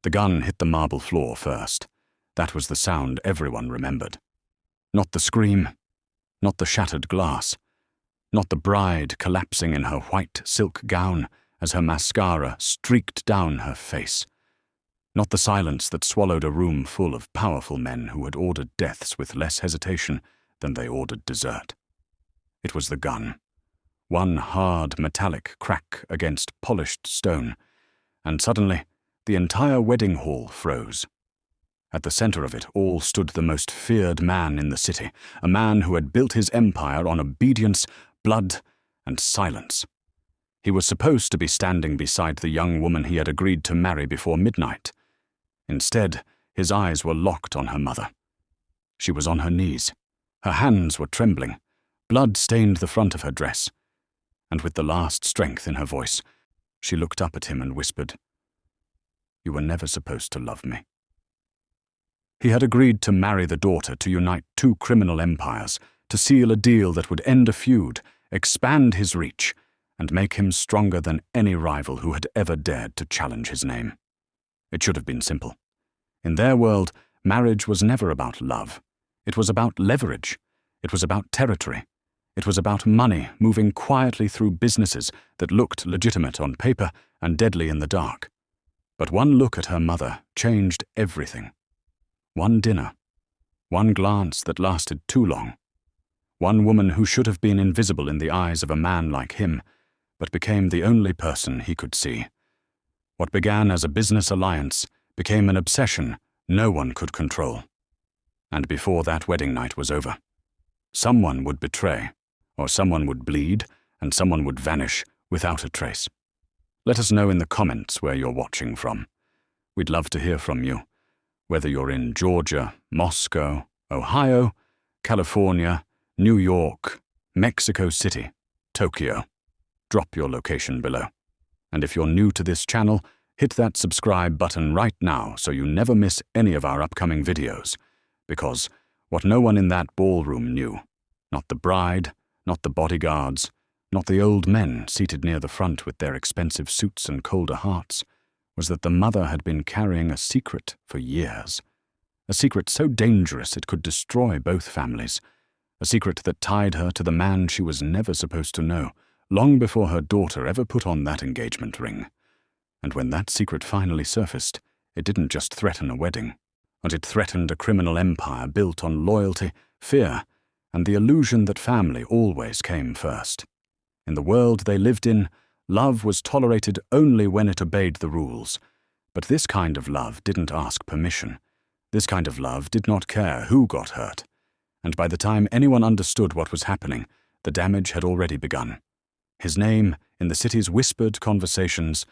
The gun hit the marble floor first. That was the sound everyone remembered. Not the scream, not the shattered glass, not the bride collapsing in her white silk gown as her mascara streaked down her face. Not the silence that swallowed a room full of powerful men who had ordered deaths with less hesitation than they ordered dessert. It was the gun. One hard metallic crack against polished stone, and suddenly the entire wedding hall froze. At the center of it all stood the most feared man in the city, a man who had built his empire on obedience, blood, and silence. He was supposed to be standing beside the young woman he had agreed to marry before midnight. Instead, his eyes were locked on her mother. She was on her knees. Her hands were trembling. Blood stained the front of her dress. And with the last strength in her voice, she looked up at him and whispered, "You were never supposed to love me." He had agreed to marry the daughter to unite two criminal empires, to seal a deal that would end a feud, expand his reach, and make him stronger than any rival who had ever dared to challenge his name. It should have been simple. In their world, marriage was never about love. It was about leverage. It was about territory. It was about money moving quietly through businesses that looked legitimate on paper and deadly in the dark. But one look at her mother changed everything. One dinner. One glance that lasted too long. One woman who should have been invisible in the eyes of a man like him, but became the only person he could see. What began as a business alliance became an obsession no one could control. And before that wedding night was over, someone would betray, or someone would bleed, and someone would vanish without a trace. Let us know in the comments where you're watching from. We'd love to hear from you, whether you're in Georgia, Moscow, Ohio, California, New York, Mexico City, Tokyo. Drop your location below. And if you're new to this channel, hit that subscribe button right now so you never miss any of our upcoming videos. Because what no one in that ballroom knew, not the bride, not the bodyguards, not the old men seated near the front with their expensive suits and colder hearts, was that the mother had been carrying a secret for years. A secret so dangerous it could destroy both families. A secret that tied her to the man she was never supposed to know, long before her daughter ever put on that engagement ring. And when that secret finally surfaced, it didn't just threaten a wedding, but it threatened a criminal empire built on loyalty, fear, and the illusion that family always came first. In the world they lived in, love was tolerated only when it obeyed the rules. But this kind of love didn't ask permission. This kind of love did not care who got hurt. And by the time anyone understood what was happening, the damage had already begun. His name, in the city's whispered conversations,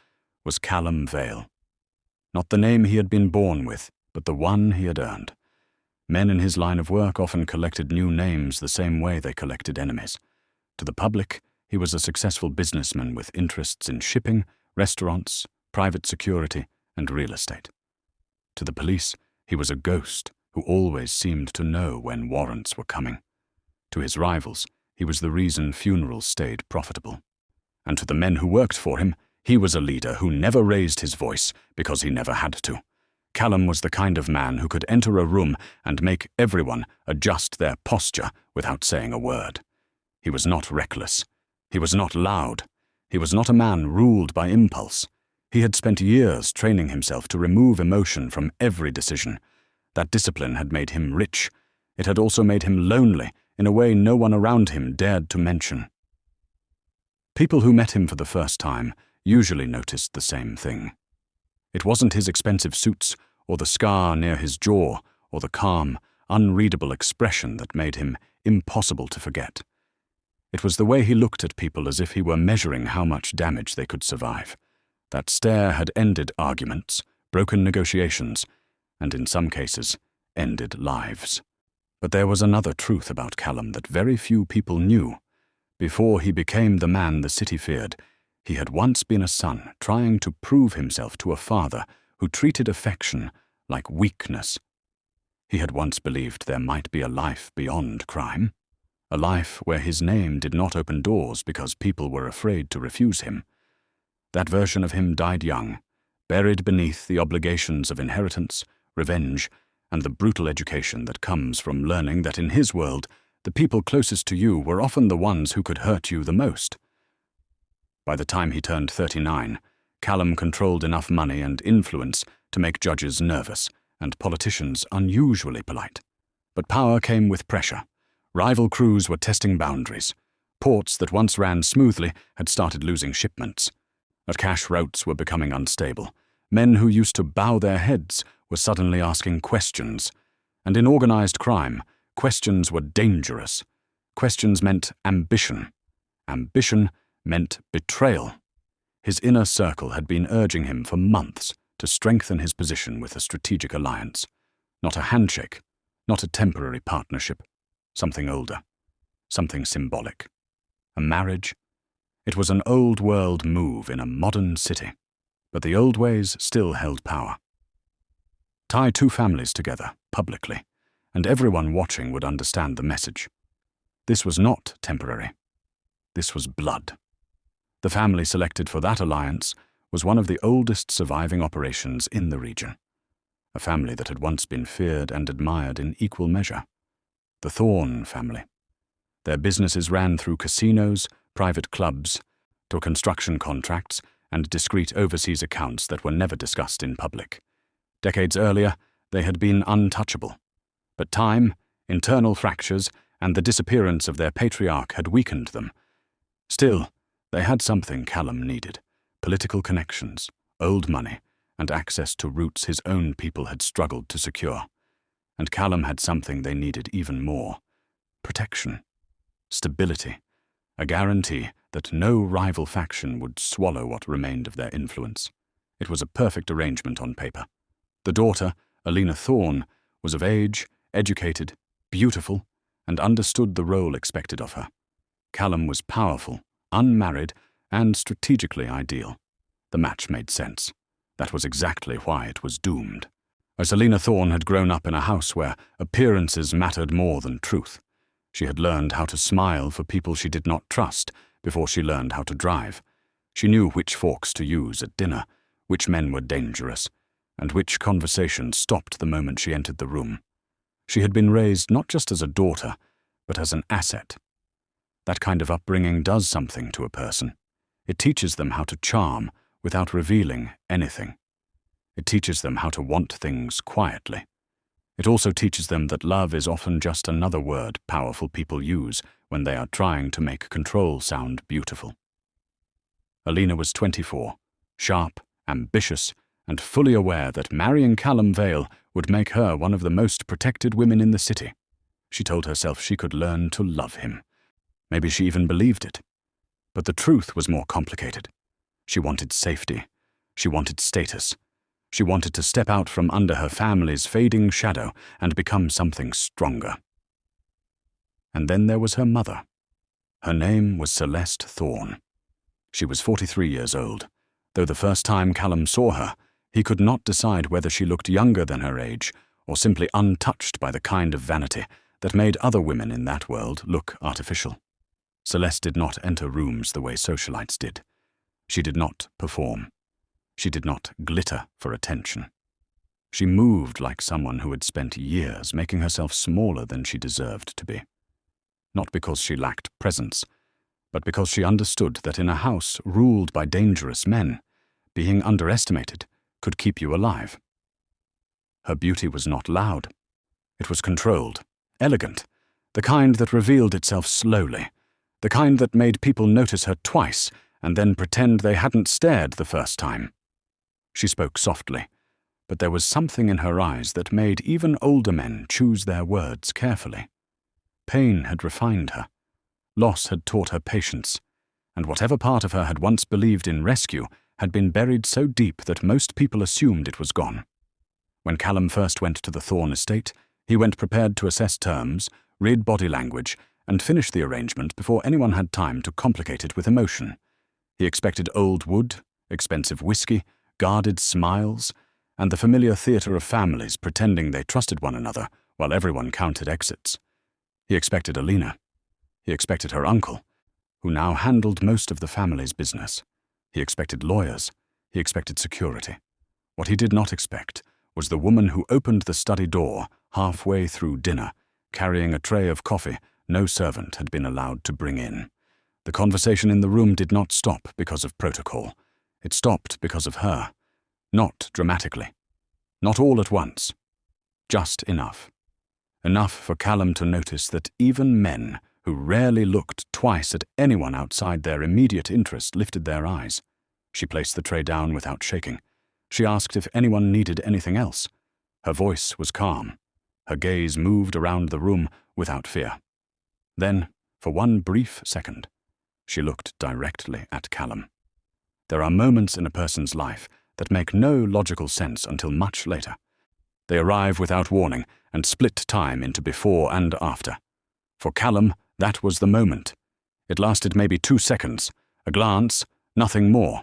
was Callum Vale. Not the name he had been born with, but the one he had earned. Men in his line of work often collected new names the same way they collected enemies. To the public, he was a successful businessman with interests in shipping, restaurants, private security, and real estate. To the police, he was a ghost who always seemed to know when warrants were coming. To his rivals, he was the reason funerals stayed profitable. And to the men who worked for him, he was a leader who never raised his voice because he never had to. Callum was the kind of man who could enter a room and make everyone adjust their posture without saying a word. He was not reckless. He was not loud. He was not a man ruled by impulse. He had spent years training himself to remove emotion from every decision. That discipline had made him rich. It had also made him lonely in a way no one around him dared to mention. People who met him for the first time usually noticed the same thing. It wasn't his expensive suits, or the scar near his jaw, or the calm, unreadable expression that made him impossible to forget. It was the way he looked at people as if he were measuring how much damage they could survive. That stare had ended arguments, broken negotiations, and in some cases, ended lives. But there was another truth about Callum that very few people knew. Before he became the man the city feared, he had once been a son trying to prove himself to a father who treated affection like weakness. He had once believed there might be a life beyond crime, a life where his name did not open doors because people were afraid to refuse him. That version of him died young, buried beneath the obligations of inheritance, revenge, and the brutal education that comes from learning that in his world, the people closest to you were often the ones who could hurt you the most. By the time he turned 39, Callum controlled enough money and influence to make judges nervous and politicians unusually polite. But power came with pressure. Rival crews were testing boundaries. Ports that once ran smoothly had started losing shipments. Cash routes were becoming unstable. Men who used to bow their heads were suddenly asking questions. And in organized crime, questions were dangerous. Questions meant ambition. Ambition meant betrayal. His inner circle had been urging him for months to strengthen his position with a strategic alliance. Not a handshake, not a temporary partnership, something older, something symbolic. A marriage? It was an old-world move in a modern city, but the old ways still held power. Tie two families together, publicly, and everyone watching would understand the message. This was not temporary. This was blood. The family selected for that alliance was one of the oldest surviving operations in the region, a family that had once been feared and admired in equal measure. The Thorne family. Their businesses ran through casinos, private clubs, to construction contracts, and discreet overseas accounts that were never discussed in public. Decades earlier, they had been untouchable. But time, internal fractures, and the disappearance of their patriarch had weakened them. Still, they had something Callum needed: political connections, old money, and access to routes his own people had struggled to secure. And Callum had something they needed even more: protection, stability, a guarantee that no rival faction would swallow what remained of their influence. It was a perfect arrangement on paper. The daughter, Alina Thorne, was of age, educated, beautiful, and understood the role expected of her. Callum was powerful, unmarried, and strategically ideal. The match made sense. That was exactly why it was doomed. As Alina Thorne had grown up in a house where appearances mattered more than truth. She had learned how to smile for people she did not trust before she learned how to drive. She knew which forks to use at dinner, which men were dangerous, and which conversations stopped the moment she entered the room. She had been raised not just as a daughter, but as an asset. That kind of upbringing does something to a person. It teaches them how to charm without revealing anything. It teaches them how to want things quietly. It also teaches them that love is often just another word powerful people use when they are trying to make control sound beautiful. Alina was 24, sharp, ambitious, and fully aware that marrying Callum Vale would make her one of the most protected women in the city. She told herself she could learn to love him. Maybe she even believed it. But the truth was more complicated. She wanted safety. She wanted status. She wanted to step out from under her family's fading shadow and become something stronger. And then there was her mother. Her name was Celeste Thorne. She was 43 years old, though the first time Callum saw her, he could not decide whether she looked younger than her age or simply untouched by the kind of vanity that made other women in that world look artificial. Celeste did not enter rooms the way socialites did. She did not perform. She did not glitter for attention. She moved like someone who had spent years making herself smaller than she deserved to be. Not because she lacked presence, but because she understood that in a house ruled by dangerous men, being underestimated could keep you alive. Her beauty was not loud. It was controlled, elegant, the kind that revealed itself slowly, the kind that made people notice her twice and then pretend they hadn't stared the first time. She spoke softly, but there was something in her eyes that made even older men choose their words carefully. Pain had refined her. Loss had taught her patience, and whatever part of her had once believed in rescue had been buried so deep that most people assumed it was gone. When Callum first went to the Thorne estate, he went prepared to assess terms, read body language, and finish the arrangement before anyone had time to complicate it with emotion. He expected old wood, expensive whiskey, guarded smiles, and the familiar theatre of families pretending they trusted one another while everyone counted exits. He expected Alina. He expected her uncle, who now handled most of the family's business. He expected lawyers. He expected security. What he did not expect was the woman who opened the study door halfway through dinner, carrying a tray of coffee no servant had been allowed to bring in. The conversation in the room did not stop because of protocol. It stopped because of her. Not dramatically. Not all at once. Just enough. Enough for Callum to notice that even men who rarely looked twice at anyone outside their immediate interest lifted their eyes. She placed the tray down without shaking. She asked if anyone needed anything else. Her voice was calm. Her gaze moved around the room without fear. Then, for one brief second, she looked directly at Callum. There are moments in a person's life that make no logical sense until much later. They arrive without warning and split time into before and after. For Callum, that was the moment. It lasted maybe 2 seconds, a glance, nothing more.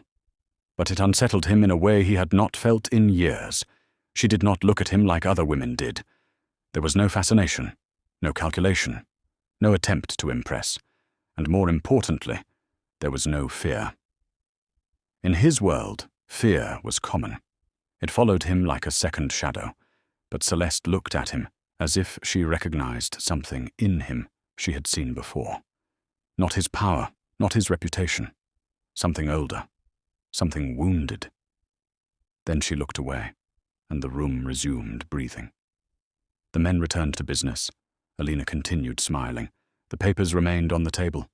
But it unsettled him in a way he had not felt in years. She did not look at him like other women did. There was no fascination, no calculation, no attempt to impress, and more importantly, there was no fear. In his world, fear was common. It followed him like a second shadow, but Celeste looked at him as if she recognized something in him she had seen before. Not his power, not his reputation. Something older, something wounded. Then she looked away, and the room resumed breathing. The men returned to business. Alina continued smiling. The papers remained on the table.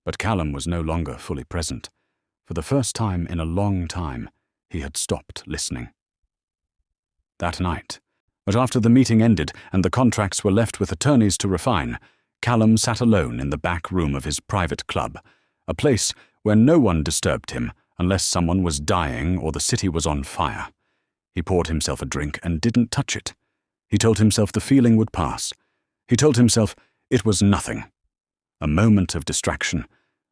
But Callum was no longer fully present. For the first time in a long time, he had stopped listening. That night, but after the meeting ended and the contracts were left with attorneys to refine, Callum sat alone in the back room of his private club, a place where no one disturbed him unless someone was dying or the city was on fire. He poured himself a drink and didn't touch it. He told himself the feeling would pass. He told himself it was nothing. A moment of distraction,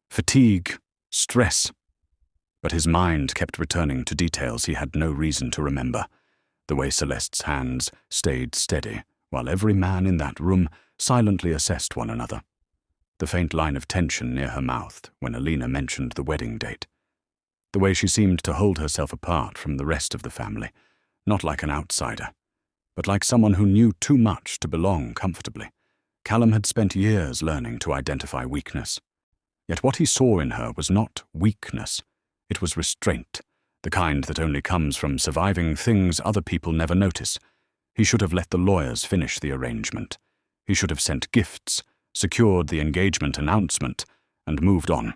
fatigue, stress. But his mind kept returning to details he had no reason to remember. The way Celeste's hands stayed steady while every man in that room silently assessed one another. The faint line of tension near her mouth when Alina mentioned the wedding date. The way she seemed to hold herself apart from the rest of the family, not like an outsider, but like someone who knew too much to belong comfortably. Callum had spent years learning to identify weakness. Yet what he saw in her was not weakness. It was restraint, the kind that only comes from surviving things other people never notice. He should have let the lawyers finish the arrangement. He should have sent gifts, secured the engagement announcement, and moved on.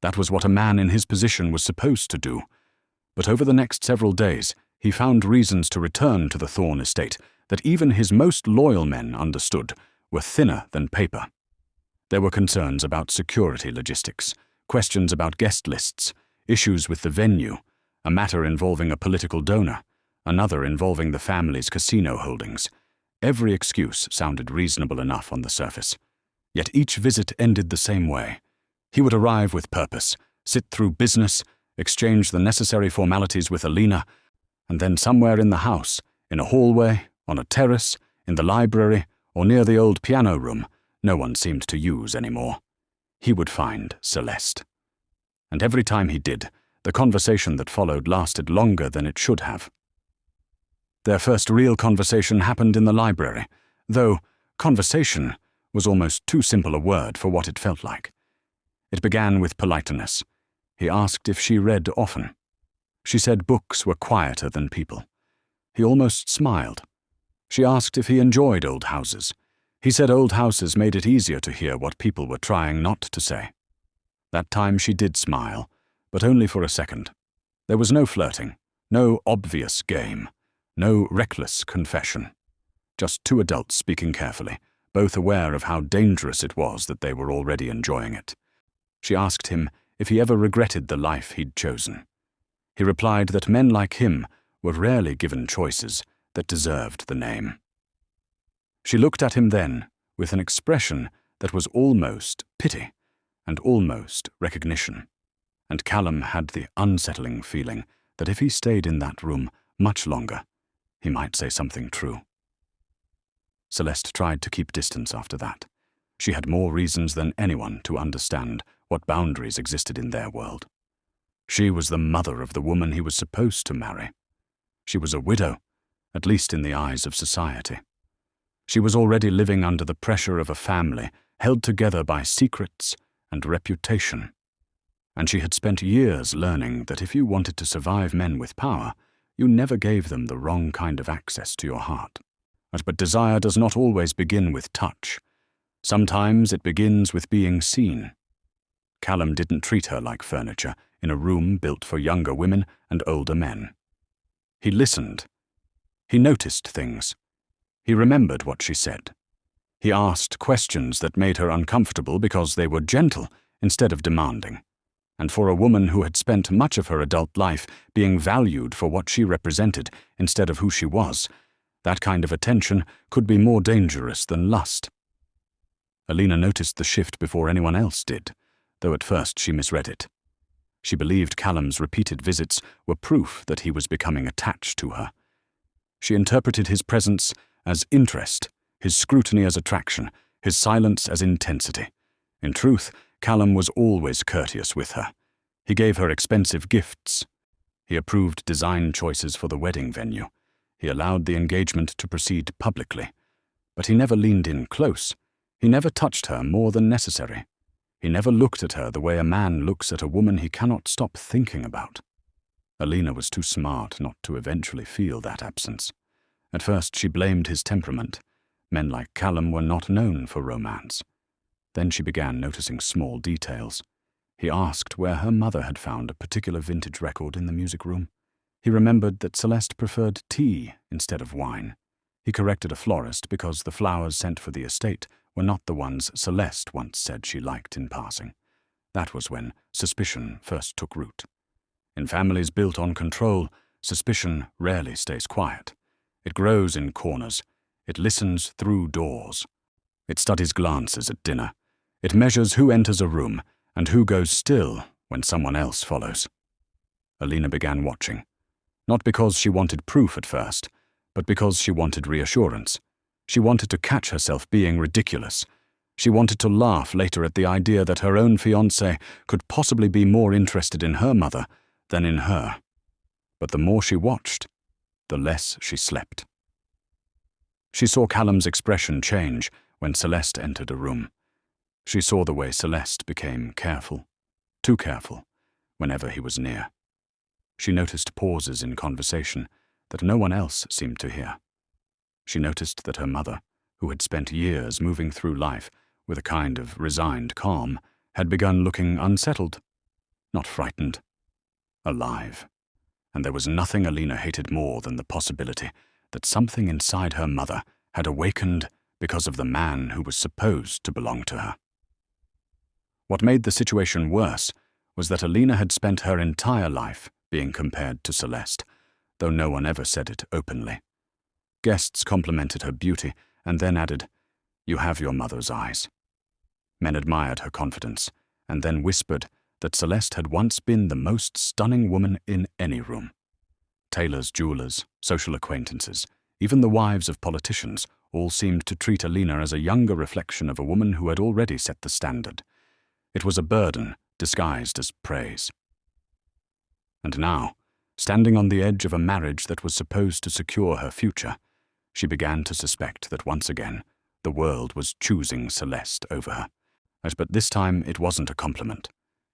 That was what a man in his position was supposed to do. But over the next several days, he found reasons to return to the Thorn estate that even his most loyal men understood were thinner than paper. There were concerns about security logistics, questions about guest lists, issues with the venue, a matter involving a political donor, another involving the family's casino holdings. Every excuse sounded reasonable enough on the surface. Yet each visit ended the same way. He would arrive with purpose, sit through business, exchange the necessary formalities with Alina, and then somewhere in the house, in a hallway, on a terrace, in the library, or near the old piano room no one seemed to use anymore, he would find Celeste. And every time he did, the conversation that followed lasted longer than it should have. Their first real conversation happened in the library, though conversation was almost too simple a word for what it felt like. It began with politeness. He asked if she read often. She said books were quieter than people. He almost smiled. She asked if he enjoyed old houses. He said old houses made it easier to hear what people were trying not to say. That time she did smile, but only for a second. There was no flirting, no obvious game, no reckless confession. Just two adults speaking carefully, both aware of how dangerous it was that they were already enjoying it. She asked him if he ever regretted the life he'd chosen. He replied that men like him were rarely given choices that deserved the name. She looked at him then with an expression that was almost pity and almost recognition, and Callum had the unsettling feeling that if he stayed in that room much longer, he might say something true. Celeste tried to keep distance after that. She had more reasons than anyone to understand what boundaries existed in their world. She was the mother of the woman he was supposed to marry. She was a widow, at least in the eyes of society. She was already living under the pressure of a family held together by secrets and reputation. And she had spent years learning that if you wanted to survive men with power, you never gave them the wrong kind of access to your heart. But desire does not always begin with touch. Sometimes it begins with being seen. Callum didn't treat her like furniture in a room built for younger women and older men. He listened. He noticed things. He remembered what she said. He asked questions that made her uncomfortable because they were gentle instead of demanding. And for a woman who had spent much of her adult life being valued for what she represented instead of who she was, that kind of attention could be more dangerous than lust. Alina noticed the shift before anyone else did, though at first she misread it. She believed Callum's repeated visits were proof that he was becoming attached to her. She interpreted his presence as interest, his scrutiny as attraction, his silence as intensity. In truth, Callum was always courteous with her. He gave her expensive gifts. He approved design choices for the wedding venue. He allowed the engagement to proceed publicly. But he never leaned in close. He never touched her more than necessary. He never looked at her the way a man looks at a woman he cannot stop thinking about. Alina was too smart not to eventually feel that absence. At first she blamed his temperament. Men like Callum were not known for romance. Then she began noticing small details. He asked where her mother had found a particular vintage record in the music room. He remembered that Celeste preferred tea instead of wine. He corrected a florist because the flowers sent for the estate were not the ones Celeste once said she liked in passing. That was when suspicion first took root. In families built on control, suspicion rarely stays quiet. It grows in corners. It listens through doors. It studies glances at dinner. It measures who enters a room and who goes still when someone else follows. Alina began watching, not because she wanted proof at first, but because she wanted reassurance. She wanted to catch herself being ridiculous. She wanted to laugh later at the idea that her own fiancé could possibly be more interested in her mother than in her. But the more she watched, the less she slept. She saw Callum's expression change when Celeste entered a room. She saw the way Celeste became careful, too careful, whenever he was near. She noticed pauses in conversation that no one else seemed to hear. She noticed that her mother, who had spent years moving through life with a kind of resigned calm, had begun looking unsettled, not frightened, alive. And there was nothing Alina hated more than the possibility that something inside her mother had awakened because of the man who was supposed to belong to her. What made the situation worse was that Alina had spent her entire life being compared to Celeste, though no one ever said it openly. Guests complimented her beauty and then added, "You have your mother's eyes." Men admired her confidence and then whispered that Celeste had once been the most stunning woman in any room. Tailors, jewelers, social acquaintances, even the wives of politicians all seemed to treat Alina as a younger reflection of a woman who had already set the standard. It was a burden disguised as praise. And now, standing on the edge of a marriage that was supposed to secure her future, she began to suspect that once again the world was choosing Celeste over her. But this time it wasn't a compliment.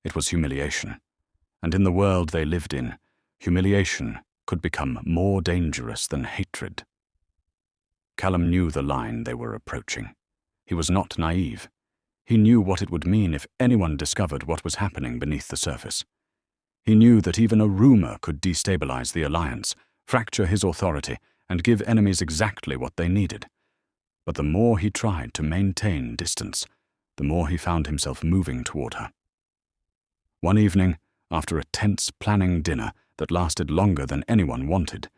It was humiliation. And in the world they lived in, humiliation could become more dangerous than hatred. Callum knew the line they were approaching. He was not naive. He knew what it would mean if anyone discovered what was happening beneath the surface. He knew that even a rumor could destabilize the alliance, fracture his authority, and give enemies exactly what they needed. But the more he tried to maintain distance, the more he found himself moving toward her. One evening, after a tense planning dinner that lasted longer than anyone wanted,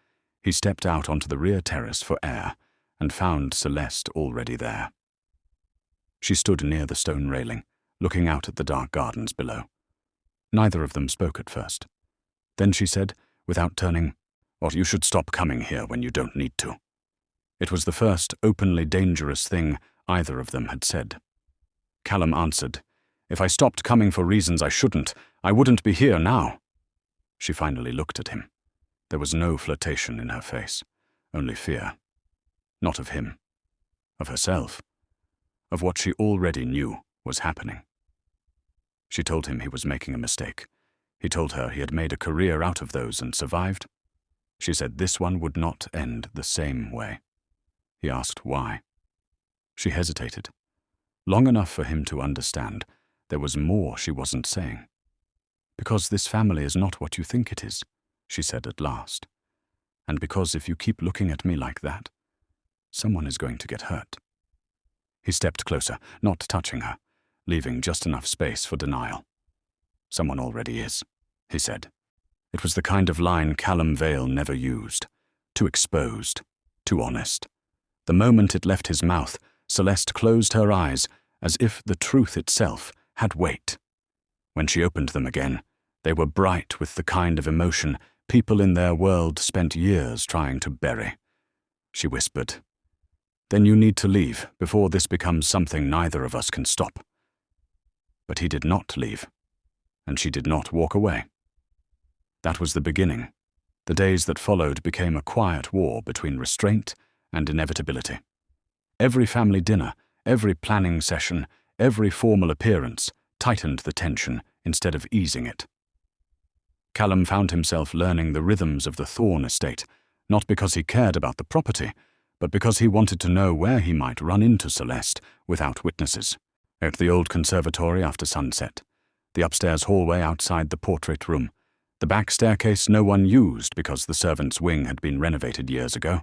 he stepped out onto the rear terrace for air and found Celeste already there. She stood near the stone railing, looking out at the dark gardens below. Neither of them spoke at first. Then she said, without turning, "You should stop coming here when you don't need to." It was the first openly dangerous thing either of them had said. Callum answered, "If I stopped coming for reasons I shouldn't, I wouldn't be here now." She finally looked at him. There was no flirtation in her face, only fear. Not of him, of herself, of what she already knew was happening. She told him he was making a mistake. He told her he had made a career out of those and survived. She said this one would not end the same way. He asked why. She hesitated, long enough for him to understand there was more she wasn't saying. "Because this family is not what you think it is," she said at last. "And because if you keep looking at me like that, someone is going to get hurt." He stepped closer, not touching her, leaving just enough space for denial. "Someone already is," he said. It was the kind of line Callum Vale never used. Too exposed, too honest. The moment it left his mouth, Celeste closed her eyes as if the truth itself had weight. When she opened them again, they were bright with the kind of emotion people in their world spent years trying to bury. She whispered, "Then you need to leave before this becomes something neither of us can stop." But he did not leave, and she did not walk away. That was the beginning. The days that followed became a quiet war between restraint and inevitability. Every family dinner, every planning session, every formal appearance tightened the tension instead of easing it. Callum found himself learning the rhythms of the Thorn estate, not because he cared about the property, but because he wanted to know where he might run into Celeste without witnesses. At the old conservatory after sunset, the upstairs hallway outside the portrait room, the back staircase no one used because the servants' wing had been renovated years ago,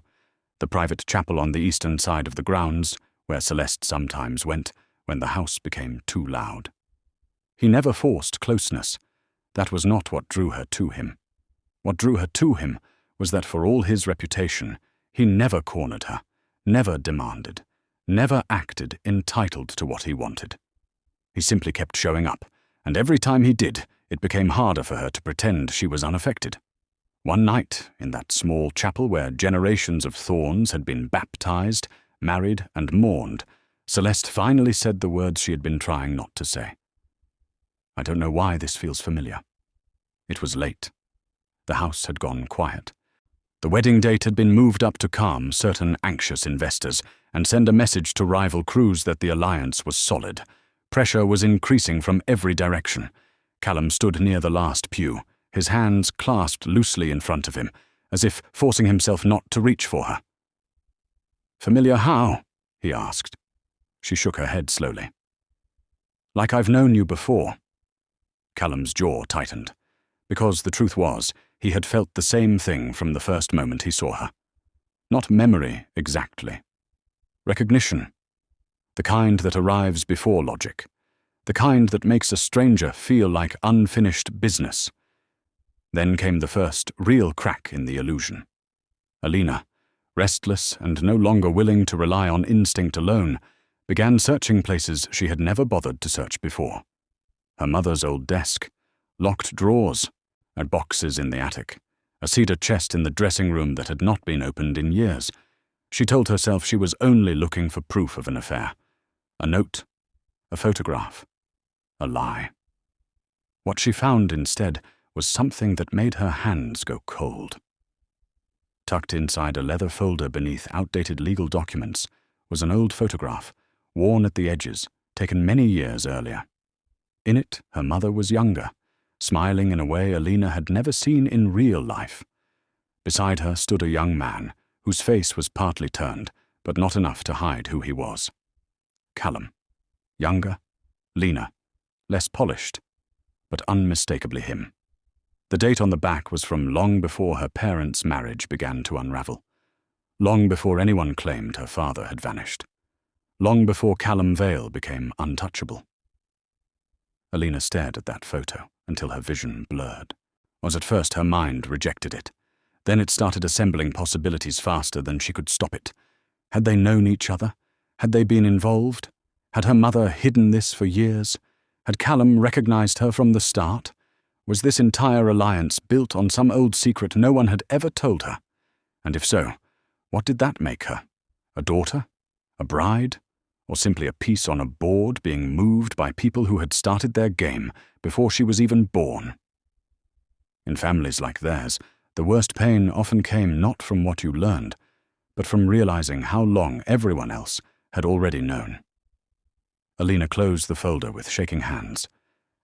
the private chapel on the eastern side of the grounds, where Celeste sometimes went when the house became too loud. He never forced closeness. That was not what drew her to him. What drew her to him was that for all his reputation, he never cornered her, never demanded, never acted entitled to what he wanted. He simply kept showing up, and every time he did, it became harder for her to pretend she was unaffected. One night, in that small chapel where generations of Thorns had been baptized, married, and mourned, Celeste finally said the words she had been trying not to say. "I don't know why this feels familiar." It was late. The house had gone quiet. The wedding date had been moved up to calm certain anxious investors and send a message to rival crews that the alliance was solid. Pressure was increasing from every direction. Callum stood near the last pew, his hands clasped loosely in front of him, as if forcing himself not to reach for her. "Familiar how?" he asked. She shook her head slowly. "Like I've known you before." Callum's jaw tightened, because the truth was, he had felt the same thing from the first moment he saw her. Not memory, exactly. Recognition. The kind that arrives before logic. The kind that makes a stranger feel like unfinished business. Then came the first real crack in the illusion. Alina, restless and no longer willing to rely on instinct alone, began searching places she had never bothered to search before. Her mother's old desk, locked drawers, and boxes in the attic, a cedar chest in the dressing room that had not been opened in years. She told herself she was only looking for proof of an affair. A note, a photograph, a lie. What she found instead was something that made her hands go cold. Tucked inside a leather folder beneath outdated legal documents was an old photograph, worn at the edges, taken many years earlier. In it, her mother was younger, smiling in a way Alina had never seen in real life. Beside her stood a young man, whose face was partly turned, but not enough to hide who he was. Callum. Younger, leaner, less polished, but unmistakably him. The date on the back was from long before her parents' marriage began to unravel. Long before anyone claimed her father had vanished. Long before Callum Vale became untouchable. Alina stared at that photo until her vision blurred. Was at first her mind rejected it. Then it started assembling possibilities faster than she could stop it. Had they known each other? Had they been involved? Had her mother hidden this for years? Had Callum recognized her from the start? Was this entire alliance built on some old secret no one had ever told her? And if so, what did that make her? A daughter? A bride? Or simply a piece on a board being moved by people who had started their game before she was even born? In families like theirs, The worst pain often came not from what you learned, but from realizing how long everyone else had already known. Alina closed the folder with shaking hands,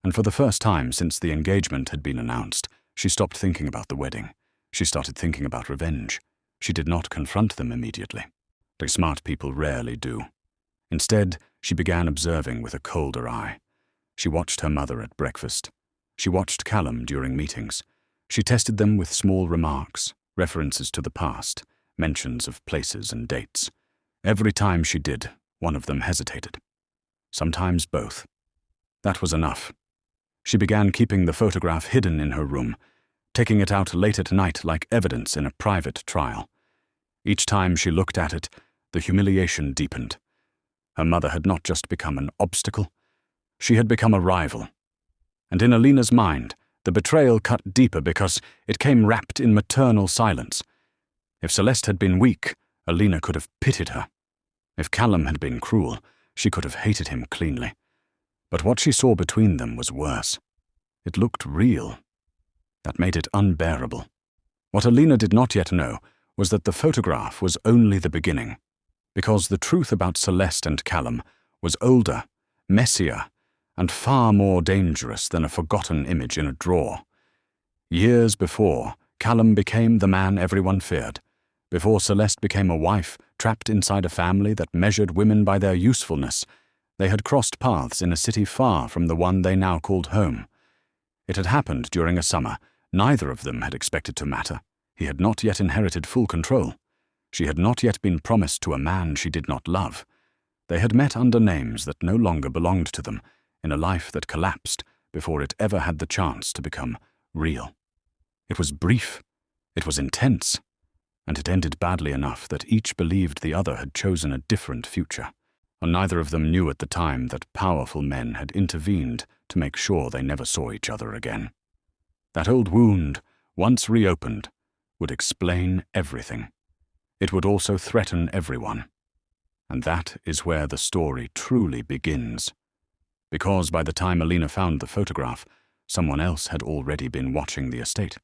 and for the first time since the engagement had been announced, she stopped thinking about the wedding. She started thinking about revenge. She did not confront them immediately, like smart people rarely do. Instead, she began observing with a colder eye. She watched her mother at breakfast. She watched Callum during meetings. She tested them with small remarks, references to the past, mentions of places and dates. Every time she did, one of them hesitated. Sometimes both. That was enough. She began keeping the photograph hidden in her room, taking it out late at night like evidence in a private trial. Each time she looked at it, the humiliation deepened. Her mother had not just become an obstacle, she had become a rival. And in Alina's mind, the betrayal cut deeper because it came wrapped in maternal silence. If Celeste had been weak, Alina could have pitied her. If Callum had been cruel, she could have hated him cleanly. But what she saw between them was worse. It looked real. That made it unbearable. What Alina did not yet know was that the photograph was only the beginning, because the truth about Celeste and Callum was older, messier, and far more dangerous than a forgotten image in a drawer. Years before, Callum became the man everyone feared. Before Celeste became a wife trapped inside a family that measured women by their usefulness, they had crossed paths in a city far from the one they now called home. It had happened during a summer. Neither of them had expected to matter. He had not yet inherited full control. She had not yet been promised to a man she did not love. They had met under names that no longer belonged to them, in a life that collapsed before it ever had the chance to become real. It was brief, it was intense, and it ended badly enough that each believed the other had chosen a different future, and neither of them knew at the time that powerful men had intervened to make sure they never saw each other again. That old wound, once reopened, would explain everything. It would also threaten everyone. And that is where the story truly begins. Because by the time Alina found the photograph, someone else had already been watching the estate.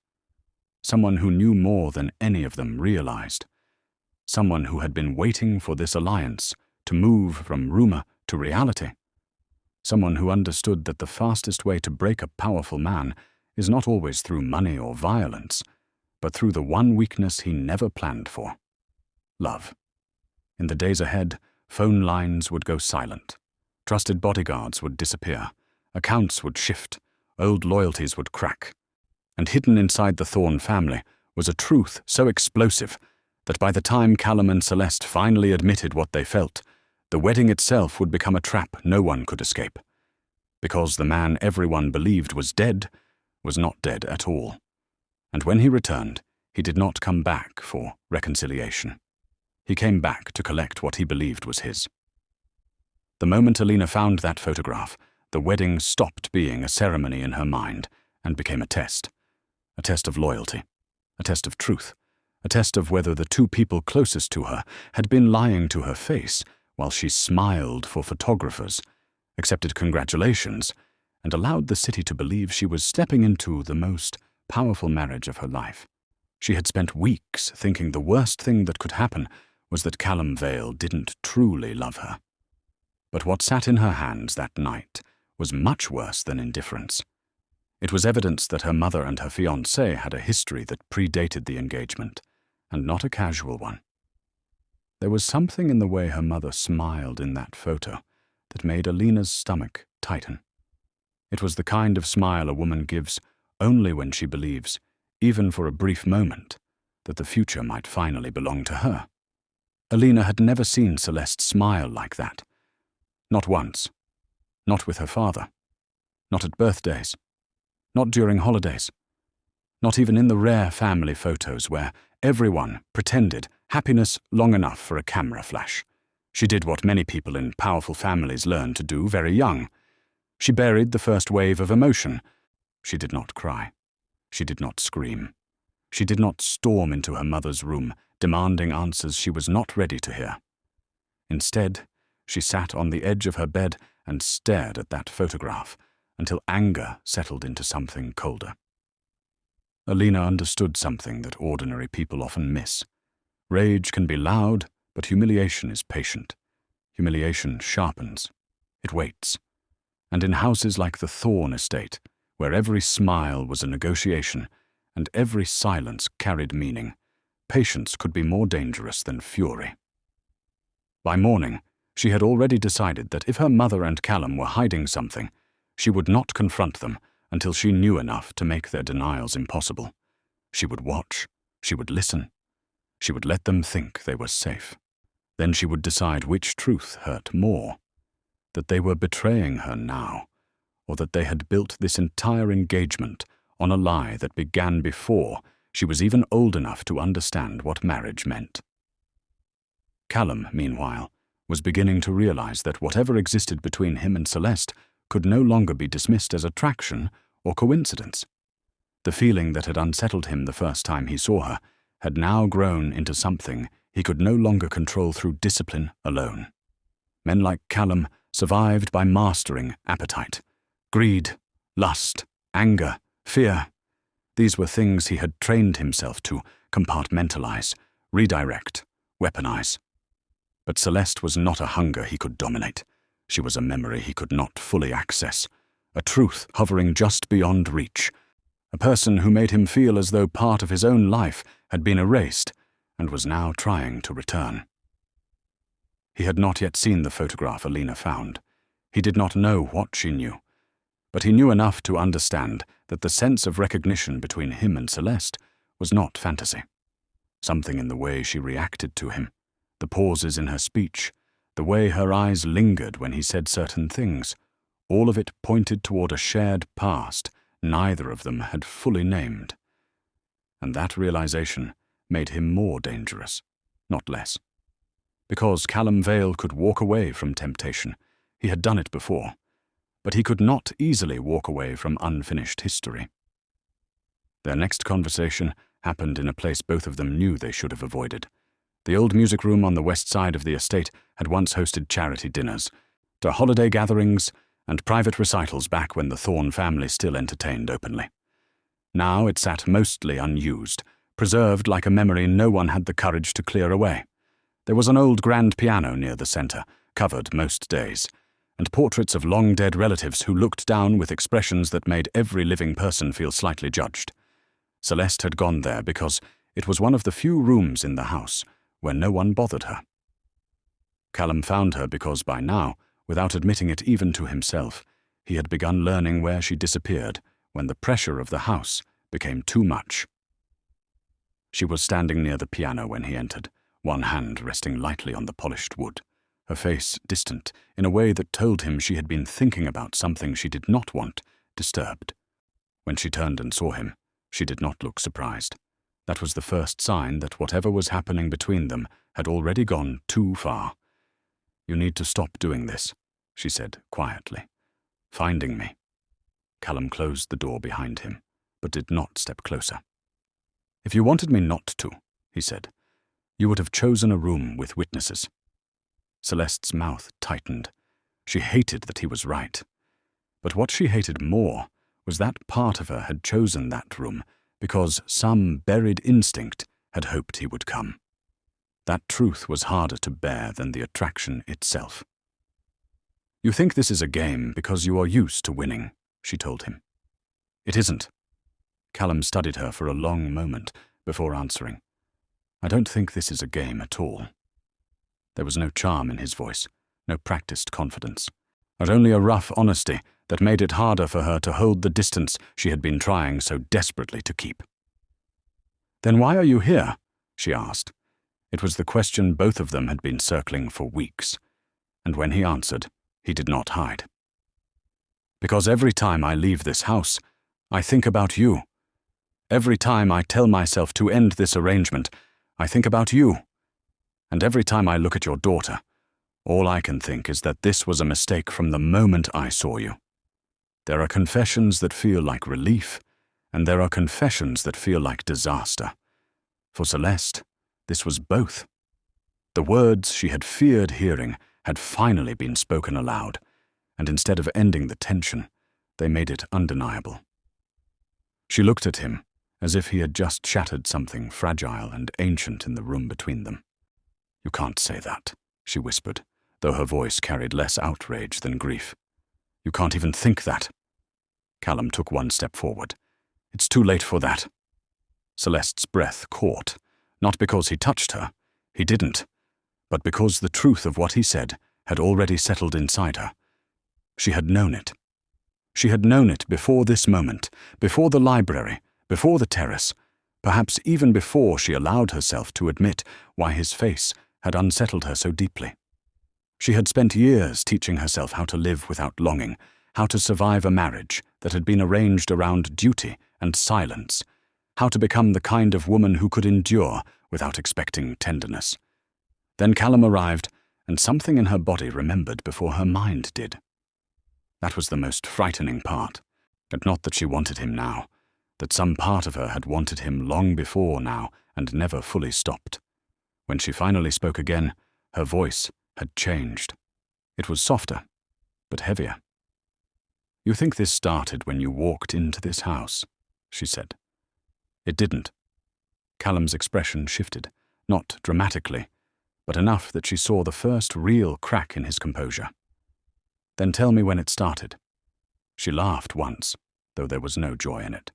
Someone who knew more than any of them realized. Someone who had been waiting for this alliance to move from rumor to reality. Someone who understood that the fastest way to break a powerful man is not always through money or violence, but through the one weakness he never planned for: love. In the days ahead, phone lines would go silent. Trusted bodyguards would disappear. Accounts would shift. Old loyalties would crack. And hidden inside the Thorne family was a truth so explosive that by the time Callum and Celeste finally admitted what they felt, the wedding itself would become a trap no one could escape. Because the man everyone believed was dead was not dead at all. And when he returned, he did not come back for reconciliation. He came back to collect what he believed was his. The moment Alina found that photograph, the wedding stopped being a ceremony in her mind and became a test of loyalty, a test of truth, a test of whether the two people closest to her had been lying to her face while she smiled for photographers, accepted congratulations, and allowed the city to believe she was stepping into the most powerful marriage of her life. She had spent weeks thinking the worst thing that could happen was that Callum Vale didn't truly love her. But what sat in her hands that night was much worse than indifference. It was evidence that her mother and her fiancé had a history that predated the engagement, and not a casual one. There was something in the way her mother smiled in that photo that made Alina's stomach tighten. It was the kind of smile a woman gives only when she believes, even for a brief moment, that the future might finally belong to her. Alina had never seen Celeste smile like that. Not once. Not with her father. Not at birthdays. Not during holidays. Not even in the rare family photos where everyone pretended happiness long enough for a camera flash. She did what many people in powerful families learn to do very young. She buried the first wave of emotion. She did not cry. She did not scream. She did not storm into her mother's room, demanding answers she was not ready to hear. Instead, she sat on the edge of her bed and stared at that photograph until anger settled into something colder. Alina understood something that ordinary people often miss. Rage can be loud, but humiliation is patient. Humiliation sharpens. It waits. And in houses like the Thorn estate, where every smile was a negotiation and every silence carried meaning, patience could be more dangerous than fury. By morning, she had already decided that if her mother and Callum were hiding something, she would not confront them until she knew enough to make their denials impossible. She would watch. She would listen. She would let them think they were safe. Then she would decide which truth hurt more, that they were betraying her now, or that they had built this entire engagement on a lie that began before she was even old enough to understand what marriage meant. Callum, meanwhile, was beginning to realize that whatever existed between him and Celeste could no longer be dismissed as attraction or coincidence. The feeling that had unsettled him the first time he saw her had now grown into something he could no longer control through discipline alone. Men like Callum survived by mastering appetite, greed, lust, anger, fear. These were things he had trained himself to compartmentalize, redirect, weaponize. But Celeste was not a hunger he could dominate. She was a memory he could not fully access, a truth hovering just beyond reach, a person who made him feel as though part of his own life had been erased and was now trying to return. He had not yet seen the photograph Alina found. He did not know what she knew, but he knew enough to understand that the sense of recognition between him and Celeste was not fantasy. Something in the way she reacted to him, the pauses in her speech, the way her eyes lingered when he said certain things, all of it pointed toward a shared past neither of them had fully named. And that realization made him more dangerous, not less. Because Callum Vale could walk away from temptation, he had done it before, but he could not easily walk away from unfinished history. Their next conversation happened in a place both of them knew they should have avoided. The old music room on the west side of the estate had once hosted charity dinners, to holiday gatherings, and private recitals back when the Thorn family still entertained openly. Now it sat mostly unused, preserved like a memory no one had the courage to clear away. There was an old grand piano near the center, covered most days, and portraits of long-dead relatives who looked down with expressions that made every living person feel slightly judged. Celeste had gone there because it was one of the few rooms in the house where no one bothered her. Callum found her because by now, without admitting it even to himself, he had begun learning where she disappeared when the pressure of the house became too much. She was standing near the piano when he entered, one hand resting lightly on the polished wood, her face distant in a way that told him she had been thinking about something she did not want disturbed. When she turned and saw him, she did not look surprised. That was the first sign that whatever was happening between them had already gone too far. "You need to stop doing this," she said quietly. "Finding me." Callum closed the door behind him, but did not step closer. "If you wanted me not to," he said, "you would have chosen a room with witnesses." Celeste's mouth tightened. She hated that he was right. But what she hated more was that part of her had chosen that room because some buried instinct had hoped he would come. That truth was harder to bear than the attraction itself. "You think this is a game because you are used to winning," she told him. "It isn't." Callum studied her for a long moment before answering. "I don't think this is a game at all." There was no charm in his voice, no practiced confidence, but only a rough honesty that made it harder for her to hold the distance she had been trying so desperately to keep. "Then why are you here?" she asked. It was the question both of them had been circling for weeks, and when he answered, he did not hide. "Because every time I leave this house, I think about you. Every time I tell myself to end this arrangement, I think about you. And every time I look at your daughter, all I can think is that this was a mistake from the moment I saw you. There are confessions that feel like relief, and there are confessions that feel like disaster. For Celeste, this was both. The words she had feared hearing had finally been spoken aloud, and instead of ending the tension, they made it undeniable. She looked at him, as if he had just shattered something fragile and ancient in the room between them. "You can't say that," she whispered, though her voice carried less outrage than grief. "You can't even think that." Callum took one step forward. "It's too late for that." Celeste's breath caught, not because he touched her, he didn't, but because the truth of what he said had already settled inside her. She had known it. She had known it before this moment, before the library, before the terrace, perhaps even before she allowed herself to admit why his face had unsettled her so deeply. She had spent years teaching herself how to live without longing, how to survive a marriage that had been arranged around duty and silence, how to become the kind of woman who could endure without expecting tenderness. Then Callum arrived, and something in her body remembered before her mind did. That was the most frightening part, and not that she wanted him now, that some part of her had wanted him long before now and never fully stopped. When she finally spoke again, her voice had changed. It was softer, but heavier. "You think this started when you walked into this house," she said. It didn't. Callum's expression shifted, not dramatically, but enough that she saw the first real crack in his composure. "Then tell me when it started." She laughed once, though there was no joy in it.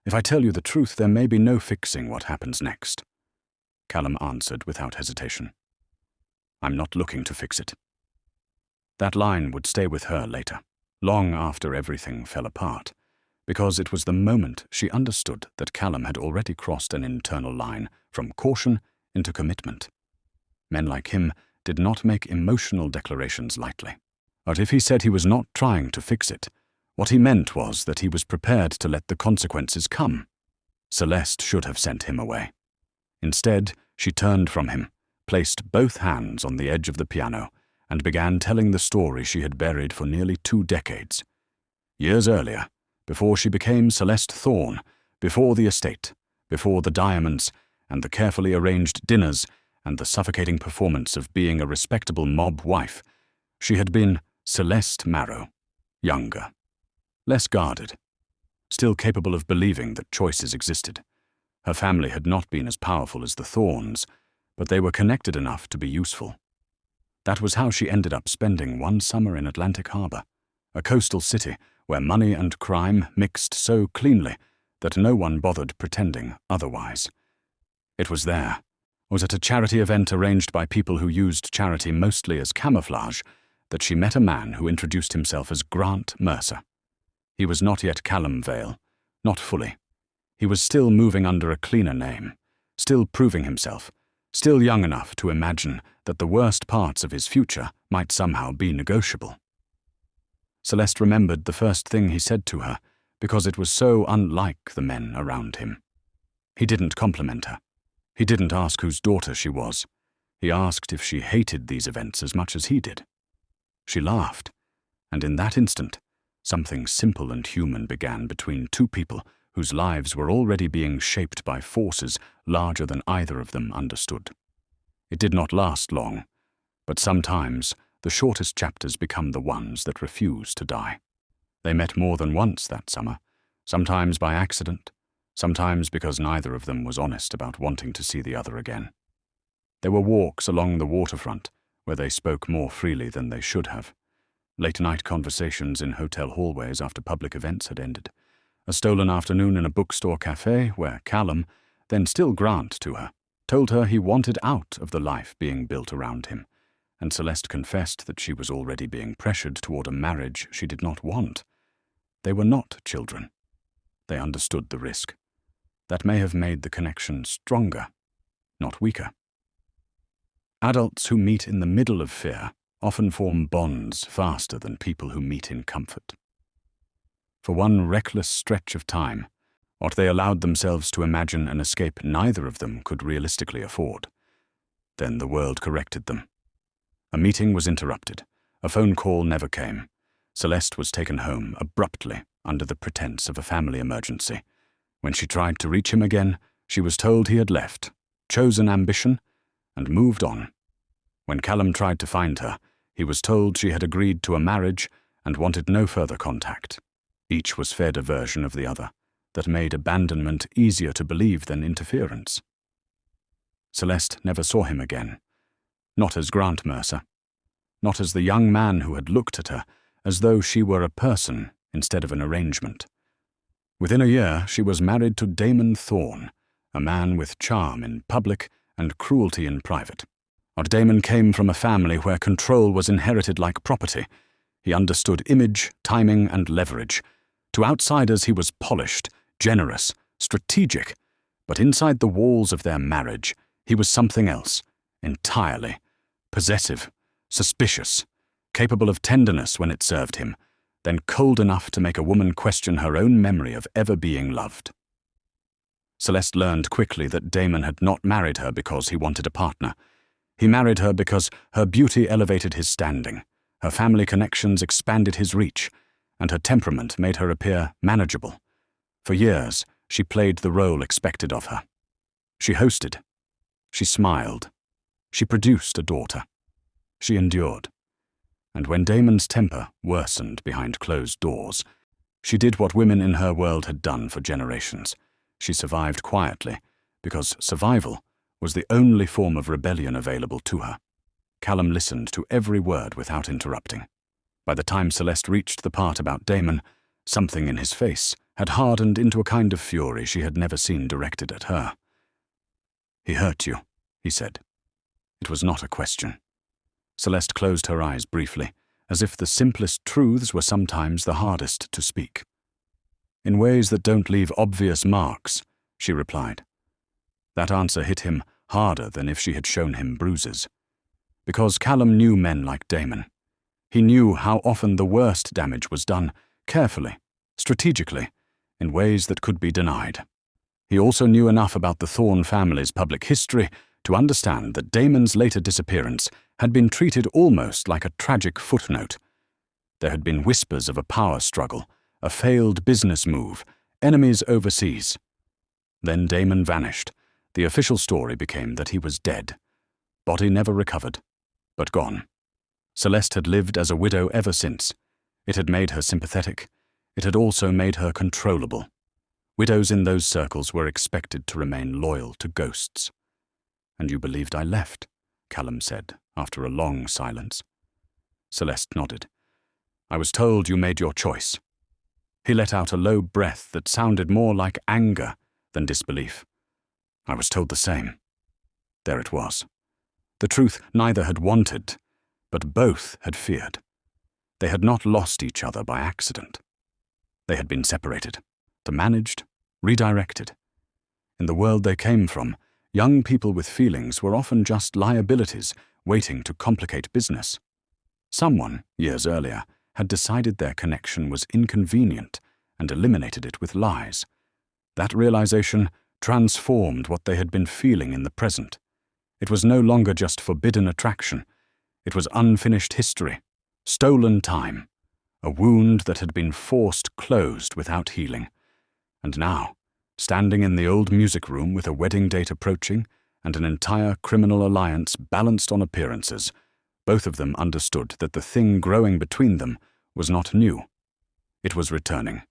"If I tell you the truth, there may be no fixing what happens next," Callum answered without hesitation. "I'm not looking to fix it." That line would stay with her later, long after everything fell apart, because it was the moment she understood that Callum had already crossed an internal line from caution into commitment. Men like him did not make emotional declarations lightly. But if he said he was not trying to fix it, what he meant was that he was prepared to let the consequences come. Celeste should have sent him away. Instead, she turned from him, placed both hands on the edge of the piano, and began telling the story she had buried for nearly 2 decades. Years earlier, before she became Celeste Thorne, before the estate, before the diamonds, and the carefully arranged dinners, and the suffocating performance of being a respectable mob wife, she had been Celeste Marrow, younger, less guarded, still capable of believing that choices existed. Her family had not been as powerful as the Thornes, but they were connected enough to be useful. That was how she ended up spending one summer in Atlantic Harbor, a coastal city where money and crime mixed so cleanly that no one bothered pretending otherwise. It was at a charity event arranged by people who used charity mostly as camouflage, that she met a man who introduced himself as Grant Mercer. He was not yet Callum Vale, not fully. He was still moving under a cleaner name, still proving himself, still young enough to imagine that the worst parts of his future might somehow be negotiable. Celeste remembered the first thing he said to her, because it was so unlike the men around him. He didn't compliment her. He didn't ask whose daughter she was. He asked if she hated these events as much as he did. She laughed, and in that instant, something simple and human began between two people whose lives were already being shaped by forces larger than either of them understood. It did not last long, but sometimes the shortest chapters become the ones that refuse to die. They met more than once that summer, sometimes by accident, sometimes because neither of them was honest about wanting to see the other again. There were walks along the waterfront where they spoke more freely than they should have, late-night conversations in hotel hallways after public events had ended, a stolen afternoon in a bookstore cafe where Callum, then still Grant to her, told her he wanted out of the life being built around him, and Celeste confessed that she was already being pressured toward a marriage she did not want. They were not children. They understood the risk. That may have made the connection stronger, not weaker. Adults who meet in the middle of fear often form bonds faster than people who meet in comfort. For one reckless stretch of time, what they allowed themselves to imagine an escape neither of them could realistically afford. Then the world corrected them. A meeting was interrupted. A phone call never came. Celeste was taken home abruptly under the pretense of a family emergency. When she tried to reach him again, she was told he had left, chosen ambition, and moved on. When Callum tried to find her, he was told she had agreed to a marriage and wanted no further contact. Each was fed a version of the other, that made abandonment easier to believe than interference. Celeste never saw him again, not as Grant Mercer, not as the young man who had looked at her as though she were a person instead of an arrangement. Within a year, she was married to Damon Thorne, a man with charm in public and cruelty in private. Our Damon came from a family where control was inherited like property. He understood image, timing, and leverage. To outsiders, he was polished, generous, strategic, but inside the walls of their marriage, he was something else, entirely. Possessive, suspicious, capable of tenderness when it served him, then cold enough to make a woman question her own memory of ever being loved. Celeste learned quickly that Damon had not married her because he wanted a partner. He married her because her beauty elevated his standing, her family connections expanded his reach, and her temperament made her appear manageable. For years, she played the role expected of her. She hosted. She smiled. She produced a daughter. She endured. And when Damon's temper worsened behind closed doors, she did what women in her world had done for generations. She survived quietly, because survival was the only form of rebellion available to her. Callum listened to every word without interrupting. By the time Celeste reached the part about Damon, something in his face had hardened into a kind of fury she had never seen directed at her. "He hurt you," he said. It was not a question. Celeste closed her eyes briefly, as if the simplest truths were sometimes the hardest to speak. "In ways that don't leave obvious marks," she replied. That answer hit him harder than if she had shown him bruises. Because Callum knew men like Damon. He knew how often the worst damage was done, carefully, strategically, in ways that could be denied. He also knew enough about the Thorne family's public history to understand that Damon's later disappearance had been treated almost like a tragic footnote. There had been whispers of a power struggle, a failed business move, enemies overseas. Then Damon vanished. The official story became that he was dead. Body never recovered, but gone. Celeste had lived as a widow ever since. It had made her sympathetic. It had also made her controllable. Widows in those circles were expected to remain loyal to ghosts. "And you believed I left?" Callum said, after a long silence. Celeste nodded. "I was told you made your choice." He let out a low breath that sounded more like anger than disbelief. "I was told the same." There it was. The truth neither had wanted, but both had feared. They had not lost each other by accident. They had been separated, managed, redirected. In the world they came from, young people with feelings were often just liabilities waiting to complicate business. Someone, years earlier, had decided their connection was inconvenient and eliminated it with lies. That realization transformed what they had been feeling in the present. It was no longer just forbidden attraction. It was unfinished history, stolen time, a wound that had been forced closed without healing. And now, standing in the old music room with a wedding date approaching and an entire criminal alliance balanced on appearances, both of them understood that the thing growing between them was not new. It was returning.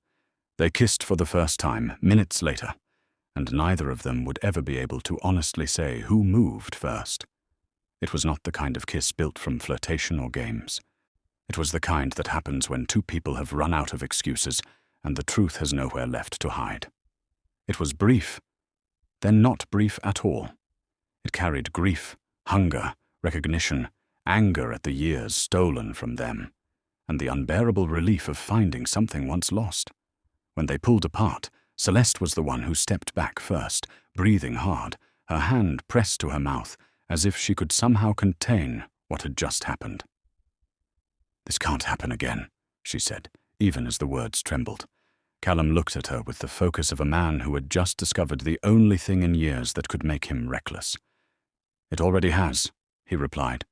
They kissed for the first time minutes later, and neither of them would ever be able to honestly say who moved first. It was not the kind of kiss built from flirtation or games. It was the kind that happens when two people have run out of excuses and the truth has nowhere left to hide. It was brief, then not brief at all. It carried grief, hunger, recognition, anger at the years stolen from them, and the unbearable relief of finding something once lost. When they pulled apart, Celeste was the one who stepped back first, breathing hard, her hand pressed to her mouth, as if she could somehow contain what had just happened. "This can't happen again," she said, even as the words trembled. Callum looked at her with the focus of a man who had just discovered the only thing in years that could make him reckless. "It already has," he replied.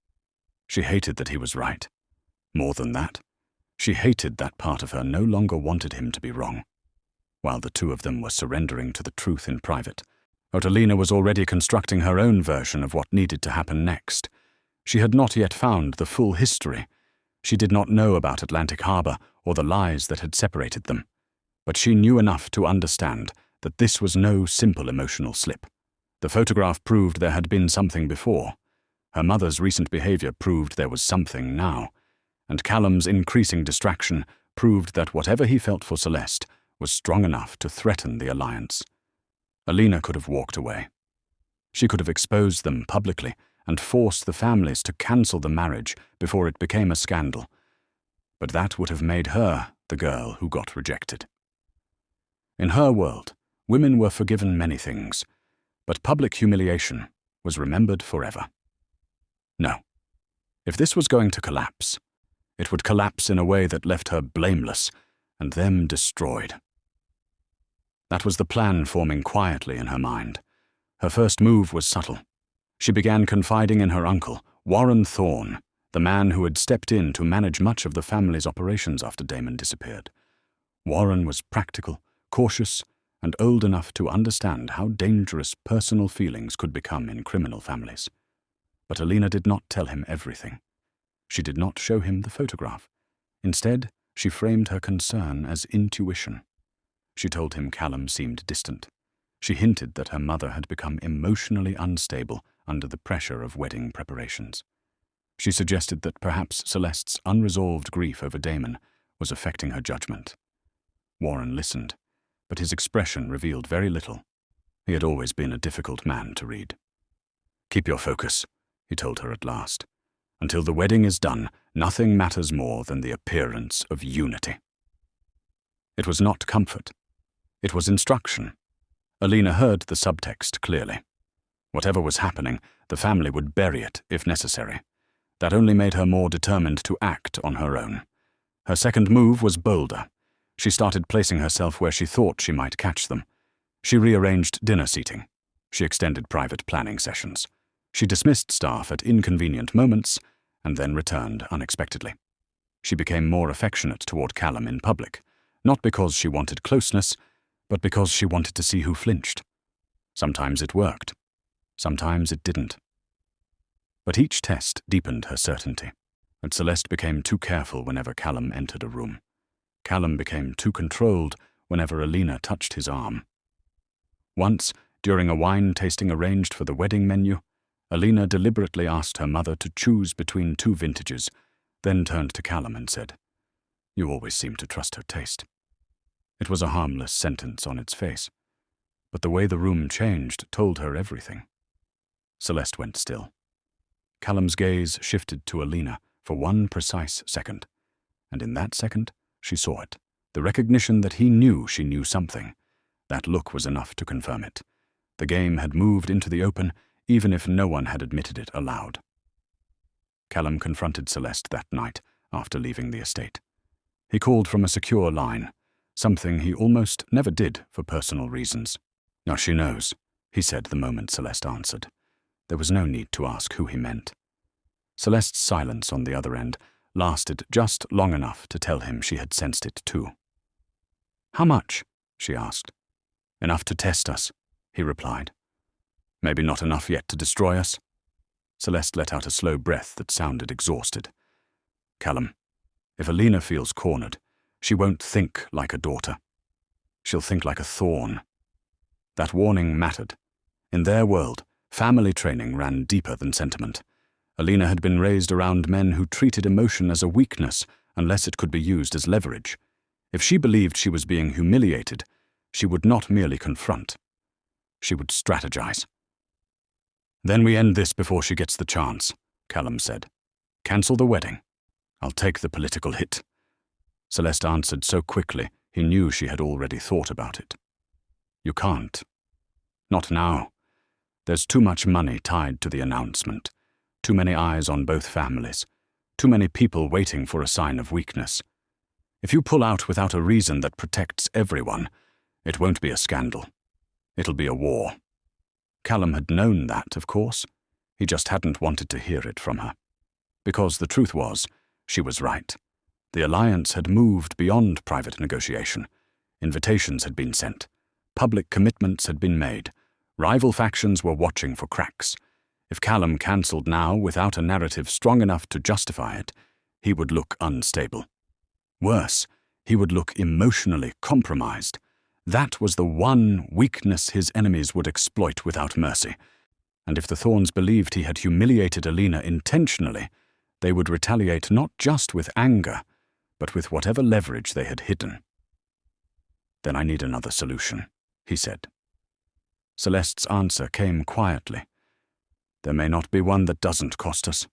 She hated that he was right. More than that, she hated that part of her no longer wanted him to be wrong. While the two of them were surrendering to the truth in private, Alina was already constructing her own version of what needed to happen next. She had not yet found the full history. She did not know about Atlantic Harbor or the lies that had separated them. But she knew enough to understand that this was no simple emotional slip. The photograph proved there had been something before. Her mother's recent behavior proved there was something now. And Callum's increasing distraction proved that whatever he felt for Celeste was strong enough to threaten the alliance. Alina could have walked away. She could have exposed them publicly and forced the families to cancel the marriage before it became a scandal. But that would have made her the girl who got rejected. In her world, women were forgiven many things, but public humiliation was remembered forever. No. If this was going to collapse, it would collapse in a way that left her blameless and them destroyed. That was the plan forming quietly in her mind. Her first move was subtle. She began confiding in her uncle, Warren Thorne, the man who had stepped in to manage much of the family's operations after Damon disappeared. Warren was practical, cautious, and old enough to understand how dangerous personal feelings could become in criminal families. But Alina did not tell him everything. She did not show him the photograph. Instead, she framed her concern as intuition. She told him Callum seemed distant. She hinted that her mother had become emotionally unstable under the pressure of wedding preparations. She suggested that perhaps Celeste's unresolved grief over Damon was affecting her judgment. Warren listened, but his expression revealed very little. He had always been a difficult man to read. "Keep your focus," he told her at last. "Until the wedding is done, nothing matters more than the appearance of unity." It was not comfort. It was instruction. Alina heard the subtext clearly. Whatever was happening, the family would bury it if necessary. That only made her more determined to act on her own. Her second move was bolder. She started placing herself where she thought she might catch them. She rearranged dinner seating. She extended private planning sessions. She dismissed staff at inconvenient moments and then returned unexpectedly. She became more affectionate toward Callum in public, not because she wanted closeness, but because she wanted to see who flinched. Sometimes it worked. Sometimes it didn't. But each test deepened her certainty, and Celeste became too careful whenever Callum entered a room. Callum became too controlled whenever Alina touched his arm. Once, during a wine tasting arranged for the wedding menu, Alina deliberately asked her mother to choose between two vintages, then turned to Callum and said, "You always seem to trust her taste." It was a harmless sentence on its face, but the way the room changed told her everything. Celeste went still. Callum's gaze shifted to Alina for one precise second, and in that second, she saw it, the recognition that he knew she knew something. That look was enough to confirm it. The game had moved into the open, even if no one had admitted it aloud. Callum confronted Celeste that night after leaving the estate. He called from a secure line, something he almost never did for personal reasons. "Now she knows," he said the moment Celeste answered. There was no need to ask who he meant. Celeste's silence on the other end lasted just long enough to tell him she had sensed it too. "How much?" she asked. "Enough to test us," he replied. "Maybe not enough yet to destroy us." Celeste let out a slow breath that sounded exhausted. "Callum, if Alina feels cornered, she won't think like a daughter. She'll think like a thorn." That warning mattered. In their world, family training ran deeper than sentiment. Alina had been raised around men who treated emotion as a weakness unless it could be used as leverage. If she believed she was being humiliated, she would not merely confront. She would strategize. "Then we end this before she gets the chance," Callum said. "Cancel the wedding. I'll take the political hit." Celeste answered so quickly he knew she had already thought about it. "You can't. Not now. There's too much money tied to the announcement, too many eyes on both families, too many people waiting for a sign of weakness. If you pull out without a reason that protects everyone, it won't be a scandal. It'll be a war." Callum had known that, of course. He just hadn't wanted to hear it from her. Because the truth was, she was right. The alliance had moved beyond private negotiation. Invitations had been sent. Public commitments had been made. Rival factions were watching for cracks. If Callum cancelled now without a narrative strong enough to justify it, he would look unstable. Worse, he would look emotionally compromised. That was the one weakness his enemies would exploit without mercy. And if the Thorns believed he had humiliated Alina intentionally, they would retaliate not just with anger, but with whatever leverage they had hidden. "Then I need another solution," he said. Celeste's answer came quietly. "There may not be one that doesn't cost us."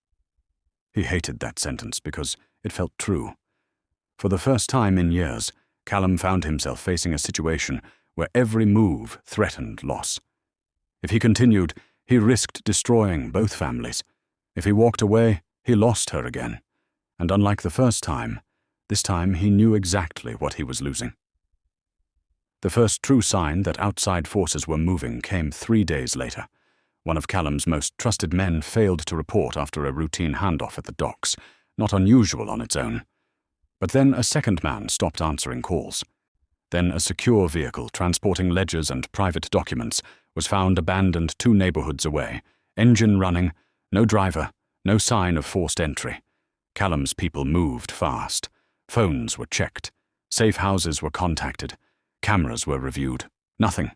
He hated that sentence because it felt true. For the first time in years, Callum found himself facing a situation where every move threatened loss. If he continued, he risked destroying both families. If he walked away, he lost her again. And unlike the first time, this time he knew exactly what he was losing. The first true sign that outside forces were moving came 3 days later. One of Callum's most trusted men failed to report after a routine handoff at the docks, not unusual on its own. But then a second man stopped answering calls. Then a secure vehicle transporting ledgers and private documents was found abandoned 2 neighborhoods away, engine running, no driver, no sign of forced entry. Callum's people moved fast. Phones were checked. Safe houses were contacted. Cameras were reviewed. Nothing.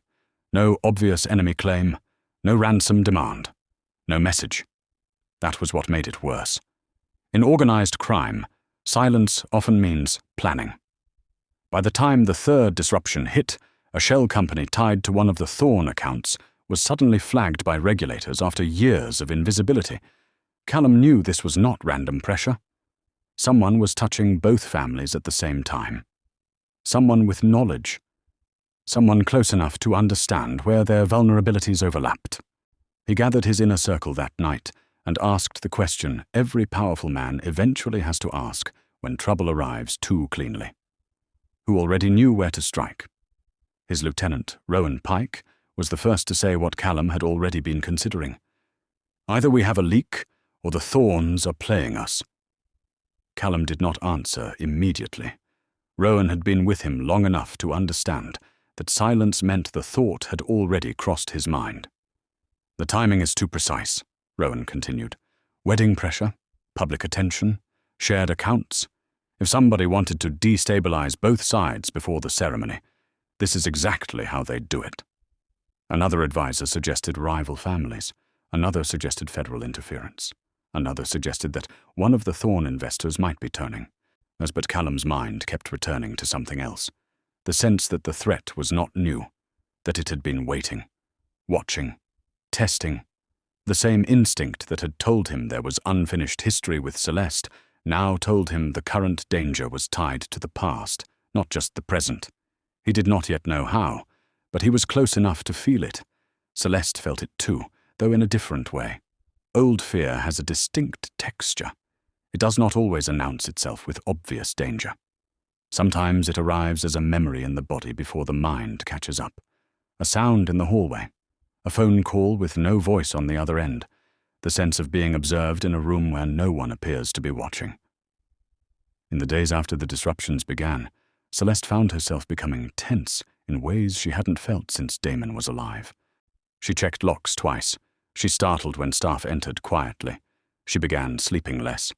No obvious enemy claim. No ransom demand. No message. That was what made it worse. In organized crime, silence often means planning. By the time the third disruption hit, a shell company tied to one of the Thorn accounts was suddenly flagged by regulators after years of invisibility. Callum knew this was not random pressure. Someone was touching both families at the same time. Someone with knowledge. Someone close enough to understand where their vulnerabilities overlapped. He gathered his inner circle that night and asked the question every powerful man eventually has to ask when trouble arrives too cleanly. Who already knew where to strike? His lieutenant, Rowan Pike, was the first to say what Callum had already been considering. "Either we have a leak, or the Thorns are playing us." Callum did not answer immediately. Rowan had been with him long enough to understand that silence meant the thought had already crossed his mind. "The timing is too precise," Rowan continued. "Wedding pressure, public attention, shared accounts. If somebody wanted to destabilize both sides before the ceremony, this is exactly how they'd do it." Another advisor suggested rival families. Another suggested federal interference. Another suggested that one of the Thorn investors might be turning. But Callum's mind kept returning to something else. The sense that the threat was not new, that it had been waiting, watching, testing. The same instinct that had told him there was unfinished history with Celeste now told him the current danger was tied to the past, not just the present. He did not yet know how, but he was close enough to feel it. Celeste felt it too, though in a different way. Old fear has a distinct texture. It does not always announce itself with obvious danger. Sometimes it arrives as a memory in the body before the mind catches up. A sound in the hallway. A phone call with no voice on the other end. The sense of being observed in a room where no one appears to be watching. In the days after the disruptions began, Celeste found herself becoming tense in ways she hadn't felt since Damon was alive. She checked locks twice. She startled when staff entered quietly. She began sleeping less.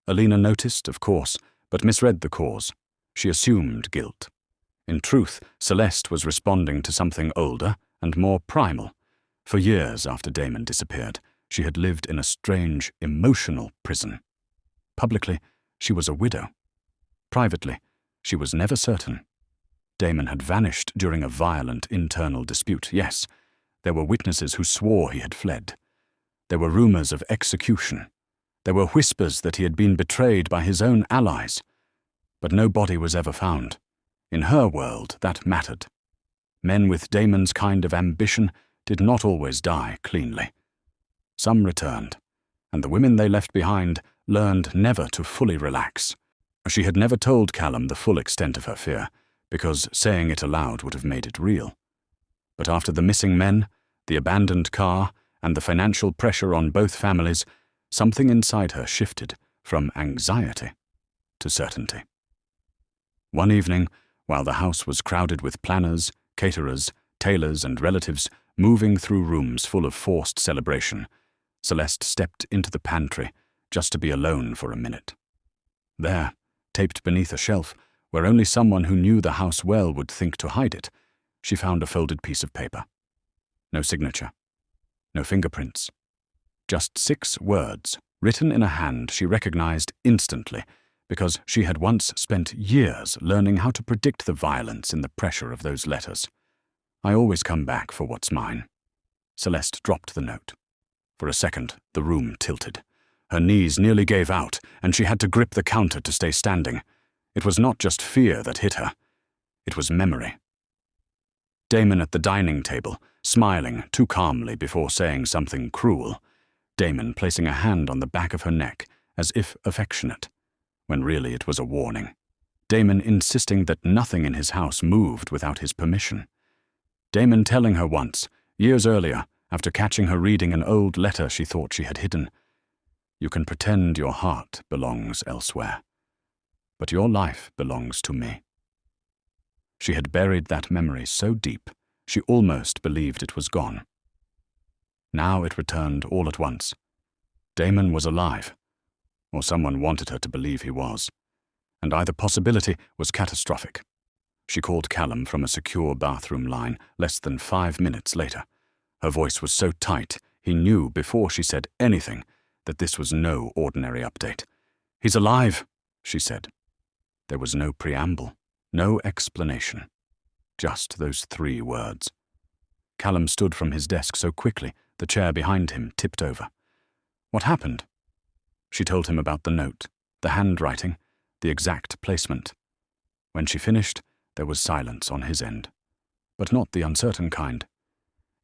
Alina noticed, of course, but misread the cause. She assumed guilt. In truth, Celeste was responding to something older and more primal. For years after Damon disappeared, she had lived in a strange, emotional prison. Publicly, she was a widow. Privately, she was never certain. Damon had vanished during a violent internal dispute, yes. There were witnesses who swore he had fled. There were rumors of execution. There were whispers that he had been betrayed by his own allies. But no body was ever found. In her world, that mattered. Men with Damon's kind of ambition did not always die cleanly. Some returned, and the women they left behind learned never to fully relax. She had never told Callum the full extent of her fear, because saying it aloud would have made it real. But after the missing men, the abandoned car, and the financial pressure on both families, something inside her shifted from anxiety to certainty. One evening, while the house was crowded with planners, caterers, tailors, and relatives moving through rooms full of forced celebration, Celeste stepped into the pantry just to be alone for a minute. There, taped beneath a shelf, where only someone who knew the house well would think to hide it, she found a folded piece of paper. No signature. No fingerprints. Just 6 words, written in a hand she recognized instantly, because she had once spent years learning how to predict the violence in the pressure of those letters. I always come back for what's mine. Celeste dropped the note. For a second, the room tilted. Her knees nearly gave out, and she had to grip the counter to stay standing. It was not just fear that hit her. It was memory. Damon at the dining table, smiling too calmly before saying something cruel. Damon placing a hand on the back of her neck, as if affectionate, when really it was a warning. Damon insisting that nothing in his house moved without his permission. Damon telling her once, years earlier, after catching her reading an old letter she thought she had hidden, "You can pretend your heart belongs elsewhere, but your life belongs to me." She had buried that memory so deep, she almost believed it was gone. Now it returned all at once. Damon was alive, or someone wanted her to believe he was, and either possibility was catastrophic. She called Callum from a secure bathroom line less than 5 minutes later. Her voice was so tight, he knew before she said anything that this was no ordinary update. "He's alive," she said. There was no preamble, no explanation, just those 3 words. Callum stood from his desk so quickly, the chair behind him tipped over. "What happened?" She told him about the note, the handwriting, the exact placement. When she finished, there was silence on his end, but not the uncertain kind.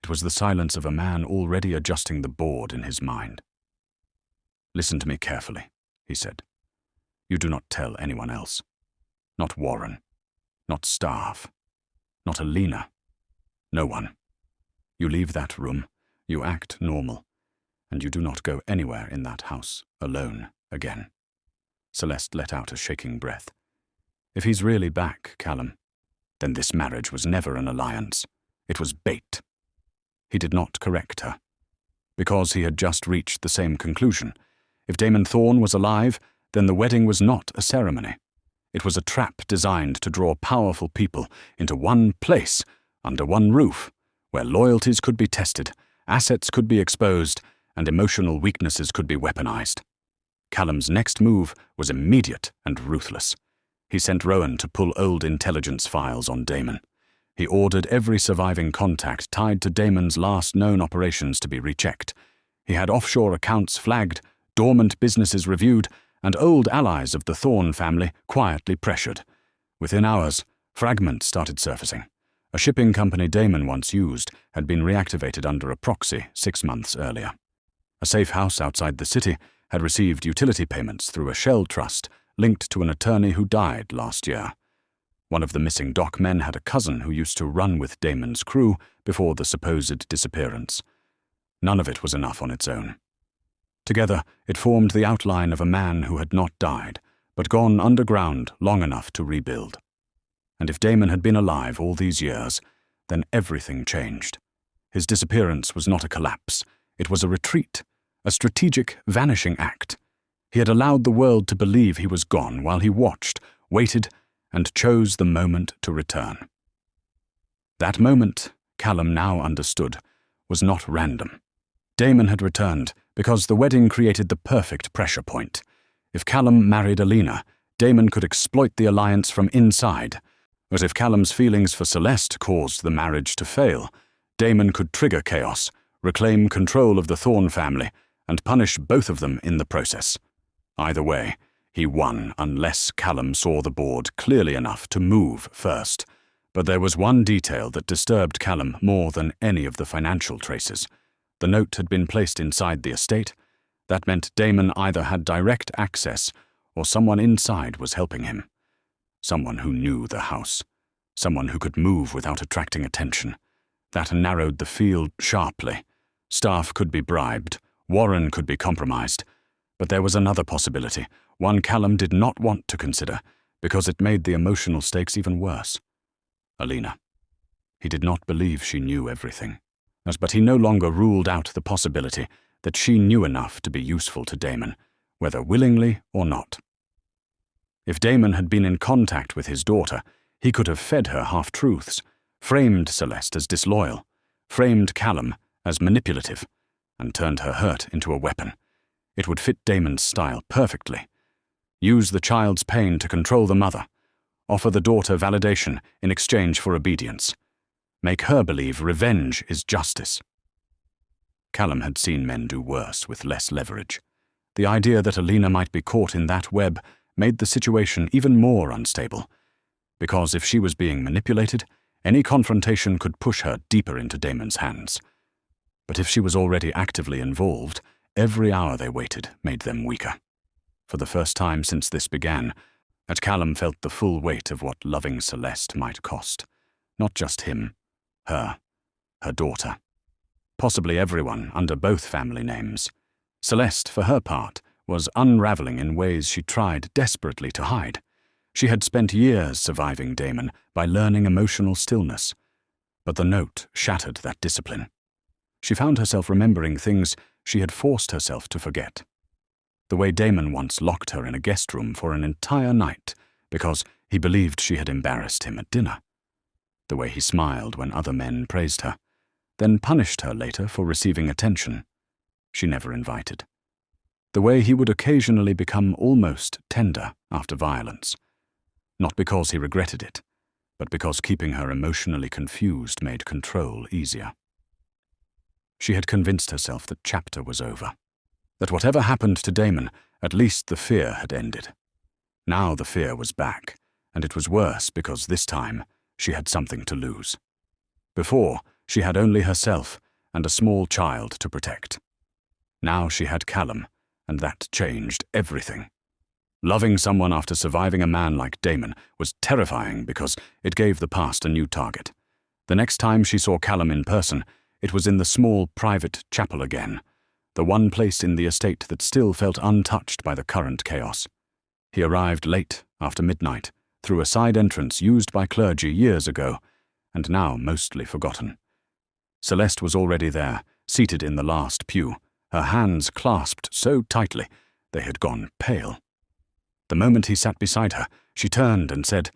It was the silence of a man already adjusting the board in his mind. "Listen to me carefully," he said. "You do not tell anyone else. Not Warren. Not staff. Not Alina. No one. You leave that room, you act normal, and you do not go anywhere in that house alone again." Celeste let out a shaking breath. "If he's really back, Callum, then this marriage was never an alliance. It was bait." He did not correct her, because he had just reached the same conclusion. If Damon Thorne was alive, then the wedding was not a ceremony. It was a trap designed to draw powerful people into one place, under one roof, where loyalties could be tested, assets could be exposed, and emotional weaknesses could be weaponized. Callum's next move was immediate and ruthless. He sent Rowan to pull old intelligence files on Damon. He ordered every surviving contact tied to Damon's last known operations to be rechecked. He had offshore accounts flagged, dormant businesses reviewed, and old allies of the Thorne family quietly pressured. Within hours, fragments started surfacing. A shipping company Damon once used had been reactivated under a proxy 6 months earlier. A safe house outside the city had received utility payments through a shell trust linked to an attorney who died last year. One of the missing dock men had a cousin who used to run with Damon's crew before the supposed disappearance. None of it was enough on its own. Together, it formed the outline of a man who had not died, but gone underground long enough to rebuild. And if Damon had been alive all these years, then everything changed. His disappearance was not a collapse. It was a retreat, a strategic vanishing act. He had allowed the world to believe he was gone while he watched, waited, and chose the moment to return. That moment, Callum now understood, was not random. Damon had returned because the wedding created the perfect pressure point. If Callum married Alina, Damon could exploit the alliance from inside. But if Callum's feelings for Celeste caused the marriage to fail, Damon could trigger chaos, reclaim control of the Thorne family, and punish both of them in the process. Either way, he won unless Callum saw the board clearly enough to move first. But there was one detail that disturbed Callum more than any of the financial traces. The note had been placed inside the estate. That meant Damon either had direct access or someone inside was helping him. Someone who knew the house. Someone who could move without attracting attention. That narrowed the field sharply. Staff could be bribed. Warren could be compromised. But there was another possibility, one Callum did not want to consider, because it made the emotional stakes even worse. Alina. He did not believe she knew everything. But he no longer ruled out the possibility that she knew enough to be useful to Damon, whether willingly or not. If Damon had been in contact with his daughter, he could have fed her half-truths, framed Celeste as disloyal, framed Callum as manipulative, and turned her hurt into a weapon. It would fit Damon's style perfectly. Use the child's pain to control the mother. Offer the daughter validation in exchange for obedience. Make her believe revenge is justice. Callum had seen men do worse with less leverage. The idea that Alina might be caught in that web made the situation even more unstable, because if she was being manipulated, any confrontation could push her deeper into Damon's hands. But if she was already actively involved, every hour they waited made them weaker. For the first time since this began, Callum felt the full weight of what loving Celeste might cost. Not just him, her daughter. Possibly everyone under both family names. Celeste, for her part, was unraveling in ways she tried desperately to hide. She had spent years surviving Damon by learning emotional stillness. But the note shattered that discipline. She found herself remembering things she had forced herself to forget. The way Damon once locked her in a guest room for an entire night because he believed she had embarrassed him at dinner. The way he smiled when other men praised her, then punished her later for receiving attention she never invited. The way he would occasionally become almost tender after violence, not because he regretted it, but because keeping her emotionally confused made control easier. She had convinced herself that chapter was over, that whatever happened to Damon, at least the fear had ended. Now the fear was back, and it was worse because this time she had something to lose. Before, she had only herself and a small child to protect. Now she had Callum, and that changed everything. Loving someone after surviving a man like Damon was terrifying because it gave the past a new target. The next time she saw Callum in person, it was in the small private chapel again, the one place in the estate that still felt untouched by the current chaos. He arrived late, after midnight, through a side entrance used by clergy years ago, and now mostly forgotten. Celeste was already there, seated in the last pew, her hands clasped so tightly they had gone pale. The moment he sat beside her, she turned and said,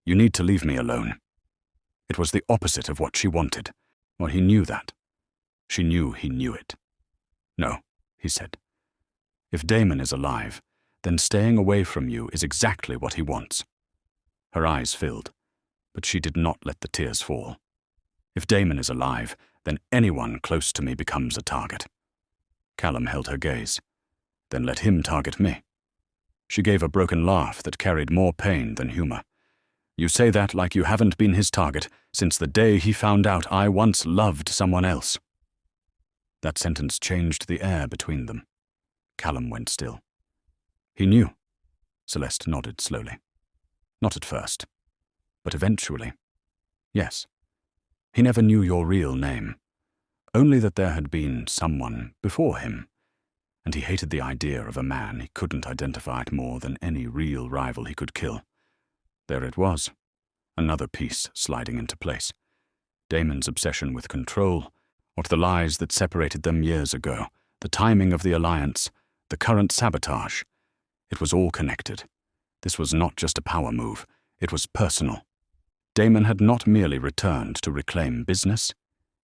"You need to leave me alone." It was the opposite of what she wanted. Well, he knew that. She knew he knew it. "No," he said. "If Damon is alive, then staying away from you is exactly what he wants." Her eyes filled, but she did not let the tears fall. "If Damon is alive, then anyone close to me becomes a target." Callum held her gaze. "Then let him target me." She gave a broken laugh that carried more pain than humor. "You say that like you haven't been his target since the day he found out I once loved someone else." That sentence changed the air between them. Callum went still. "He knew." Celeste nodded slowly. "Not at first, but eventually. Yes. He never knew your real name, only that there had been someone before him, and he hated the idea of a man he couldn't identify more than any real rival he could kill. There it was, another piece sliding into place. Damon's obsession with control, what the lies that separated them years ago, the timing of the alliance, the current sabotage. It was all connected. This was not just a power move, it was personal. Damon had not merely returned to reclaim business,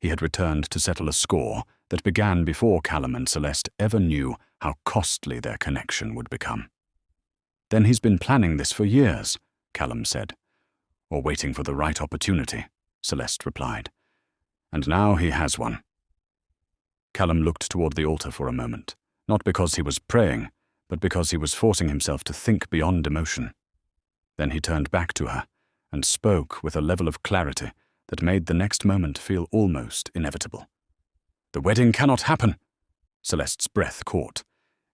he had returned to settle a score that began before Callum and Celeste ever knew how costly their connection would become. "Then he's been planning this for years," Callum said. "Or waiting for the right opportunity," Celeste replied. "And now he has one." Callum looked toward the altar for a moment, not because he was praying, but because he was forcing himself to think beyond emotion. Then he turned back to her and spoke with a level of clarity that made the next moment feel almost inevitable. "The wedding cannot happen." Celeste's breath caught.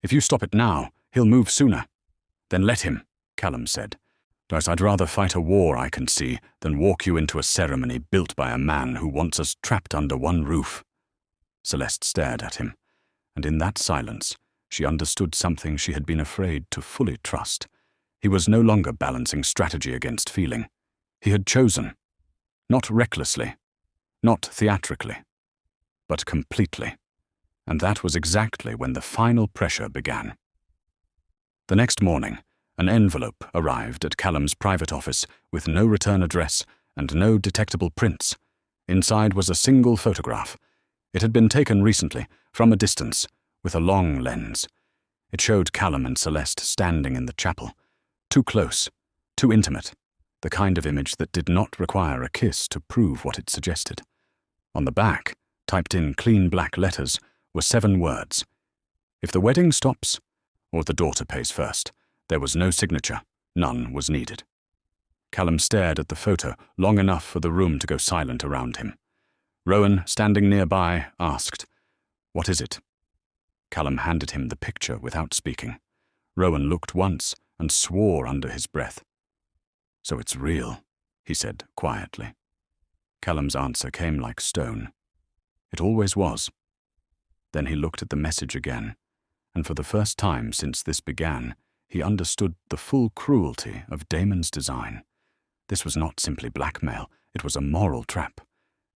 "If you stop it now, he'll move sooner." "Then let him," Callum said. "But I'd rather fight a war I can see than walk you into a ceremony built by a man who wants us trapped under one roof." Celeste stared at him, and in that silence, she understood something she had been afraid to fully trust. He was no longer balancing strategy against feeling. He had chosen. Not recklessly, not theatrically, but completely. And that was exactly when the final pressure began. The next morning, An envelope arrived at Callum's private office with no return address and no detectable prints. Inside was a single photograph. It had been taken recently, from a distance, with a long lens. It showed Callum and Celeste standing in the chapel. Too close, too intimate, the kind of image that did not require a kiss to prove what it suggested. On the back, typed in clean black letters, were 7 words. If the wedding stops, or the daughter pays first. There was no signature. None was needed. Callum stared at the photo long enough for the room to go silent around him. Rowan, standing nearby, asked, "What is it?" Callum handed him the picture without speaking. Rowan looked once and swore under his breath. "So it's real," he said quietly. Callum's answer came like stone. It always was. Then he looked at the message again, and for the first time since this began, he understood the full cruelty of Damon's design. This was not simply blackmail, it was a moral trap.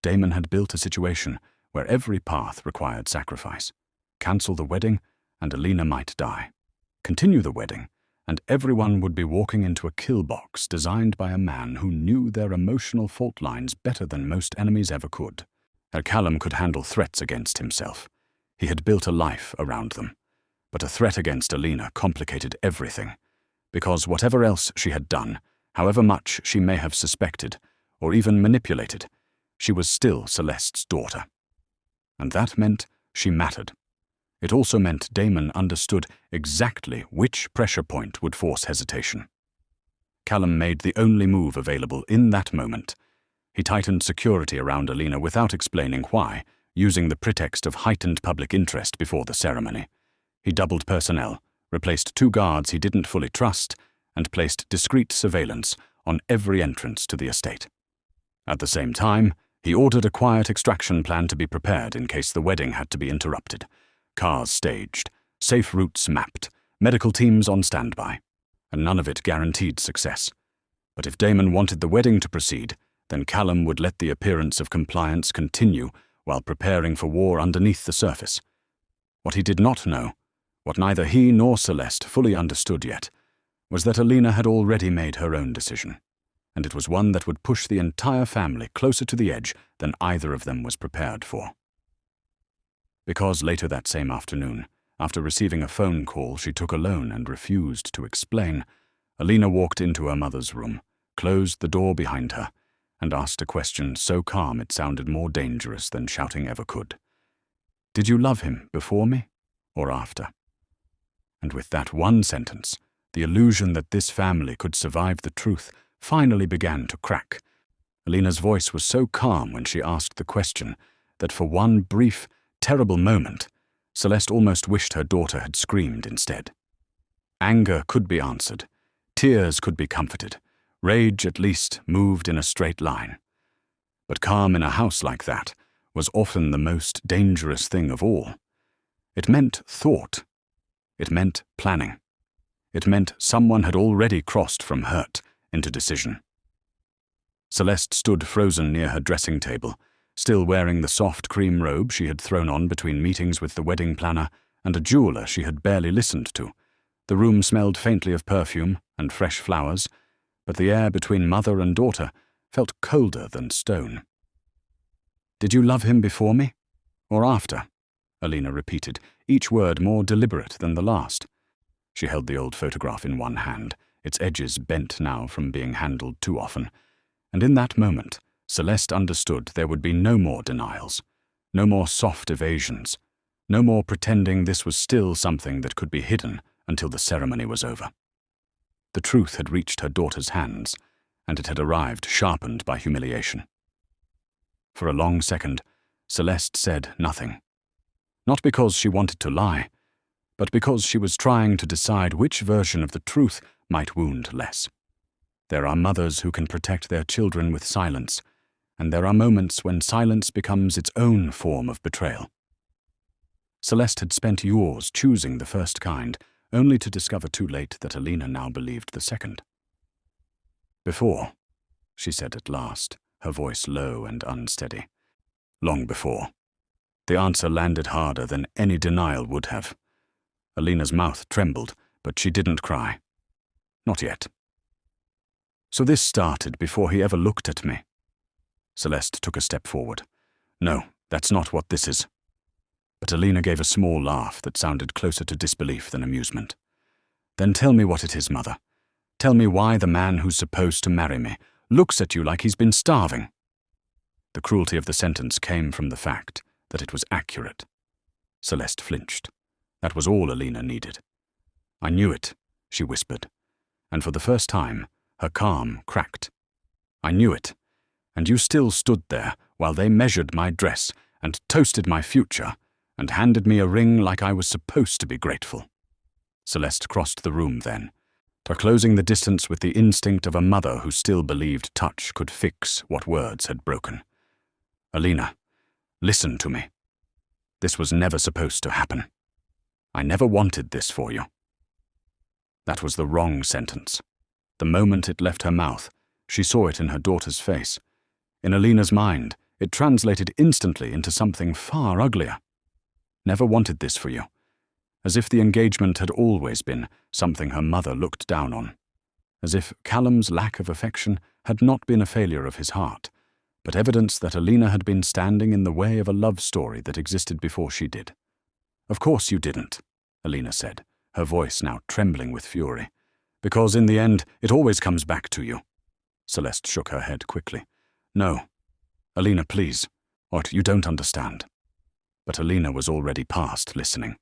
Damon had built a situation where every path required sacrifice. Cancel the wedding, and Alina might die. Continue the wedding, and everyone would be walking into a kill box designed by a man who knew their emotional fault lines better than most enemies ever could. Callum could handle threats against himself. He had built a life around them. But a threat against Alina complicated everything, because whatever else she had done, however much she may have suspected, or even manipulated, she was still Celeste's daughter. And that meant she mattered. It also meant Damon understood exactly which pressure point would force hesitation. Callum made the only move available in that moment. He tightened security around Alina without explaining why, using the pretext of heightened public interest before the ceremony. He doubled personnel, replaced 2 guards he didn't fully trust, and placed discreet surveillance on every entrance to the estate. At the same time, he ordered a quiet extraction plan to be prepared in case the wedding had to be interrupted. Cars staged, safe routes mapped, medical teams on standby, and none of it guaranteed success. But if Damon wanted the wedding to proceed, then Callum would let the appearance of compliance continue while preparing for war underneath the surface. What he did not know, what neither he nor Celeste fully understood yet, was that Alina had already made her own decision, and it was one that would push the entire family closer to the edge than either of them was prepared for. Because later that same afternoon, after receiving a phone call she took alone and refused to explain, Alina walked into her mother's room, closed the door behind her, and asked a question so calm it sounded more dangerous than shouting ever could. "Did you love him before me or after?" And with that one sentence, the illusion that this family could survive the truth finally began to crack. Alina's voice was so calm when she asked the question that for one brief, terrible moment, Celeste almost wished her daughter had screamed instead. Anger could be answered, tears could be comforted, rage at least moved in a straight line. But calm in a house like that was often the most dangerous thing of all. It meant thought. It meant planning. It meant someone had already crossed from hurt into decision. Celeste stood frozen near her dressing table, still wearing the soft cream robe she had thrown on between meetings with the wedding planner and a jeweler she had barely listened to. The room smelled faintly of perfume and fresh flowers, but the air between mother and daughter felt colder than stone. "Did you love him before me or after?" Alina repeated, each word more deliberate than the last. She held the old photograph in one hand, its edges bent now from being handled too often, and in that moment, Celeste understood there would be no more denials, no more soft evasions, no more pretending this was still something that could be hidden until the ceremony was over. The truth had reached her daughter's hands, and it had arrived sharpened by humiliation. For a long second, Celeste said nothing. Not because she wanted to lie, but because she was trying to decide which version of the truth might wound less. There are mothers who can protect their children with silence, and there are moments when silence becomes its own form of betrayal. Celeste had spent years choosing the first kind, only to discover too late that Alina now believed the second. "Before," she said at last, her voice low and unsteady. "Long before." The answer landed harder than any denial would have. Alina's mouth trembled, but she didn't cry. Not yet. So this started before he ever looked at me. Celeste took a step forward. No, that's not what this is. But Alina gave a small laugh that sounded closer to disbelief than amusement. Then tell me what it is, Mother. Tell me why the man who's supposed to marry me looks at you like he's been starving. The cruelty of the sentence came from the fact that it was accurate. Celeste flinched. That was all Alina needed. I knew it, she whispered, and for the first time, her calm cracked. I knew it, and you still stood there while they measured my dress and toasted my future and handed me a ring like I was supposed to be grateful. Celeste crossed the room then, closing the distance with the instinct of a mother who still believed touch could fix what words had broken. Alina, listen to me. This was never supposed to happen. I never wanted this for you. That was the wrong sentence. The moment it left her mouth, she saw it in her daughter's face. In Alina's mind, it translated instantly into something far uglier. Never wanted this for you. As if the engagement had always been something her mother looked down on. As if Callum's lack of affection had not been a failure of his heart, but evidence that Alina had been standing in the way of a love story that existed before she did. Of course you didn't, Alina said, her voice now trembling with fury. Because in the end, it always comes back to you. Celeste shook her head quickly. No. Alina, please. What, you don't understand. But Alina was already past listening.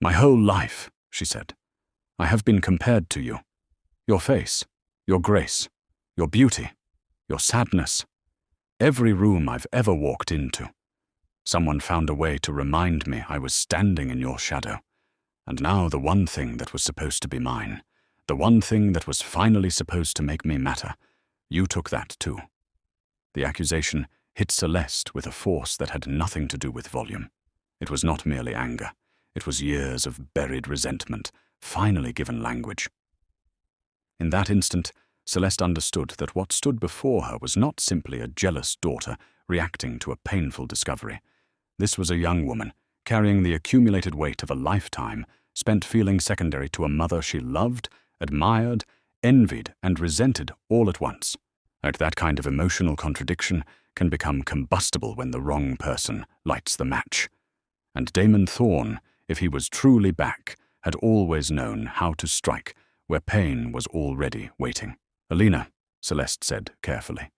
My whole life, she said, I have been compared to you. Your face, your grace, your beauty, your sadness. Every room I've ever walked into. Someone found a way to remind me I was standing in your shadow. And now the one thing that was supposed to be mine, the one thing that was finally supposed to make me matter, you took that too. The accusation hit Celeste with a force that had nothing to do with volume. It was not merely anger. It was years of buried resentment, finally given language. In that instant, Celeste understood that what stood before her was not simply a jealous daughter reacting to a painful discovery. This was a young woman, carrying the accumulated weight of a lifetime, spent feeling secondary to a mother she loved, admired, envied, and resented all at once. And that kind of emotional contradiction can become combustible when the wrong person lights the match. And Damon Thorne, if he was truly back, had always known how to strike where pain was already waiting. Alina, Celeste said carefully,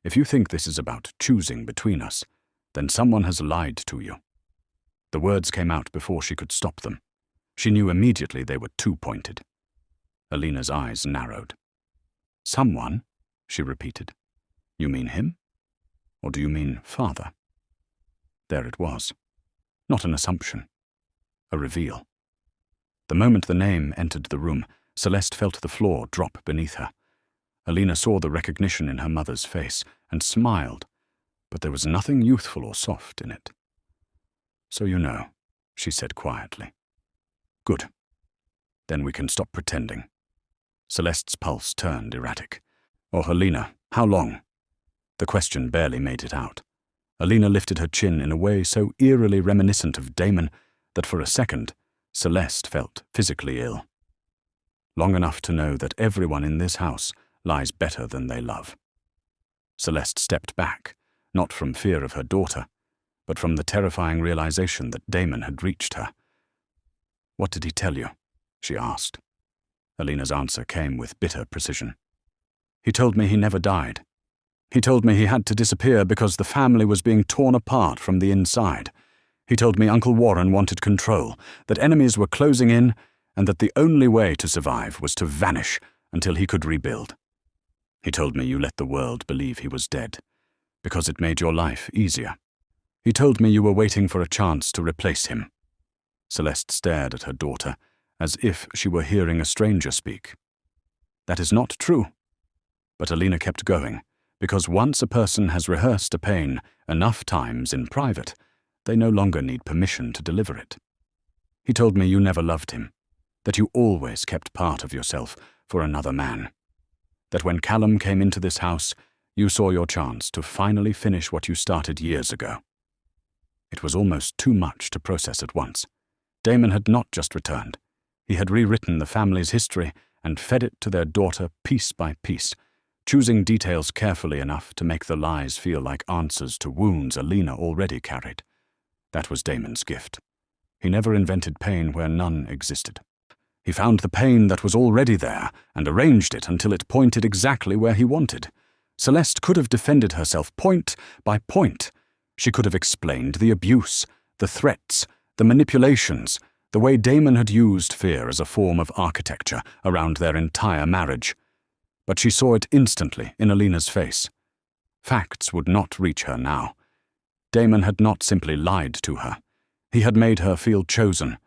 if you think this is about choosing between us, then someone has lied to you. The words came out before she could stop them. She knew immediately they were too pointed. Alina's eyes narrowed. Someone, she repeated. You mean him? Or do you mean father? There it was. Not an assumption. A reveal. The moment the name entered the room, Celeste felt the floor drop beneath her. Alina saw the recognition in her mother's face and smiled, but there was nothing youthful or soft in it. So you know, she said quietly. Good. Then we can stop pretending. Celeste's pulse turned erratic. Oh, Alina, how long? The question barely made it out. Alina lifted her chin in a way so eerily reminiscent of Damon that for a second, Celeste felt physically ill. Long enough to know that everyone in this house lies better than they love. Celeste stepped back, not from fear of her daughter, but from the terrifying realization that Damon had reached her. What did he tell you? She asked. Alina's answer came with bitter precision. He told me he never died. He told me he had to disappear because the family was being torn apart from the inside. He told me Uncle Warren wanted control, that enemies were closing in, and that the only way to survive was to vanish until he could rebuild. He told me you let the world believe he was dead, because it made your life easier. He told me you were waiting for a chance to replace him. Celeste stared at her daughter, as if she were hearing a stranger speak. That is not true. But Alina kept going, because once a person has rehearsed a pain enough times in private, they no longer need permission to deliver it. He told me you never loved him, that you always kept part of yourself for another man, that when Callum came into this house, you saw your chance to finally finish what you started years ago. It was almost too much to process at once. Damon had not just returned. He had rewritten the family's history and fed it to their daughter piece by piece, choosing details carefully enough to make the lies feel like answers to wounds Alina already carried. That was Damon's gift. He never invented pain where none existed. He found the pain that was already there and arranged it until it pointed exactly where he wanted. Celeste could have defended herself point by point. She could have explained the abuse, the threats, the manipulations, the way Damon had used fear as a form of architecture around their entire marriage. But she saw it instantly in Alina's face. Facts would not reach her now. Damon had not simply lied to her. He had made her feel chosen.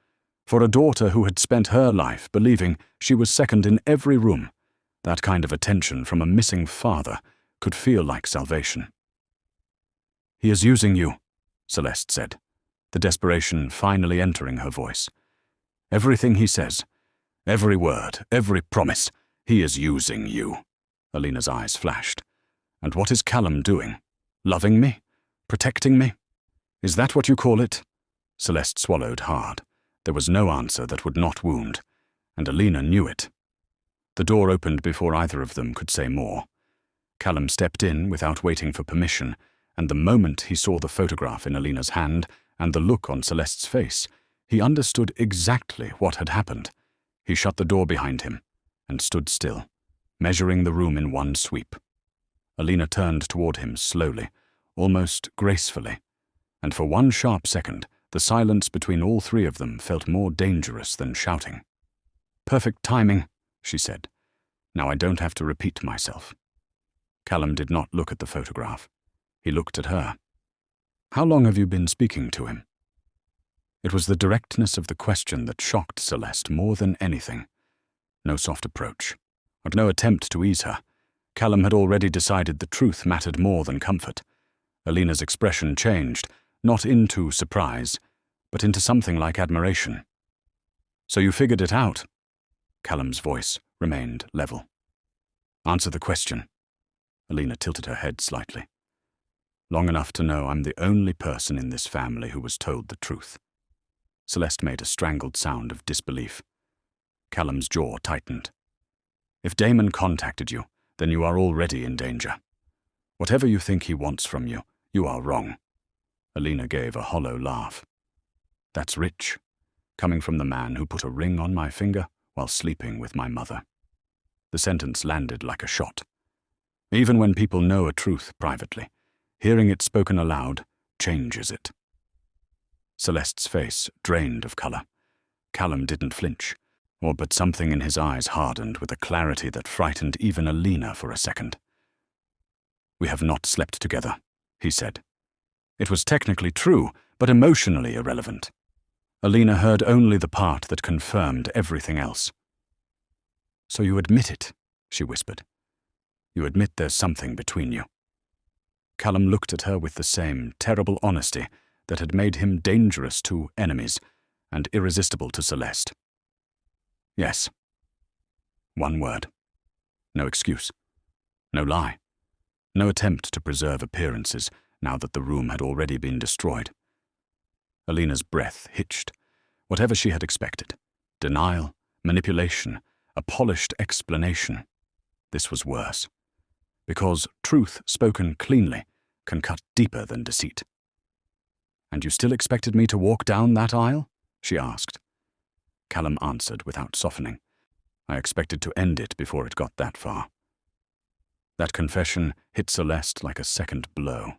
For a daughter who had spent her life believing she was second in every room, that kind of attention from a missing father could feel like salvation. "He is using you," Celeste said, the desperation finally entering her voice. "Everything he says, every word, every promise, he is using you." Alina's eyes flashed. "And what is Callum doing? Loving me? Protecting me? Is that what you call it?" Celeste swallowed hard. There was no answer that would not wound, and Alina knew it. The door opened before either of them could say more. Callum stepped in without waiting for permission, and the moment he saw the photograph in Alina's hand and the look on Celeste's face, he understood exactly what had happened. He shut the door behind him and stood still, measuring the room in one sweep. Alina turned toward him slowly, almost gracefully, and for one sharp second, the silence between all three of them felt more dangerous than shouting. "Perfect timing," she said. "Now I don't have to repeat myself." Callum did not look at the photograph. He looked at her. "How long have you been speaking to him?" It was the directness of the question that shocked Celeste more than anything. No soft approach, and no attempt to ease her. Callum had already decided the truth mattered more than comfort. Alina's expression changed, not into surprise, but into something like admiration. "So you figured it out?" Callum's voice remained level. "Answer the question." Alina tilted her head slightly. "Long enough to know I'm the only person in this family who was told the truth." Celeste made a strangled sound of disbelief. Callum's jaw tightened. "If Damon contacted you, then you are already in danger. Whatever you think he wants from you, you are wrong." Alina gave a hollow laugh. "That's rich, coming from the man who put a ring on my finger while sleeping with my mother." The sentence landed like a shot. Even when people know a truth privately, hearing it spoken aloud changes it. Celeste's face drained of color. Callum didn't flinch, but something in his eyes hardened with a clarity that frightened even Alina for a second. "We have not slept together," he said. It was technically true, but emotionally irrelevant. Alina heard only the part that confirmed everything else. "So you admit it," she whispered. "You admit there's something between you." Callum looked at her with the same terrible honesty that had made him dangerous to enemies and irresistible to Celeste. "Yes." One word. No excuse. No lie. No attempt to preserve appearances now that the room had already been destroyed. Alina's breath hitched. Whatever she had expected. Denial, manipulation, a polished explanation. This was worse. Because truth spoken cleanly can cut deeper than deceit. "And you still expected me to walk down that aisle?" she asked. Callum answered without softening. "I expected to end it before it got that far." That confession hit Celeste like a second blow.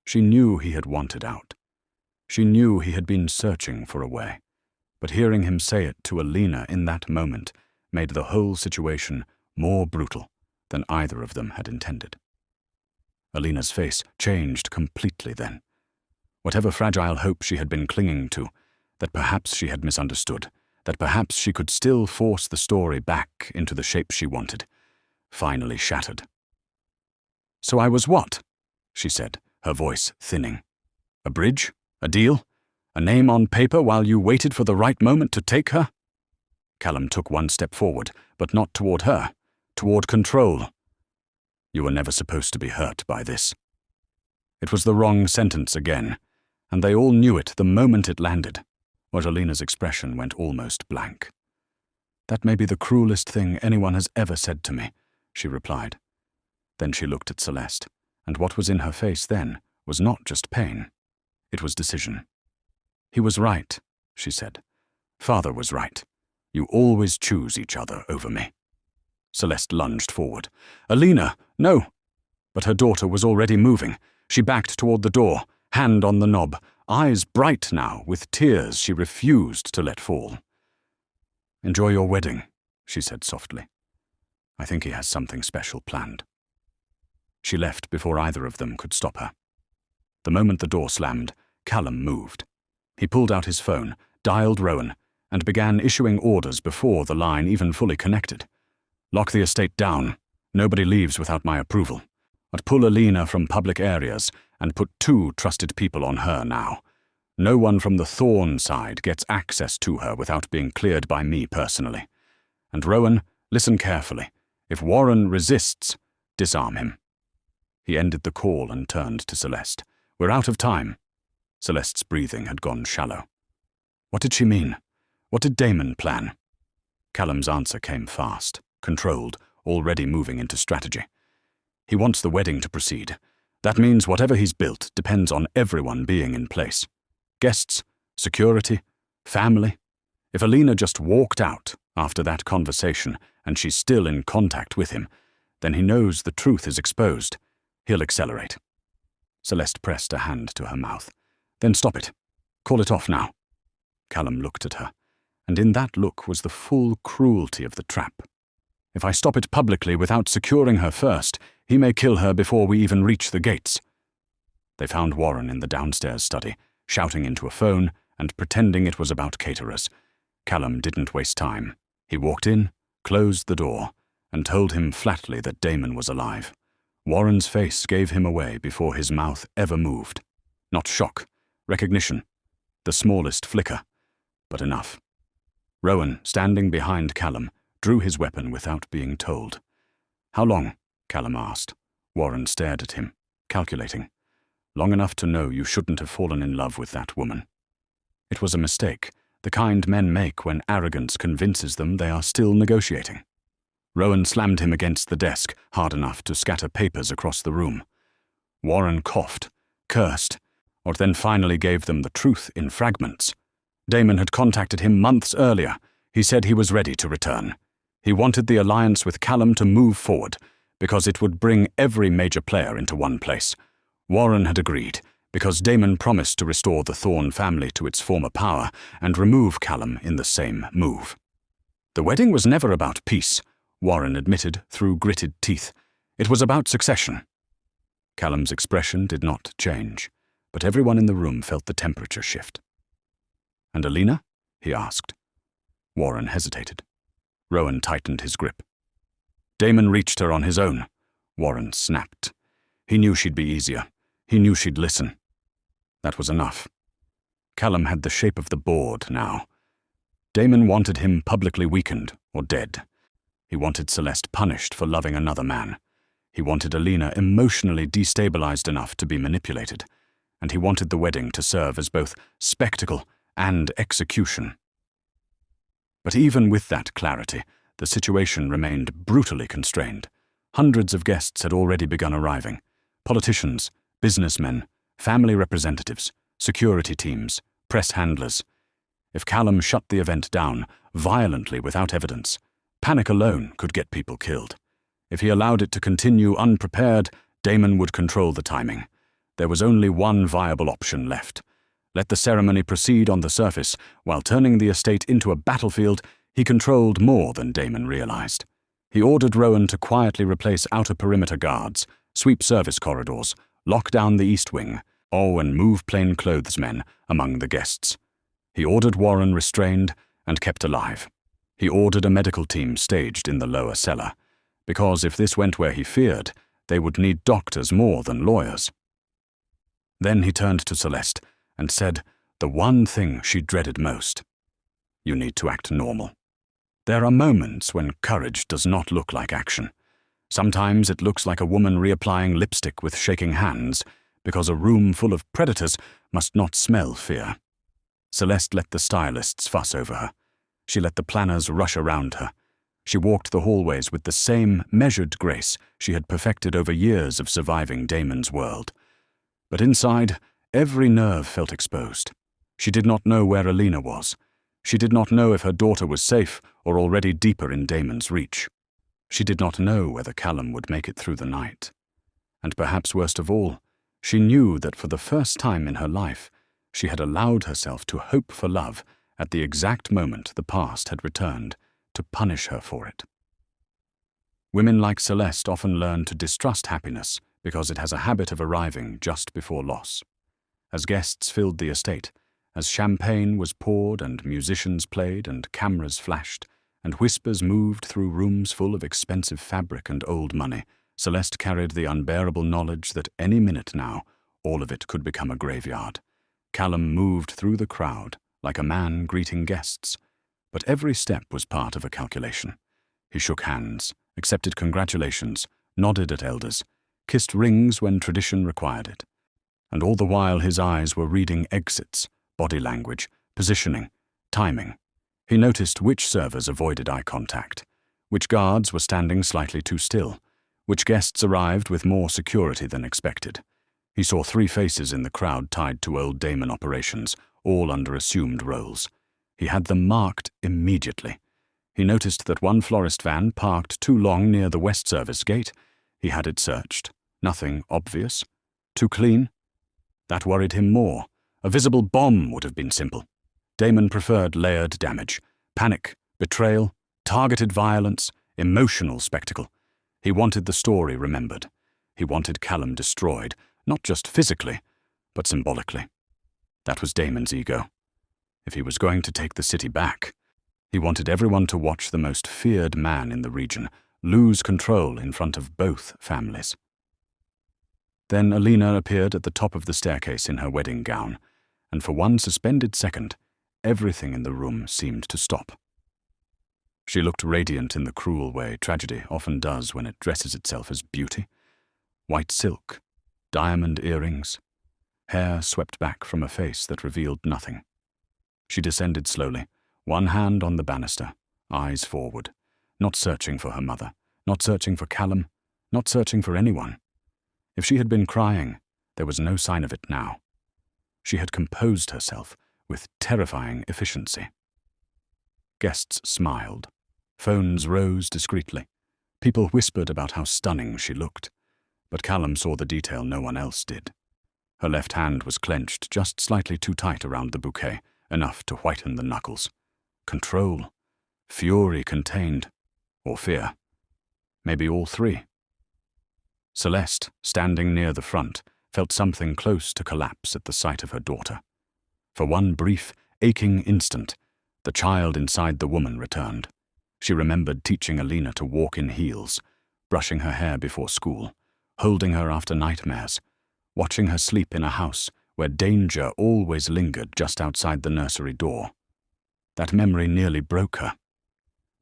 She knew he had wanted out. She knew he had been searching for a way, but hearing him say it to Alina in that moment made the whole situation more brutal than either of them had intended. Alina's face changed completely then. Whatever fragile hope she had been clinging to, that perhaps she had misunderstood, that perhaps she could still force the story back into the shape she wanted, finally shattered. "So I was what?" she said, her voice thinning. "A bridge? A deal? A name on paper while you waited for the right moment to take her?" Callum took one step forward, but not toward her, toward control. "You were never supposed to be hurt by this." It was the wrong sentence again, and they all knew it the moment it landed, but Alina's expression went almost blank. "That may be the cruelest thing anyone has ever said to me," she replied. Then she looked at Celeste, and what was in her face then was not just pain. It was decision. "He was right," she said. "Father was right. You always choose each other over me." Celeste lunged forward. "Alina, no!" But her daughter was already moving. She backed toward the door, hand on the knob, eyes bright now with tears she refused to let fall. "Enjoy your wedding," she said softly. "I think he has something special planned." She left before either of them could stop her. The moment the door slammed, Callum moved. He pulled out his phone, dialed Rowan, and began issuing orders before the line even fully connected. "Lock the estate down. Nobody leaves without my approval. But pull Alina from public areas and put 2 trusted people on her now. No one from the Thorn side gets access to her without being cleared by me personally. And Rowan, listen carefully. If Warren resists, disarm him." He ended the call and turned to Celeste. "We're out of time." Celeste's breathing had gone shallow. What did she mean? What did Damon plan? Callum's answer came fast, controlled, already moving into strategy. "He wants the wedding to proceed. That means whatever he's built depends on everyone being in place. Guests, security, family. If Alina just walked out after that conversation and she's still in contact with him, then he knows the truth is exposed. He'll accelerate." Celeste pressed a hand to her mouth. "Then stop it. Call it off now." Callum looked at her, and in that look was the full cruelty of the trap. "If I stop it publicly without securing her first, he may kill her before we even reach the gates." They found Warren in the downstairs study, shouting into a phone and pretending it was about caterers. Callum didn't waste time. He walked in, closed the door, and told him flatly that Damon was alive. Warren's face gave him away before his mouth ever moved. Not shock, recognition, the smallest flicker, but enough. Rowan, standing behind Callum, drew his weapon without being told. "How long?" Callum asked. Warren stared at him, calculating. "Long enough to know you shouldn't have fallen in love with that woman." It was a mistake, the kind men make when arrogance convinces them they are still negotiating. Rowan slammed him against the desk, hard enough to scatter papers across the room. Warren coughed, cursed, or then finally gave them the truth in fragments. Damon had contacted him months earlier. He said he was ready to return. He wanted the alliance with Callum to move forward, because it would bring every major player into one place. Warren had agreed, because Damon promised to restore the Thorn family to its former power and remove Callum in the same move. The wedding was never about peace, Warren admitted through gritted teeth. It was about succession. Callum's expression did not change, but everyone in the room felt the temperature shift. "And Alina?" he asked. Warren hesitated. Rowan tightened his grip. "Damon reached her on his own," Warren snapped. "He knew she'd be easier. He knew she'd listen." That was enough. Callum had the shape of the board now. Damon wanted him publicly weakened or dead. He wanted Celeste punished for loving another man. He wanted Alina emotionally destabilized enough to be manipulated. And he wanted the wedding to serve as both spectacle and execution. But even with that clarity, the situation remained brutally constrained. Hundreds of guests had already begun arriving. Politicians, businessmen, family representatives, security teams, press handlers. If Callum shut the event down, violently without evidence, panic alone could get people killed. If he allowed it to continue unprepared, Damon would control the timing. There was only one viable option left. Let the ceremony proceed on the surface, while turning the estate into a battlefield he controlled more than Damon realized. He ordered Rowan to quietly replace outer perimeter guards, sweep service corridors, lock down the east wing, and move plainclothesmen among the guests. He ordered Warren restrained and kept alive. He ordered a medical team staged in the lower cellar, because if this went where he feared, they would need doctors more than lawyers. Then he turned to Celeste and said the one thing she dreaded most. "You need to act normal." There are moments when courage does not look like action. Sometimes it looks like a woman reapplying lipstick with shaking hands, because a room full of predators must not smell fear. Celeste let the stylists fuss over her. She let the planners rush around her. She walked the hallways with the same measured grace she had perfected over years of surviving Damon's world. But inside, every nerve felt exposed. She did not know where Alina was. She did not know if her daughter was safe or already deeper in Damon's reach. She did not know whether Callum would make it through the night. And perhaps worst of all, she knew that for the first time in her life, she had allowed herself to hope for love at the exact moment the past had returned to punish her for it. Women like Celeste often learn to distrust happiness because it has a habit of arriving just before loss. As guests filled the estate, as champagne was poured and musicians played and cameras flashed, and whispers moved through rooms full of expensive fabric and old money, Celeste carried the unbearable knowledge that any minute now, all of it could become a graveyard. Callum moved through the crowd like a man greeting guests, but every step was part of a calculation. He shook hands, accepted congratulations, nodded at elders, kissed rings when tradition required it. And all the while his eyes were reading exits, body language, positioning, timing. He noticed which servers avoided eye contact, which guards were standing slightly too still, which guests arrived with more security than expected. He saw 3 faces in the crowd tied to old Damon operations, all under assumed roles. He had them marked immediately. He noticed that one florist van parked too long near the West Service gate. He had it searched. Nothing obvious. Too clean? That worried him more. A visible bomb would have been simple. Damon preferred layered damage, panic, betrayal, targeted violence, emotional spectacle. He wanted the story remembered. He wanted Callum destroyed, not just physically, but symbolically. That was Damon's ego. If he was going to take the city back, he wanted everyone to watch the most feared man in the region lose control in front of both families. Then Alina appeared at the top of the staircase in her wedding gown, and for one suspended second, everything in the room seemed to stop. She looked radiant in the cruel way tragedy often does when it dresses itself as beauty. White silk, diamond earrings, hair swept back from a face that revealed nothing. She descended slowly, one hand on the banister, eyes forward, not searching for her mother, not searching for Callum, not searching for anyone. If she had been crying, there was no sign of it now. She had composed herself with terrifying efficiency. Guests smiled. Phones rose discreetly. People whispered about how stunning she looked. But Callum saw the detail no one else did. Her left hand was clenched just slightly too tight around the bouquet, enough to whiten the knuckles. Control, fury contained, or fear. Maybe all 3. Celeste, standing near the front, felt something close to collapse at the sight of her daughter. For one brief, aching instant, the child inside the woman returned. She remembered teaching Alina to walk in heels, brushing her hair before school, holding her after nightmares, watching her sleep in a house where danger always lingered just outside the nursery door. That memory nearly broke her.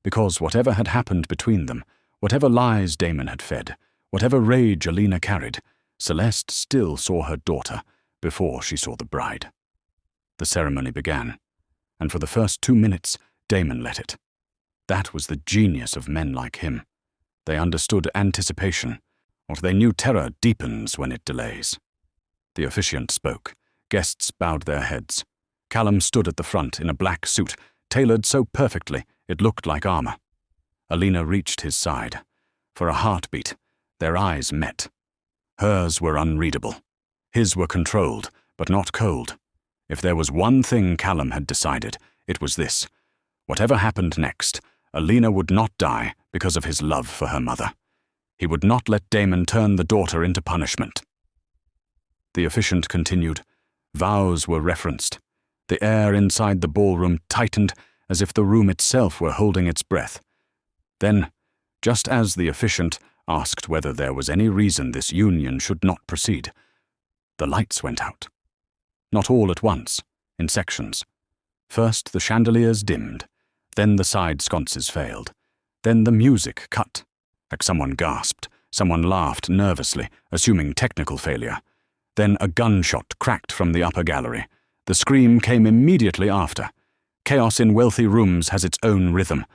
Because whatever had happened between them, whatever lies Damon had fed, whatever rage Alina carried, Celeste still saw her daughter before she saw the bride. The ceremony began, and for the first 2 minutes, Damon let it. That was the genius of men like him. They understood anticipation, or they knew terror deepens when it delays. The officiant spoke. Guests bowed their heads. Callum stood at the front in a black suit, tailored so perfectly it looked like armor. Alina reached his side. For a heartbeat, their eyes met. Hers were unreadable. His were controlled, but not cold. If there was one thing Callum had decided, it was this. Whatever happened next, Alina would not die because of his love for her mother. He would not let Damon turn the daughter into punishment. The officiant continued. Vows were referenced. The air inside the ballroom tightened as if the room itself were holding its breath. Then, just as the officiant asked whether there was any reason this union should not proceed, the lights went out. Not all at once, in sections. First the chandeliers dimmed, then the side sconces failed, then the music cut. Like someone gasped, someone laughed nervously, assuming technical failure. Then a gunshot cracked from the upper gallery. The scream came immediately after. Chaos in wealthy rooms has its own rhythm.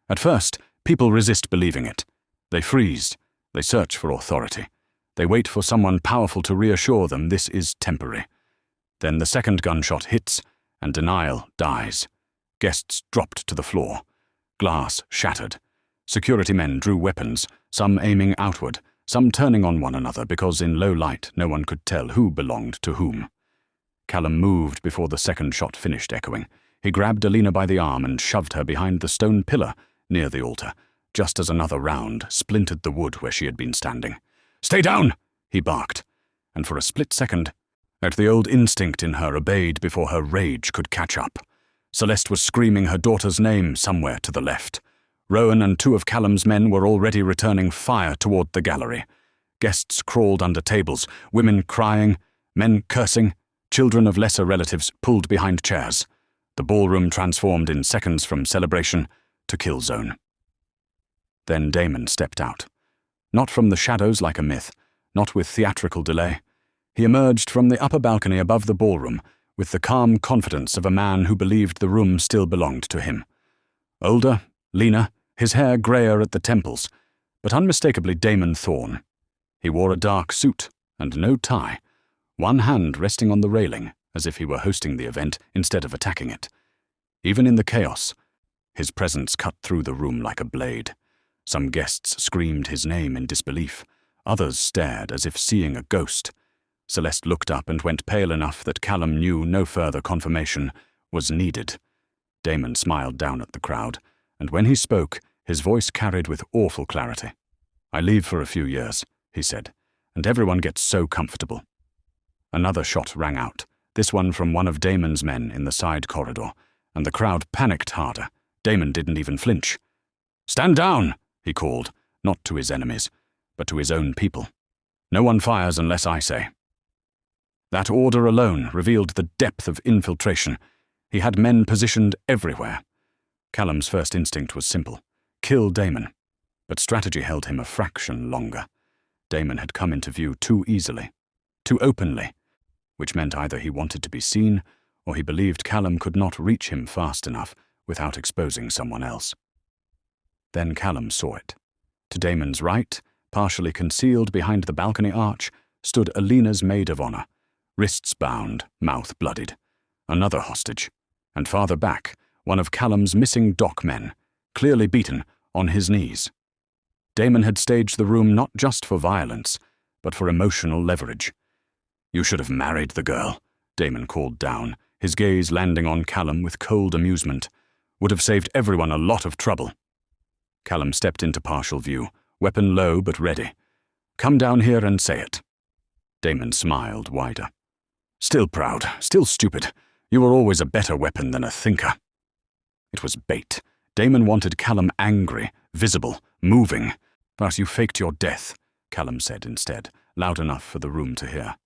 At first, people resist believing it. They freeze. They search for authority. They wait for someone powerful to reassure them this is temporary. Then the second gunshot hits, and denial dies. Guests dropped to the floor. Glass shattered. Security men drew weapons, some aiming outward, some turning on one another because in low light no one could tell who belonged to whom. Callum moved before the second shot finished echoing. He grabbed Alina by the arm and shoved her behind the stone pillar near the altar, just as another round splintered the wood where she had been standing. "Stay down!" he barked, and for a split second, the old instinct in her obeyed before her rage could catch up. Celeste was screaming her daughter's name somewhere to the left. Rowan and 2 of Callum's men were already returning fire toward the gallery. Guests crawled under tables, women crying, men cursing, children of lesser relatives pulled behind chairs. The ballroom transformed in seconds from celebration to kill zone. Then Damon stepped out. Not from the shadows like a myth, not with theatrical delay. He emerged from the upper balcony above the ballroom with the calm confidence of a man who believed the room still belonged to him. Older, leaner, his hair greyer at the temples, but unmistakably Damon Thorne. He wore a dark suit and no tie, one hand resting on the railing as if he were hosting the event instead of attacking it. Even in the chaos, his presence cut through the room like a blade. Some guests screamed his name in disbelief. Others stared as if seeing a ghost. Celeste looked up and went pale enough that Callum knew no further confirmation was needed. Damon smiled down at the crowd, and when he spoke, his voice carried with awful clarity. "I leave for a few years," he said, "and everyone gets so comfortable." Another shot rang out, this one from one of Damon's men in the side corridor, and the crowd panicked harder. Damon didn't even flinch. "Stand down!" he called, not to his enemies, but to his own people. "No one fires unless I say." That order alone revealed the depth of infiltration. He had men positioned everywhere. Callum's first instinct was simple: kill Damon. But strategy held him a fraction longer. Damon had come into view too easily, too openly, which meant either he wanted to be seen or he believed Callum could not reach him fast enough without exposing someone else. Then Callum saw it. To Damon's right, partially concealed behind the balcony arch, stood Alina's maid of honor, wrists bound, mouth bloodied. Another hostage. And farther back, one of Callum's missing dock men, clearly beaten, on his knees. Damon had staged the room not just for violence, but for emotional leverage. "You should have married the girl," Damon called down, his gaze landing on Callum with cold amusement. "Would have saved everyone a lot of trouble." Callum stepped into partial view, weapon low but ready. "Come down here and say it." Damon smiled wider. "Still proud, still stupid. You were always a better weapon than a thinker." It was bait. Damon wanted Callum angry, visible, moving. "But you faked your death," Callum said instead, loud enough for the room to hear.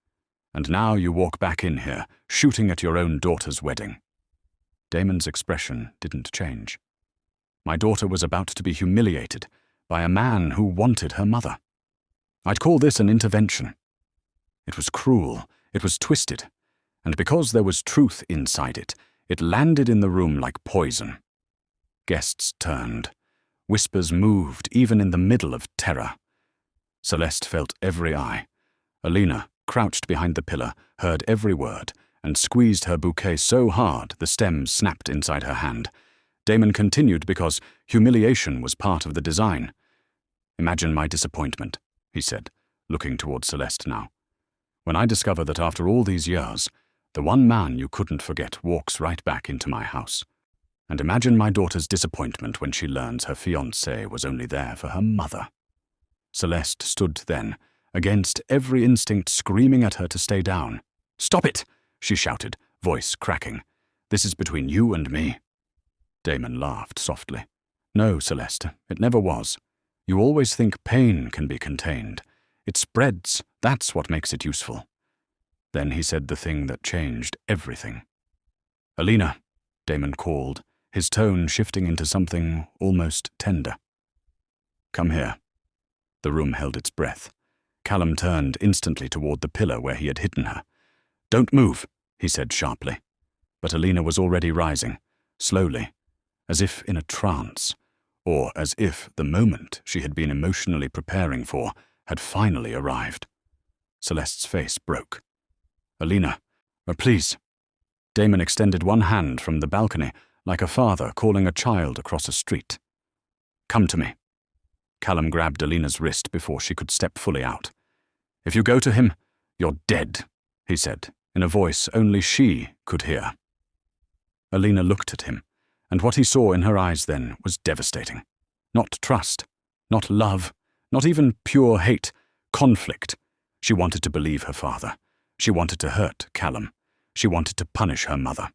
"And now you walk back in here, shooting at your own daughter's wedding." Damon's expression didn't change. "My daughter was about to be humiliated by a man who wanted her mother. I'd call this an intervention. It was cruel, it was twisted, and because there was truth inside it, it landed in the room like poison." Guests turned. Whispers moved even in the middle of terror. Celeste felt every eye. Alina, crouched behind the pillar, heard every word and squeezed her bouquet so hard the stems snapped inside her hand. Damon continued because humiliation was part of the design. "Imagine my disappointment," he said, looking toward Celeste now. "When I discover that after all these years, the one man you couldn't forget walks right back into my house. And imagine my daughter's disappointment when she learns her fiancé was only there for her mother." Celeste stood then, against every instinct screaming at her to stay down. "Stop it!" she shouted, voice cracking. "This is between you and me." Damon laughed softly. "No, Celeste, it never was. You always think pain can be contained. It spreads, that's what makes it useful." Then he said the thing that changed everything. "Alina," Damon called, his tone shifting into something almost tender. "Come here." The room held its breath. Callum turned instantly toward the pillar where he had hidden her. "Don't move," he said sharply. But Alina was already rising. slowly, as if in a trance, or as if the moment she had been emotionally preparing for had finally arrived. Celeste's face broke. "Alina, please." Damon extended one hand from the balcony, like a father calling a child across a street. "Come to me." Callum grabbed Alina's wrist before she could step fully out. "If you go to him, you're dead," he said, in a voice only she could hear. Alina looked at him, and what he saw in her eyes then was devastating. Not trust, not love, not even pure hate, conflict. She wanted to believe her father. She wanted to hurt Callum. She wanted to punish her mother.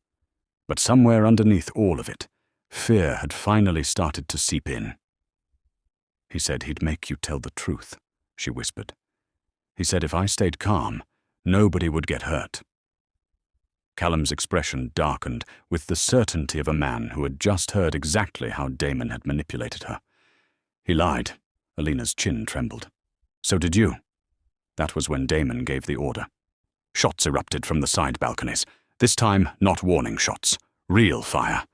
But somewhere underneath all of it, fear had finally started to seep in. "He said he'd make you tell the truth," she whispered. "He said if I stayed calm, nobody would get hurt." Callum's expression darkened with the certainty of a man who had just heard exactly how Damon had manipulated her. "He lied." Alina's chin trembled. "So did you." That was when Damon gave the order. Shots erupted from the side balconies, this time not warning shots, real fire.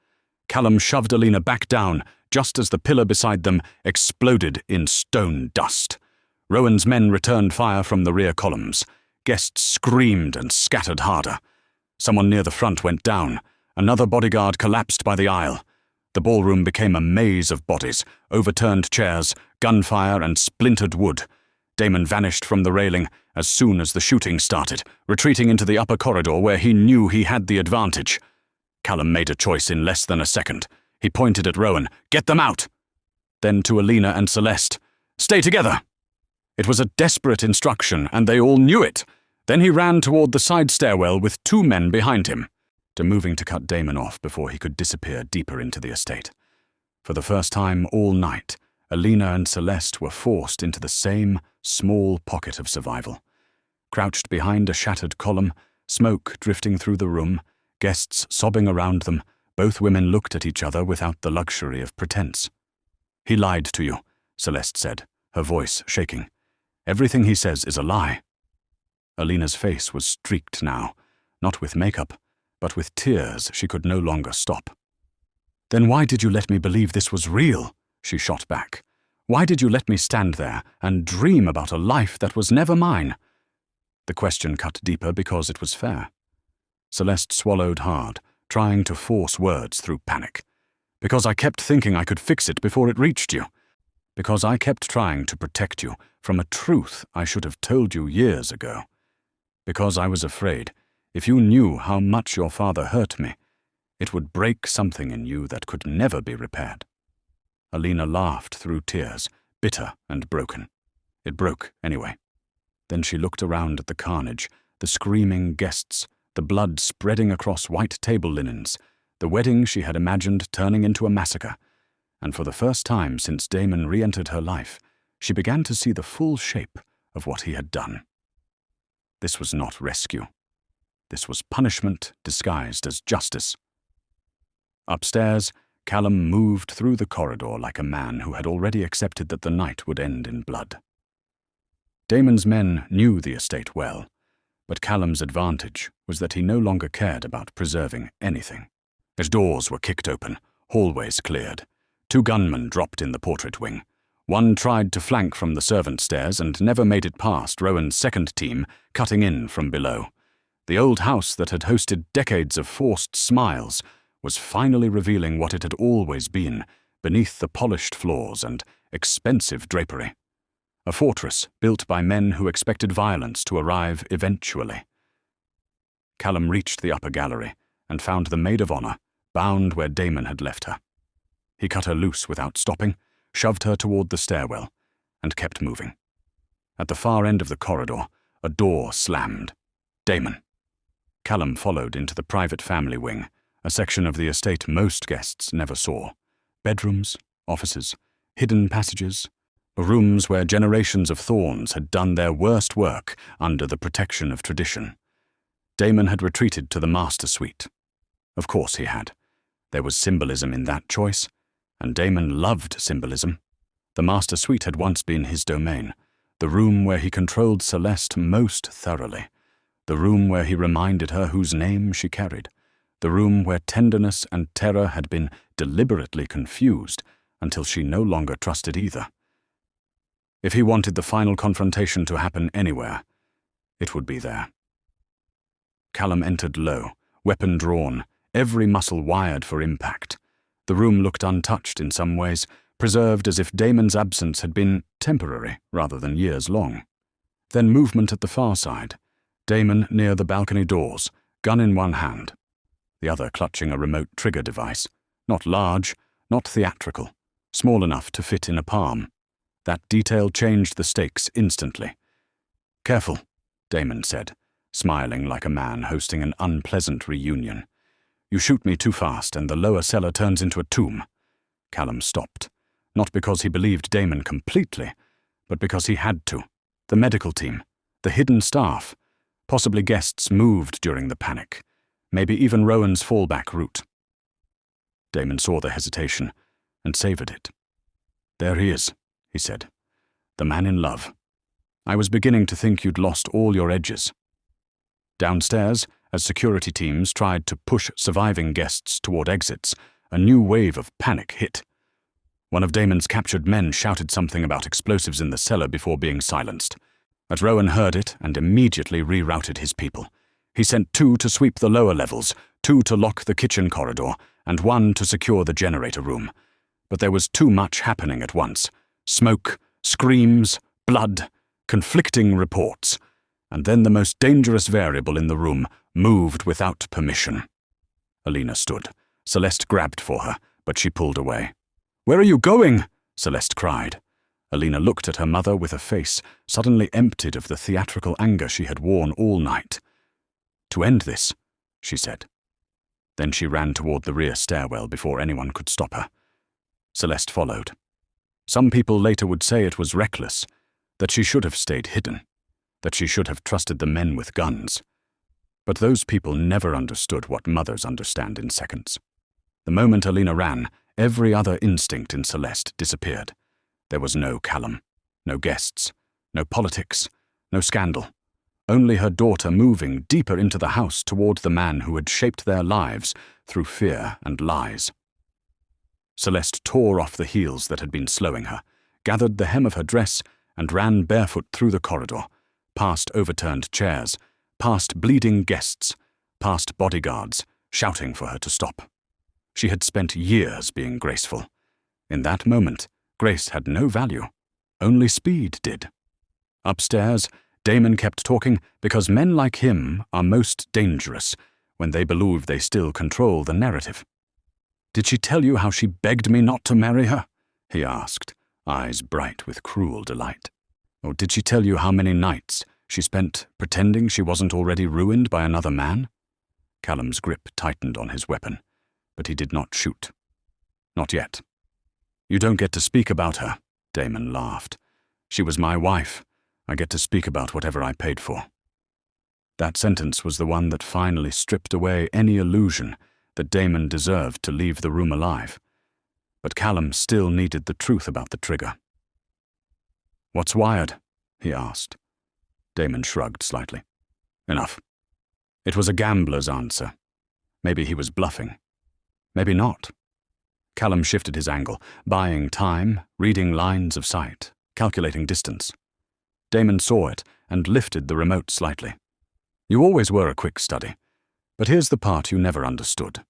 Callum shoved Alina back down just as the pillar beside them exploded in stone dust. Rowan's men returned fire from the rear columns. Guests screamed and scattered harder. Someone near the front went down. Another bodyguard collapsed by the aisle. The ballroom became a maze of bodies, overturned chairs, gunfire, and splintered wood. Damon vanished from the railing as soon as the shooting started, retreating into the upper corridor where he knew he had the advantage. Callum made a choice in less than a second. He pointed at Rowan. "Get them out!" Then to Alina and Celeste. "Stay together!" It was a desperate instruction, and they all knew it. Then he ran toward the side stairwell with 2 men behind him, moving to cut Damon off before he could disappear deeper into the estate. For the first time all night, Alina and Celeste were forced into the same small pocket of survival. Crouched behind a shattered column, smoke drifting through the room, guests sobbing around them, both women looked at each other without the luxury of pretense. "He lied to you," Celeste said, her voice shaking. "Everything he says is a lie." Alina's face was streaked now, not with makeup, but with tears she could no longer stop. "Then why did you let me believe this was real?" she shot back. "Why did you let me stand there and dream about a life that was never mine?" The question cut deeper because it was fair. Celeste swallowed hard, trying to force words through panic. "Because I kept thinking I could fix it before it reached you. Because I kept trying to protect you from a truth I should have told you years ago. Because I was afraid, if you knew how much your father hurt me, it would break something in you that could never be repaired." Alina laughed through tears, bitter and broken. It broke anyway. Then she looked around at the carnage, the screaming guests, the blood spreading across white table linens, the wedding she had imagined turning into a massacre, and for the first time since Damon re-entered her life, she began to see the full shape of what he had done. This was not rescue. This was punishment disguised as justice. Upstairs, Callum moved through the corridor like a man who had already accepted that the night would end in blood. Damon's men knew the estate well, but Callum's advantage was that he no longer cared about preserving anything. His doors were kicked open, hallways cleared. 2 gunmen dropped in the portrait wing. One tried to flank from the servant stairs and never made it past Rowan's second team, cutting in from below. The old house that had hosted decades of forced smiles was finally revealing what it had always been, beneath the polished floors and expensive drapery. A fortress built by men who expected violence to arrive eventually. Callum reached the upper gallery and found the maid of honor, bound where Damon had left her. He cut her loose without stopping, shoved her toward the stairwell, and kept moving. At the far end of the corridor, a door slammed. Damon. Callum followed into the private family wing, a section of the estate most guests never saw. Bedrooms, offices, hidden passages, rooms where generations of thorns had done their worst work under the protection of tradition. Damon had retreated to the master suite. Of course he had. There was symbolism in that choice, and Damon loved symbolism. The master suite had once been his domain, the room where he controlled Celeste most thoroughly, the room where he reminded her whose name she carried, the room where tenderness and terror had been deliberately confused until she no longer trusted either. If he wanted the final confrontation to happen anywhere, it would be there. Callum entered low, weapon drawn, every muscle wired for impact. The room looked untouched in some ways, preserved as if Damon's absence had been temporary rather than years long. Then movement at the far side. Damon near the balcony doors, gun in one hand, the other clutching a remote trigger device. Not large, not theatrical, small enough to fit in a palm. That detail changed the stakes instantly. "Careful," Damon said, smiling like a man hosting an unpleasant reunion. "You shoot me too fast and the lower cellar turns into a tomb." Callum stopped, not because he believed Damon completely, but because he had to. The medical team, the hidden staff, possibly guests moved during the panic, maybe even Rowan's fallback route. Damon saw the hesitation and savored it. "There he is," he said. "The man in love. I was beginning to think you'd lost all your edges." Downstairs, as security teams tried to push surviving guests toward exits, a new wave of panic hit. One of Damon's captured men shouted something about explosives in the cellar before being silenced. But Rowan heard it and immediately rerouted his people. He sent 2 to sweep the lower levels, 2 to lock the kitchen corridor, and 1 to secure the generator room. But there was too much happening at once. Smoke, screams, blood, conflicting reports. And then the most dangerous variable in the room moved without permission. Alina stood. Celeste grabbed for her, but she pulled away. "Where are you going?" Celeste cried. Alina looked at her mother with a face suddenly emptied of the theatrical anger she had worn all night. "To end this," she said. Then she ran toward the rear stairwell before anyone could stop her. Celeste followed. Some people later would say it was reckless, that she should have stayed hidden, that she should have trusted the men with guns. But those people never understood what mothers understand in seconds. The moment Alina ran, every other instinct in Celeste disappeared. There was no Callum, no guests, no politics, no scandal. Only her daughter moving deeper into the house toward the man who had shaped their lives through fear and lies. Celeste tore off the heels that had been slowing her, gathered the hem of her dress, and ran barefoot through the corridor, past overturned chairs, past bleeding guests, past bodyguards, shouting for her to stop. She had spent years being graceful. In that moment, grace had no value. Only speed did. Upstairs, Damon kept talking because men like him are most dangerous when they believe they still control the narrative. "Did she tell you how she begged me not to marry her?" he asked, eyes bright with cruel delight. "Or did she tell you how many nights she spent pretending she wasn't already ruined by another man?" Callum's grip tightened on his weapon, but he did not shoot. "Not yet." "You don't get to speak about her," Damon laughed. "She was my wife. I get to speak about whatever I paid for." That sentence was the one that finally stripped away any illusion that Damon deserved to leave the room alive. But Callum still needed the truth about the trigger. "What's wired?" he asked. Damon shrugged slightly. "Enough." It was a gambler's answer. Maybe he was bluffing. Maybe not. Callum shifted his angle, buying time, reading lines of sight, calculating distance. Damon saw it and lifted the remote slightly. "You always were a quick study, but here's the part you never understood.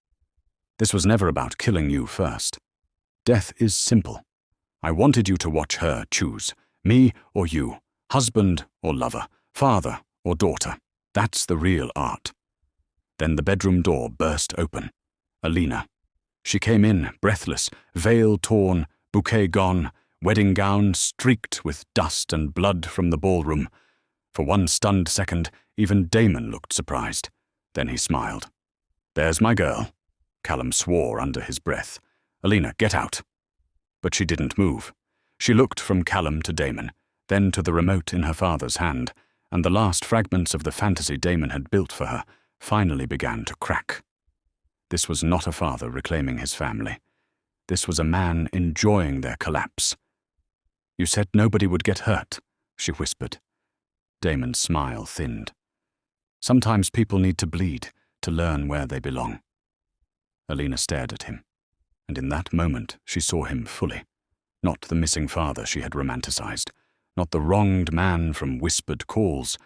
This was never about killing you first. Death is simple. I wanted you to watch her choose, me or you, husband or lover, father or daughter. That's the real art." Then the bedroom door burst open. Alina. She came in, breathless, veil torn, bouquet gone, wedding gown streaked with dust and blood from the ballroom. For one stunned second, even Damon looked surprised. Then he smiled. "There's my girl," Callum swore under his breath. "Alina, get out." But she didn't move. She looked from Callum to Damon, then to the remote in her father's hand, and the last fragments of the fantasy Damon had built for her finally began to crack. This was not a father reclaiming his family. This was a man enjoying their collapse. "You said nobody would get hurt," she whispered. Damon's smile thinned. "Sometimes people need to bleed to learn where they belong." Alina stared at him, and in that moment she saw him fully. Not the missing father she had romanticized, not the wronged man from whispered calls,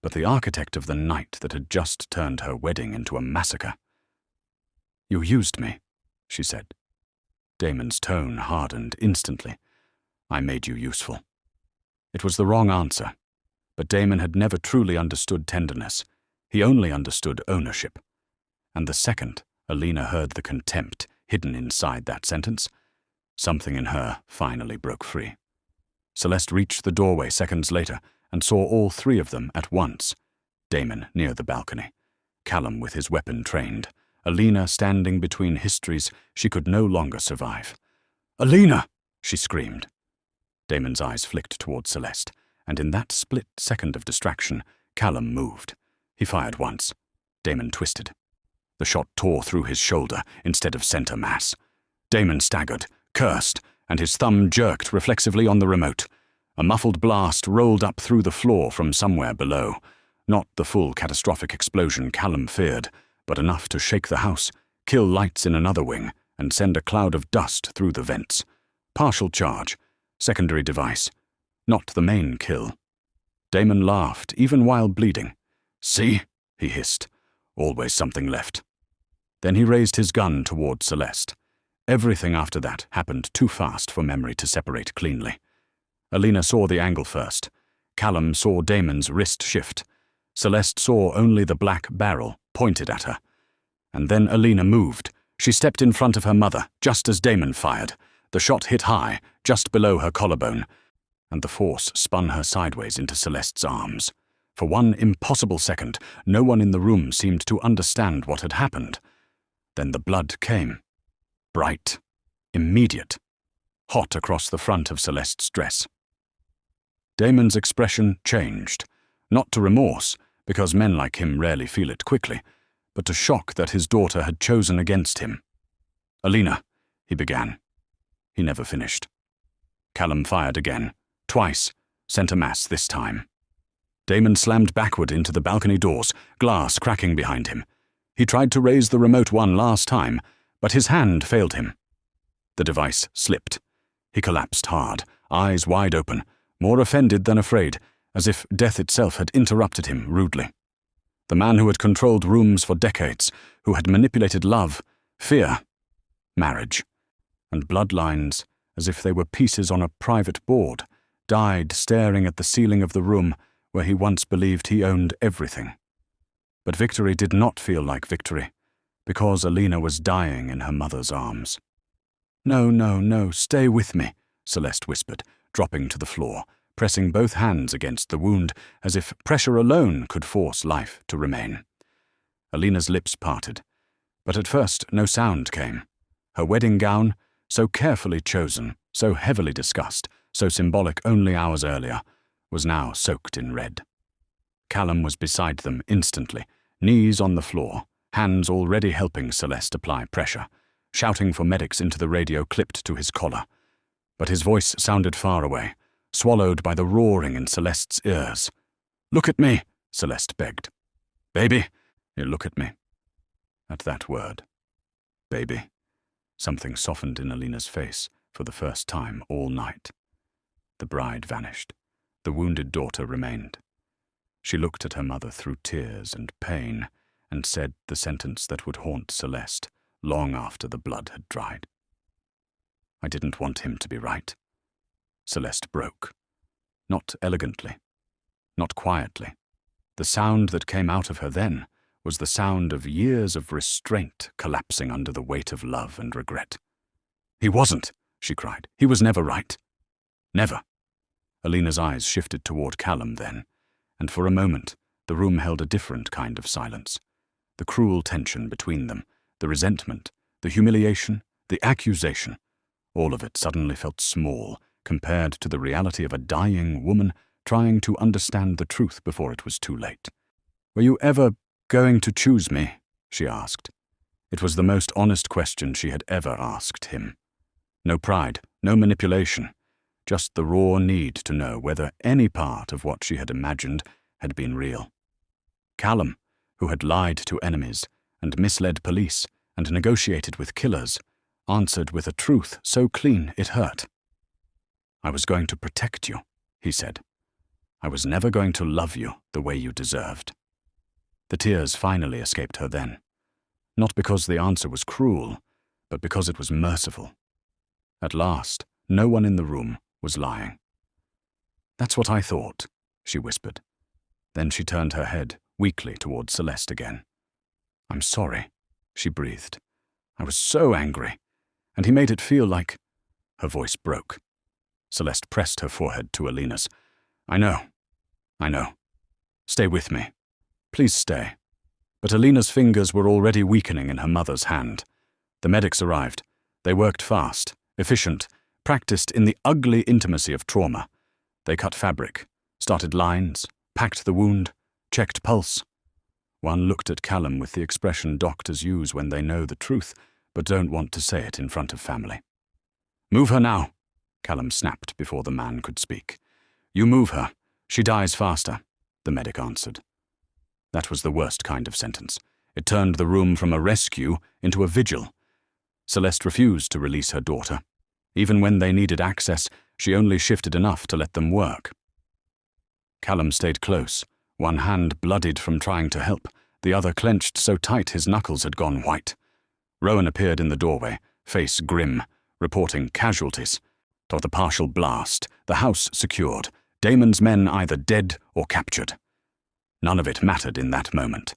but the architect of the night that had just turned her wedding into a massacre. "You used me," she said. Damon's tone hardened instantly. "I made you useful." It was the wrong answer, but Damon had never truly understood tenderness. He only understood ownership. And the second Alina heard the contempt hidden inside that sentence, something in her finally broke free. Celeste reached the doorway seconds later and saw all three of them at once. Damon near the balcony, Callum with his weapon trained, Alina standing between histories she could no longer survive. "Alina!" she screamed. Damon's eyes flicked toward Celeste, and in that split second of distraction, Callum moved. He fired once. Damon twisted. The shot tore through his shoulder instead of center mass. Damon staggered, cursed, and his thumb jerked reflexively on the remote. A muffled blast rolled up through the floor from somewhere below. Not the full catastrophic explosion Callum feared, but enough to shake the house, kill lights in another wing, and send a cloud of dust through the vents. Partial charge, secondary device, not the main kill. Damon laughed, even while bleeding. "See?" he hissed. "Always something left." Then he raised his gun toward Celeste. Everything after that happened too fast for memory to separate cleanly. Alina saw the angle first. Callum saw Damon's wrist shift. Celeste saw only the black barrel pointed at her. And then Alina moved. She stepped in front of her mother, just as Damon fired. The shot hit high, just below her collarbone, and the force spun her sideways into Celeste's arms. For one impossible second, no one in the room seemed to understand what had happened. Then the blood came. Bright, immediate, hot across the front of Celeste's dress. Damon's expression changed, not to remorse, because men like him rarely feel it quickly, but to shock that his daughter had chosen against him. "Alina," he began. He never finished. Callum fired again, twice, center mass this time. Damon slammed backward into the balcony doors, glass cracking behind him. He tried to raise the remote one last time, but his hand failed him. The device slipped. He collapsed hard, eyes wide open, more offended than afraid, as if death itself had interrupted him rudely. The man who had controlled rooms for decades, who had manipulated love, fear, marriage, and bloodlines as if they were pieces on a private board, died staring at the ceiling of the room where he once believed he owned everything. But victory did not feel like victory, because Alina was dying in her mother's arms. "No, no, no, stay with me," Celeste whispered, dropping to the floor, pressing both hands against the wound as if pressure alone could force life to remain. Alina's lips parted, but at first no sound came. Her wedding gown, so carefully chosen, so heavily discussed, so symbolic only hours earlier, was now soaked in red. Callum was beside them instantly, knees on the floor, hands already helping Celeste apply pressure, shouting for medics into the radio clipped to his collar. But his voice sounded far away, swallowed by the roaring in Celeste's ears. "Look at me," Celeste begged. "Baby, you look at me." At that word, "baby," something softened in Alina's face for the first time all night. The bride vanished. The wounded daughter remained. She looked at her mother through tears and pain and said the sentence that would haunt Celeste long after the blood had dried. "I didn't want him to be right." Celeste broke. Not elegantly, not quietly. The sound that came out of her then was the sound of years of restraint collapsing under the weight of love and regret. "He wasn't," she cried. "He was never right. Never." Alina's eyes shifted toward Callum then, and for a moment the room held a different kind of silence. The cruel tension between them, the resentment, the humiliation, the accusation, all of it suddenly felt small compared to the reality of a dying woman trying to understand the truth before it was too late. "Were you ever going to choose me?" she asked. It was the most honest question she had ever asked him. No pride, no manipulation, just the raw need to know whether any part of what she had imagined had been real. Callum, who had lied to enemies and misled police and negotiated with killers, answered with a truth so clean it hurt. "I was going to protect you," he said. "I was never going to love you the way you deserved." The tears finally escaped her then, not because the answer was cruel, but because it was merciful. At last, no one in the room was lying. "That's what I thought," she whispered. Then she turned her head weakly toward Celeste again. "I'm sorry," she breathed. "I was so angry, and he made it feel like—" Her voice broke. Celeste pressed her forehead to Alina's. I know. Stay with me. Please stay." But Alina's fingers were already weakening in her mother's hand. The medics arrived. They worked fast, efficient, practiced in the ugly intimacy of trauma. They cut fabric, started lines, packed the wound, checked pulse. One looked at Callum with the expression doctors use when they know the truth, but don't want to say it in front of family. "Move her now," Callum snapped before the man could speak. "You move her. She dies faster," the medic answered. That was the worst kind of sentence. It turned the room from a rescue into a vigil. Celeste refused to release her daughter. Even when they needed access, she only shifted enough to let them work. Callum stayed close, one hand bloodied from trying to help, the other clenched so tight his knuckles had gone white. Rowan appeared in the doorway, face grim, reporting casualties. Of the partial blast, the house secured, Damon's men either dead or captured. None of it mattered in that moment.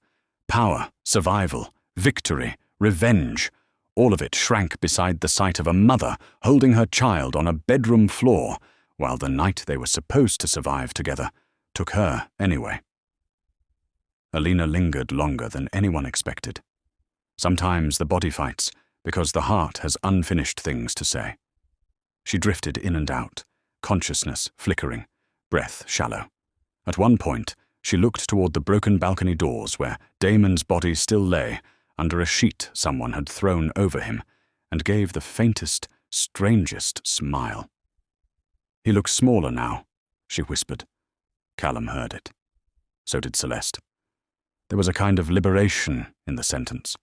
Power, survival, victory, revenge, all of it shrank beside the sight of a mother holding her child on a bedroom floor, while the night they were supposed to survive together took her anyway. Alina lingered longer than anyone expected. Sometimes the body fights because the heart has unfinished things to say. She drifted in and out, consciousness flickering, breath shallow. At one point, she looked toward the broken balcony doors where Damon's body still lay under a sheet someone had thrown over him, and gave the faintest, strangest smile. "He looks smaller now," she whispered. Callum heard it. So did Celeste. There was a kind of liberation in the sentence.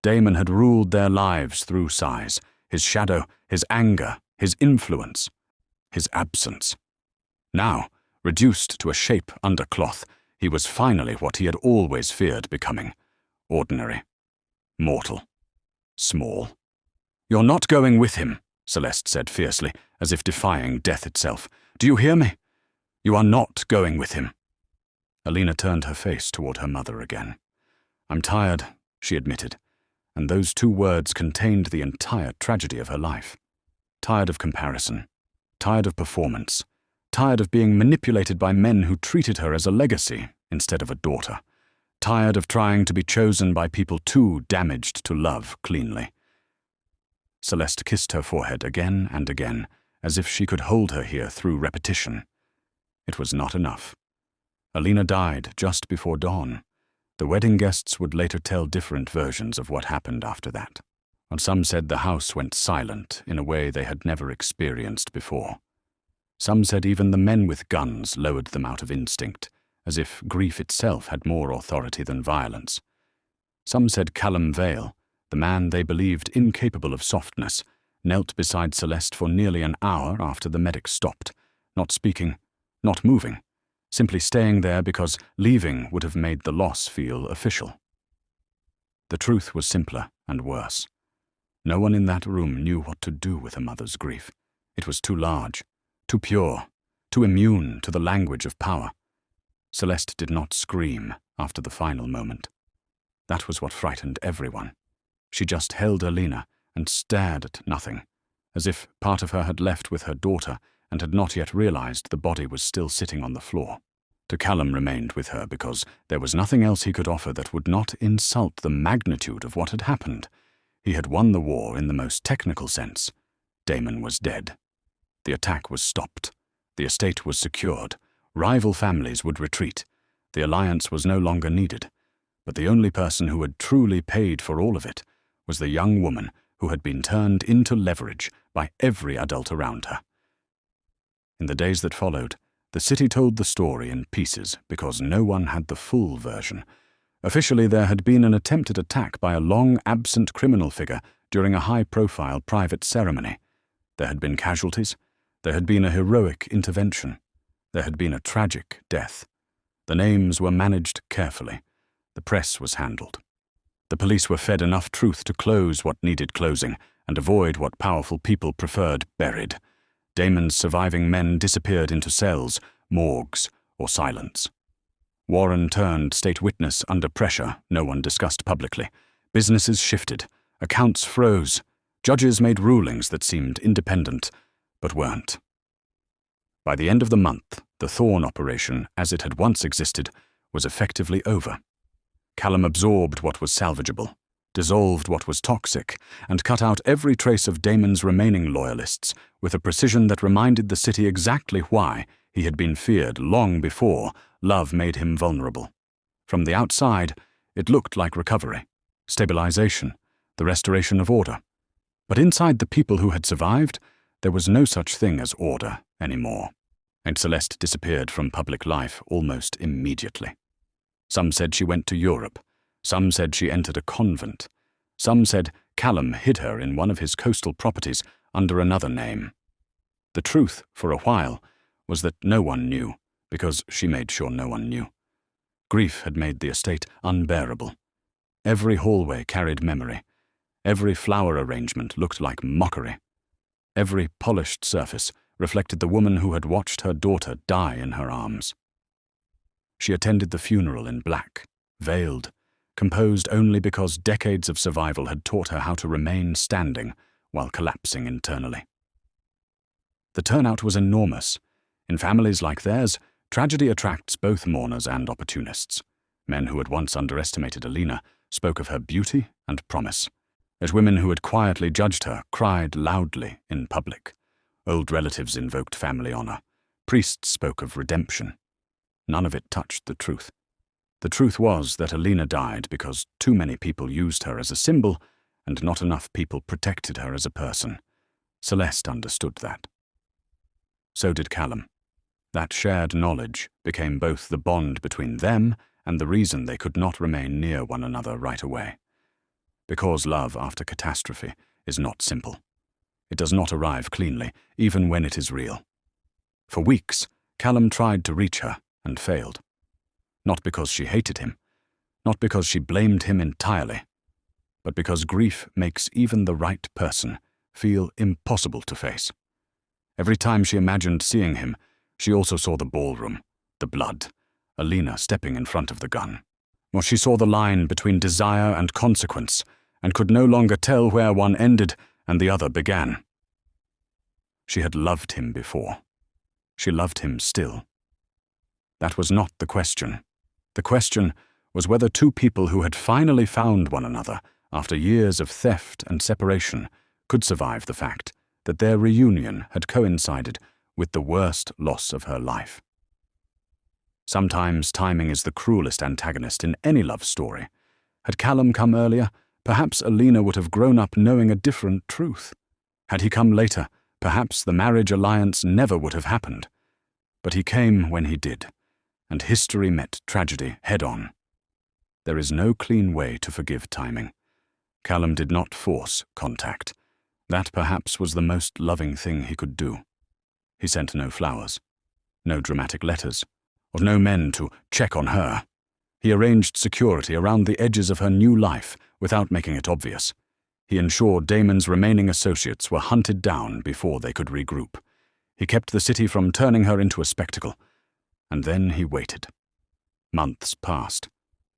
Damon had ruled their lives through size, his shadow, his anger, his influence, his absence. Now, reduced to a shape under cloth, he was finally what he had always feared becoming: ordinary, mortal, small. "You're not going with him," Celeste said fiercely, as if defying death itself. "Do you hear me? You are not going with him." Alina turned her face toward her mother again. "I'm tired," she admitted, and those two words contained the entire tragedy of her life. Tired of comparison, tired of performance, tired of being manipulated by men who treated her as a legacy instead of a daughter, tired of trying to be chosen by people too damaged to love cleanly. Celeste kissed her forehead again and again, as if she could hold her here through repetition. It was not enough. Alina died just before dawn. The wedding guests would later tell different versions of what happened after that. And some said the house went silent in a way they had never experienced before. Some said even the men with guns lowered them out of instinct, as if grief itself had more authority than violence. Some said Callum Vale, the man they believed incapable of softness, knelt beside Celeste for nearly an hour after the medic stopped, not speaking, not moving, simply staying there because leaving would have made the loss feel official. The truth was simpler and worse. No one in that room knew what to do with a mother's grief. It was too large, too pure, too immune to the language of power. Celeste did not scream after the final moment. That was what frightened everyone. She just held Alina and stared at nothing, as if part of her had left with her daughter and had not yet realized the body was still sitting on the floor. Callum remained with her because there was nothing else he could offer that would not insult the magnitude of what had happened. He had won the war in the most technical sense. Damon was dead. The attack was stopped. The estate was secured. Rival families would retreat. The alliance was no longer needed. But the only person who had truly paid for all of it was the young woman who had been turned into leverage by every adult around her. In the days that followed, the city told the story in pieces because no one had the full version. Officially, there had been an attempted attack by a long-absent criminal figure during a high-profile private ceremony. There had been casualties. There had been a heroic intervention. There had been a tragic death. The names were managed carefully. The press was handled. The police were fed enough truth to close what needed closing and avoid what powerful people preferred buried. Damon's surviving men disappeared into cells, morgues, or silence. Warren turned state witness under pressure no one discussed publicly. Businesses shifted. Accounts froze. Judges made rulings that seemed independent, but weren't. By the end of the month, the Thorn operation, as it had once existed, was effectively over. Callum absorbed what was salvageable, dissolved what was toxic, and cut out every trace of Damon's remaining loyalists with a precision that reminded the city exactly why he had been feared long before love made him vulnerable. From the outside, it looked like recovery, stabilization, the restoration of order. But inside the people who had survived, there was no such thing as order anymore, and Celeste disappeared from public life almost immediately. Some said she went to Europe. Some said she entered a convent. Some said Callum hid her in one of his coastal properties under another name. The truth, for a while, was that no one knew, because she made sure no one knew. Grief had made the estate unbearable. Every hallway carried memory. Every flower arrangement looked like mockery. Every polished surface reflected the woman who had watched her daughter die in her arms. She attended the funeral in black, veiled, composed only because decades of survival had taught her how to remain standing while collapsing internally. The turnout was enormous. In families like theirs, tragedy attracts both mourners and opportunists. Men who had once underestimated Alina spoke of her beauty and promise, as women who had quietly judged her cried loudly in public. Old relatives invoked family honor. Priests spoke of redemption. None of it touched the truth. The truth was that Alina died because too many people used her as a symbol and not enough people protected her as a person. Celeste understood that. So did Callum. That shared knowledge became both the bond between them and the reason they could not remain near one another right away. Because love after catastrophe is not simple. It does not arrive cleanly, even when it is real. For weeks, Callum tried to reach her and failed. Not because she hated him, not because she blamed him entirely, but because grief makes even the right person feel impossible to face. Every time she imagined seeing him, she also saw the ballroom, the blood, Alina stepping in front of the gun. Or she saw the line between desire and consequence, and could no longer tell where one ended and the other began. She had loved him before. She loved him still. That was not the question. The question was whether two people who had finally found one another after years of theft and separation could survive the fact that their reunion had coincided with the worst loss of her life. Sometimes timing is the cruelest antagonist in any love story. Had Callum come earlier, perhaps Alina would have grown up knowing a different truth. Had he come later, perhaps the marriage alliance never would have happened. But he came when he did, and history met tragedy head-on. There is no clean way to forgive timing. Callum did not force contact. That perhaps was the most loving thing he could do. He sent no flowers, no dramatic letters, or no men to check on her. He arranged security around the edges of her new life without making it obvious. He ensured Damon's remaining associates were hunted down before they could regroup. He kept the city from turning her into a spectacle. And then he waited. Months passed.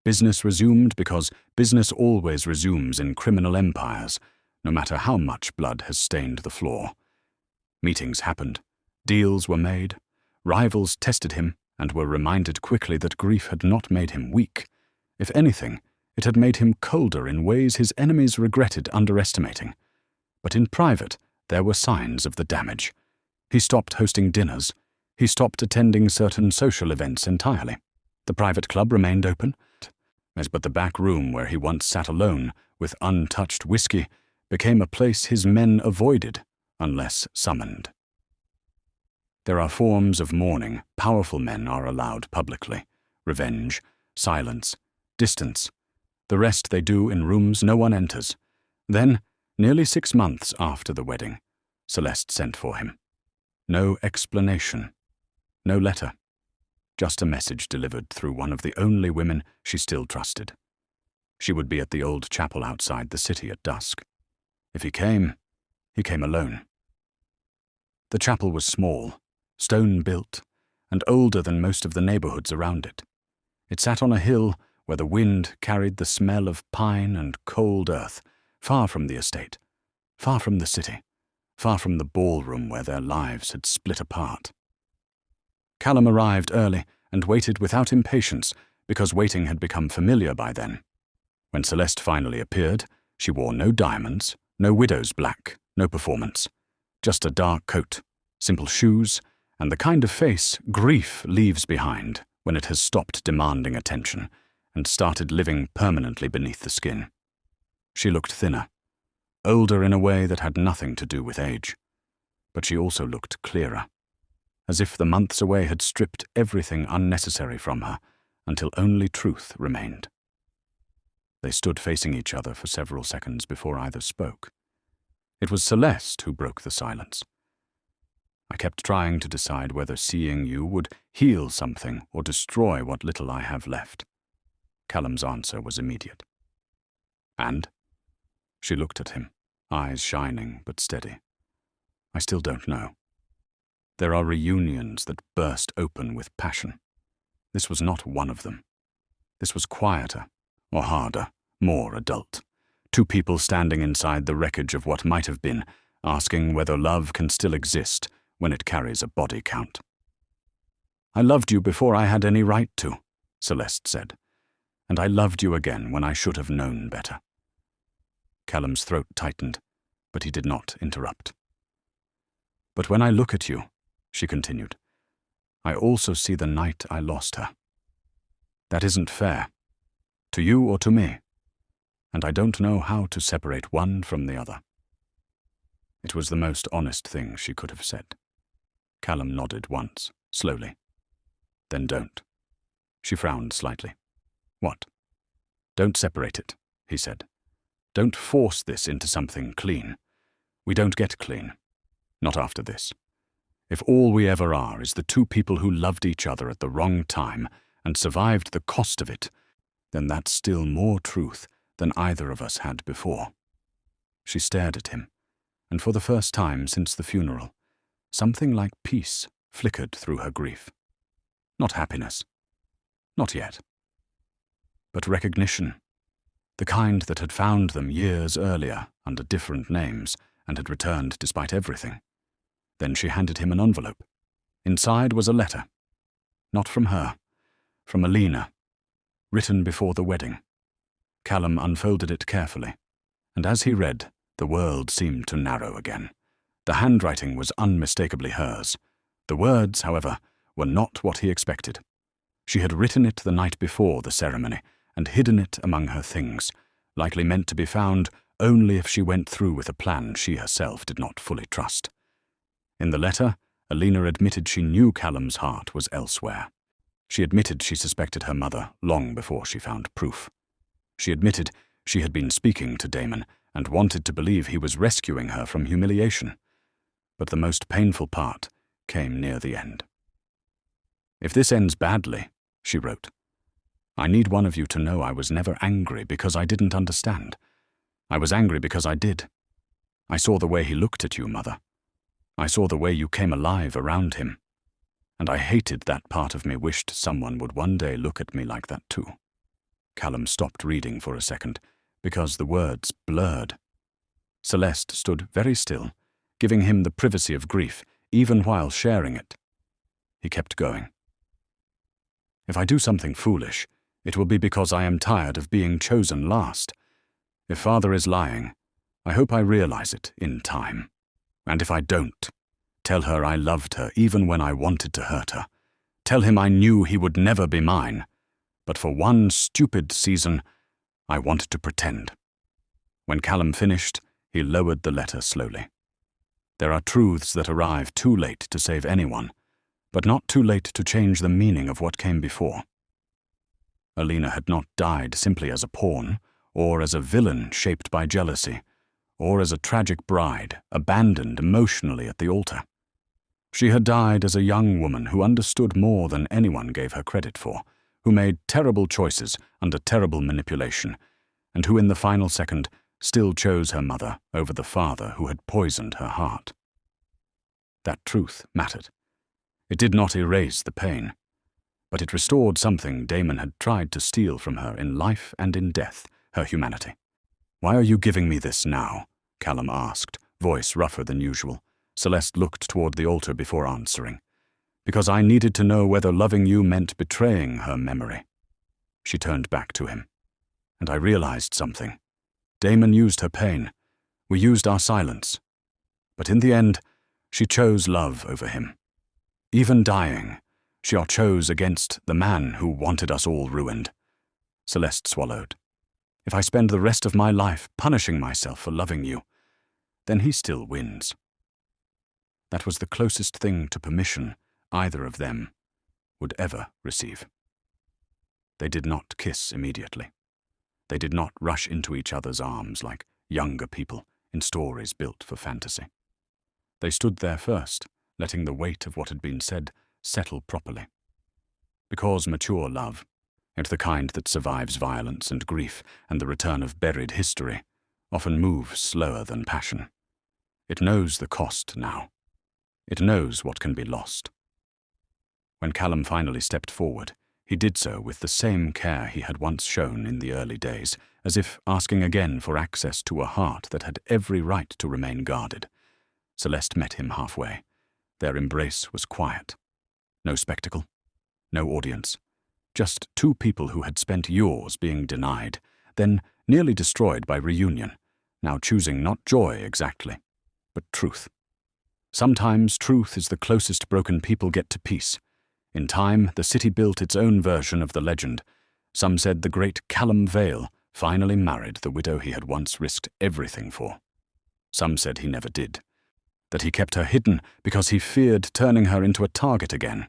Business resumed because business always resumes in criminal empires, no matter how much blood has stained the floor. Meetings happened. Deals were made. Rivals tested him and were reminded quickly that grief had not made him weak. If anything, it had made him colder in ways his enemies regretted underestimating. But in private, there were signs of the damage. He stopped hosting dinners. He stopped attending certain social events entirely. The private club remained open, but the back room where he once sat alone with untouched whiskey became a place his men avoided unless summoned. There are forms of mourning powerful men are allowed publicly: revenge, silence, distance. The rest they do in rooms no one enters. Then, nearly 6 months after the wedding, Celeste sent for him. No explanation, no letter, just a message delivered through one of the only women she still trusted. She would be at the old chapel outside the city at dusk. If he came alone. The chapel was small, stone-built, and older than most of the neighborhoods around it. It sat on a hill where the wind carried the smell of pine and cold earth, far from the estate, far from the city, far from the ballroom where their lives had split apart. Callum arrived early and waited without impatience, because waiting had become familiar by then. When Celeste finally appeared, she wore no diamonds, no widow's black, no performance. Just a dark coat, simple shoes, and the kind of face grief leaves behind when it has stopped demanding attention and started living permanently beneath the skin. She looked thinner, older in a way that had nothing to do with age, but she also looked clearer, as if the months away had stripped everything unnecessary from her until only truth remained. They stood facing each other for several seconds before either spoke. It was Celeste who broke the silence. I kept trying to decide whether seeing you would heal something or destroy what little I have left. Callum's answer was immediate. And? She looked at him, eyes shining but steady. I still don't know. There are reunions that burst open with passion. This was not one of them. This was quieter, or harder, more adult. Two people standing inside the wreckage of what might have been, asking whether love can still exist when it carries a body count. I loved you before I had any right to, Celeste said, and I loved you again when I should have known better. Callum's throat tightened, but he did not interrupt. But when I look at you, she continued, I also see the night I lost her. That isn't fair, to you or to me, and I don't know how to separate one from the other. It was the most honest thing she could have said. Callum nodded once, slowly. Then don't. She frowned slightly. What? Don't separate it, he said. Don't force this into something clean. We don't get clean. Not after this. If all we ever are is the two people who loved each other at the wrong time and survived the cost of it, then that's still more truth than either of us had before. She stared at him, and for the first time since the funeral, something like peace flickered through her grief. Not happiness. Not yet. But recognition. The kind that had found them years earlier under different names and had returned despite everything. Then she handed him an envelope. Inside was a letter. Not from her. From Alina. Written before the wedding. Callum unfolded it carefully, and as he read, the world seemed to narrow again. The handwriting was unmistakably hers. The words, however, were not what he expected. She had written it the night before the ceremony and hidden it among her things, likely meant to be found only if she went through with a plan she herself did not fully trust. In the letter, Alina admitted she knew Callum's heart was elsewhere. She admitted she suspected her mother long before she found proof. She admitted she had been speaking to Damon and wanted to believe he was rescuing her from humiliation. But the most painful part came near the end. If this ends badly, she wrote, I need one of you to know I was never angry because I didn't understand. I was angry because I did. I saw the way he looked at you, Mother. I saw the way you came alive around him. And I hated that part of me wished someone would one day look at me like that too. Callum stopped reading for a second, because the words blurred. Celeste stood very still, giving him the privacy of grief, even while sharing it. He kept going. If I do something foolish, it will be because I am tired of being chosen last. If Father is lying, I hope I realize it in time. And if I don't, tell her I loved her even when I wanted to hurt her. Tell him I knew he would never be mine. But for one stupid season, I wanted to pretend. When Callum finished, he lowered the letter slowly. There are truths that arrive too late to save anyone, but not too late to change the meaning of what came before. Alina had not died simply as a pawn, or as a villain shaped by jealousy, or as a tragic bride abandoned emotionally at the altar. She had died as a young woman who understood more than anyone gave her credit for, who made terrible choices under terrible manipulation, and who in the final second still chose her mother over the father who had poisoned her heart. That truth mattered. It did not erase the pain, but it restored something Damon had tried to steal from her in life and in death, her humanity. "Why are you giving me this now?" Callum asked, voice rougher than usual. Celeste looked toward the altar before answering. "Because I needed to know whether loving you meant betraying her memory." She turned back to him. "And I realized something. Damon used her pain. We used our silence. But in the end, she chose love over him. Even dying, she chose against the man who wanted us all ruined." Celeste swallowed. "If I spend the rest of my life punishing myself for loving you, then he still wins." That was the closest thing to permission either of them would ever receive. They did not kiss immediately. They did not rush into each other's arms like younger people in stories built for fantasy. They stood there first, letting the weight of what had been said settle properly. Because mature love, and the kind that survives violence and grief and the return of buried history, often moves slower than passion. It knows the cost now. It knows what can be lost. When Callum finally stepped forward, he did so with the same care he had once shown in the early days, as if asking again for access to a heart that had every right to remain guarded. Celeste met him halfway. Their embrace was quiet. No spectacle, no audience. Just two people who had spent years being denied, then nearly destroyed by reunion, now choosing not joy exactly, but truth. Sometimes truth is the closest broken people get to peace. In time, the city built its own version of the legend. Some said the great Callum Vale finally married the widow he had once risked everything for. Some said he never did, that he kept her hidden because he feared turning her into a target again.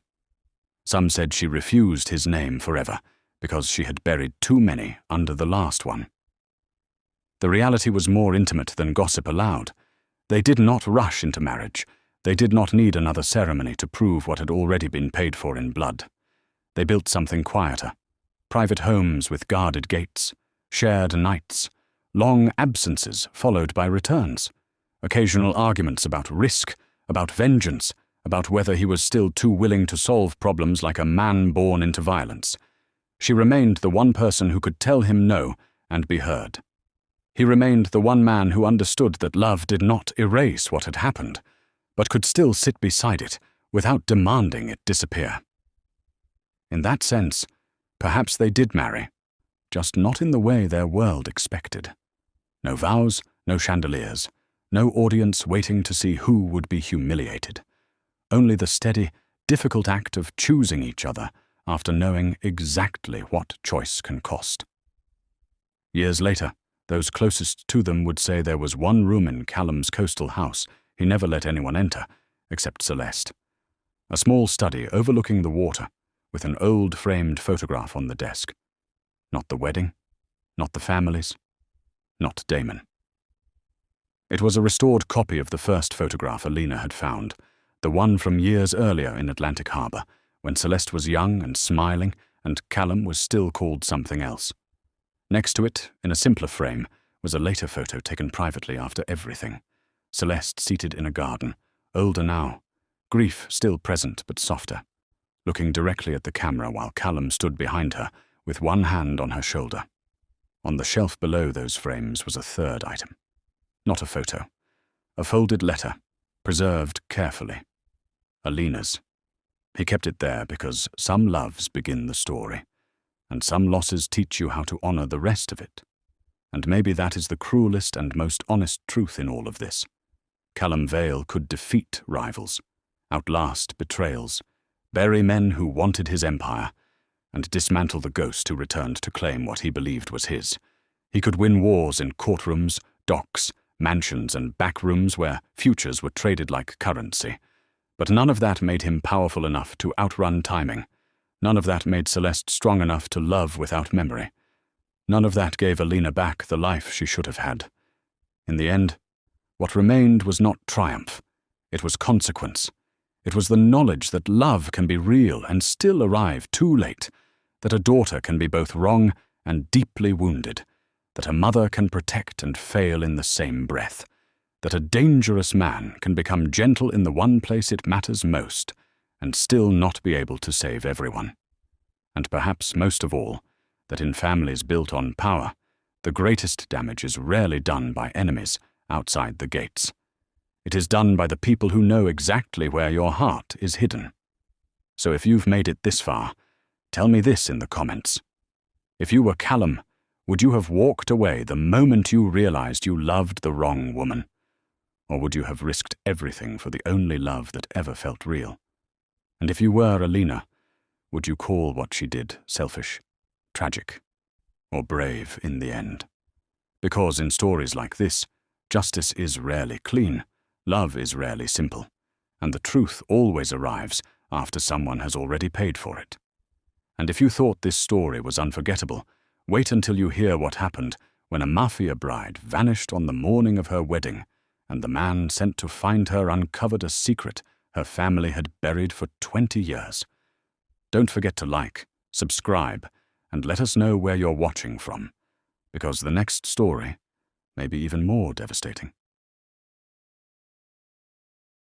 Some said she refused his name forever because she had buried too many under the last one. The reality was more intimate than gossip allowed. They did not rush into marriage. They did not need another ceremony to prove what had already been paid for in blood. They built something quieter. Private homes with guarded gates, shared nights, long absences followed by returns, occasional arguments about risk, about vengeance, about whether he was still too willing to solve problems like a man born into violence. She remained the one person who could tell him no and be heard. He remained the one man who understood that love did not erase what had happened, but could still sit beside it without demanding it disappear. In that sense, perhaps they did marry, just not in the way their world expected. No vows, no chandeliers, no audience waiting to see who would be humiliated. Only the steady, difficult act of choosing each other after knowing exactly what choice can cost. Years later, those closest to them would say there was one room in Callum's coastal house he never let anyone enter, except Celeste. A small study overlooking the water, with an old framed photograph on the desk. Not the wedding, not the families, not Damon. It was a restored copy of the first photograph Alina had found, the one from years earlier in Atlantic Harbor, when Celeste was young and smiling and Callum was still called something else. Next to it, in a simpler frame, was a later photo taken privately after everything. Celeste seated in a garden, older now, grief still present but softer, looking directly at the camera while Callum stood behind her with one hand on her shoulder. On the shelf below those frames was a third item. Not a photo. A folded letter, preserved carefully. Alina's. He kept it there because some loves begin the story, and some losses teach you how to honor the rest of it. And maybe that is the cruelest and most honest truth in all of this. Callum Vale could defeat rivals, outlast betrayals, bury men who wanted his empire, and dismantle the ghost who returned to claim what he believed was his. He could win wars in courtrooms, docks, mansions, and back rooms where futures were traded like currency. But none of that made him powerful enough to outrun timing, None of that made Celeste strong enough to love without memory. None of that gave Alina back the life she should have had. In the end, what remained was not triumph. It was consequence. It was the knowledge that love can be real and still arrive too late, that a daughter can be both wrong and deeply wounded, that a mother can protect and fail in the same breath, that a dangerous man can become gentle in the one place it matters most and still not be able to save everyone. And perhaps most of all, that in families built on power, the greatest damage is rarely done by enemies outside the gates. It is done by the people who know exactly where your heart is hidden. So if you've made it this far, tell me this in the comments. If you were Callum, would you have walked away the moment you realized you loved the wrong woman? Or would you have risked everything for the only love that ever felt real? And if you were Alina, would you call what she did selfish, tragic, or brave in the end? Because in stories like this, justice is rarely clean, love is rarely simple, and the truth always arrives after someone has already paid for it. And if you thought this story was unforgettable, wait until you hear what happened when a Mafia bride vanished on the morning of her wedding, and the man sent to find her uncovered a secret her family had buried for 20 years. Don't forget to like, subscribe, and let us know where you're watching from, because the next story may be even more devastating.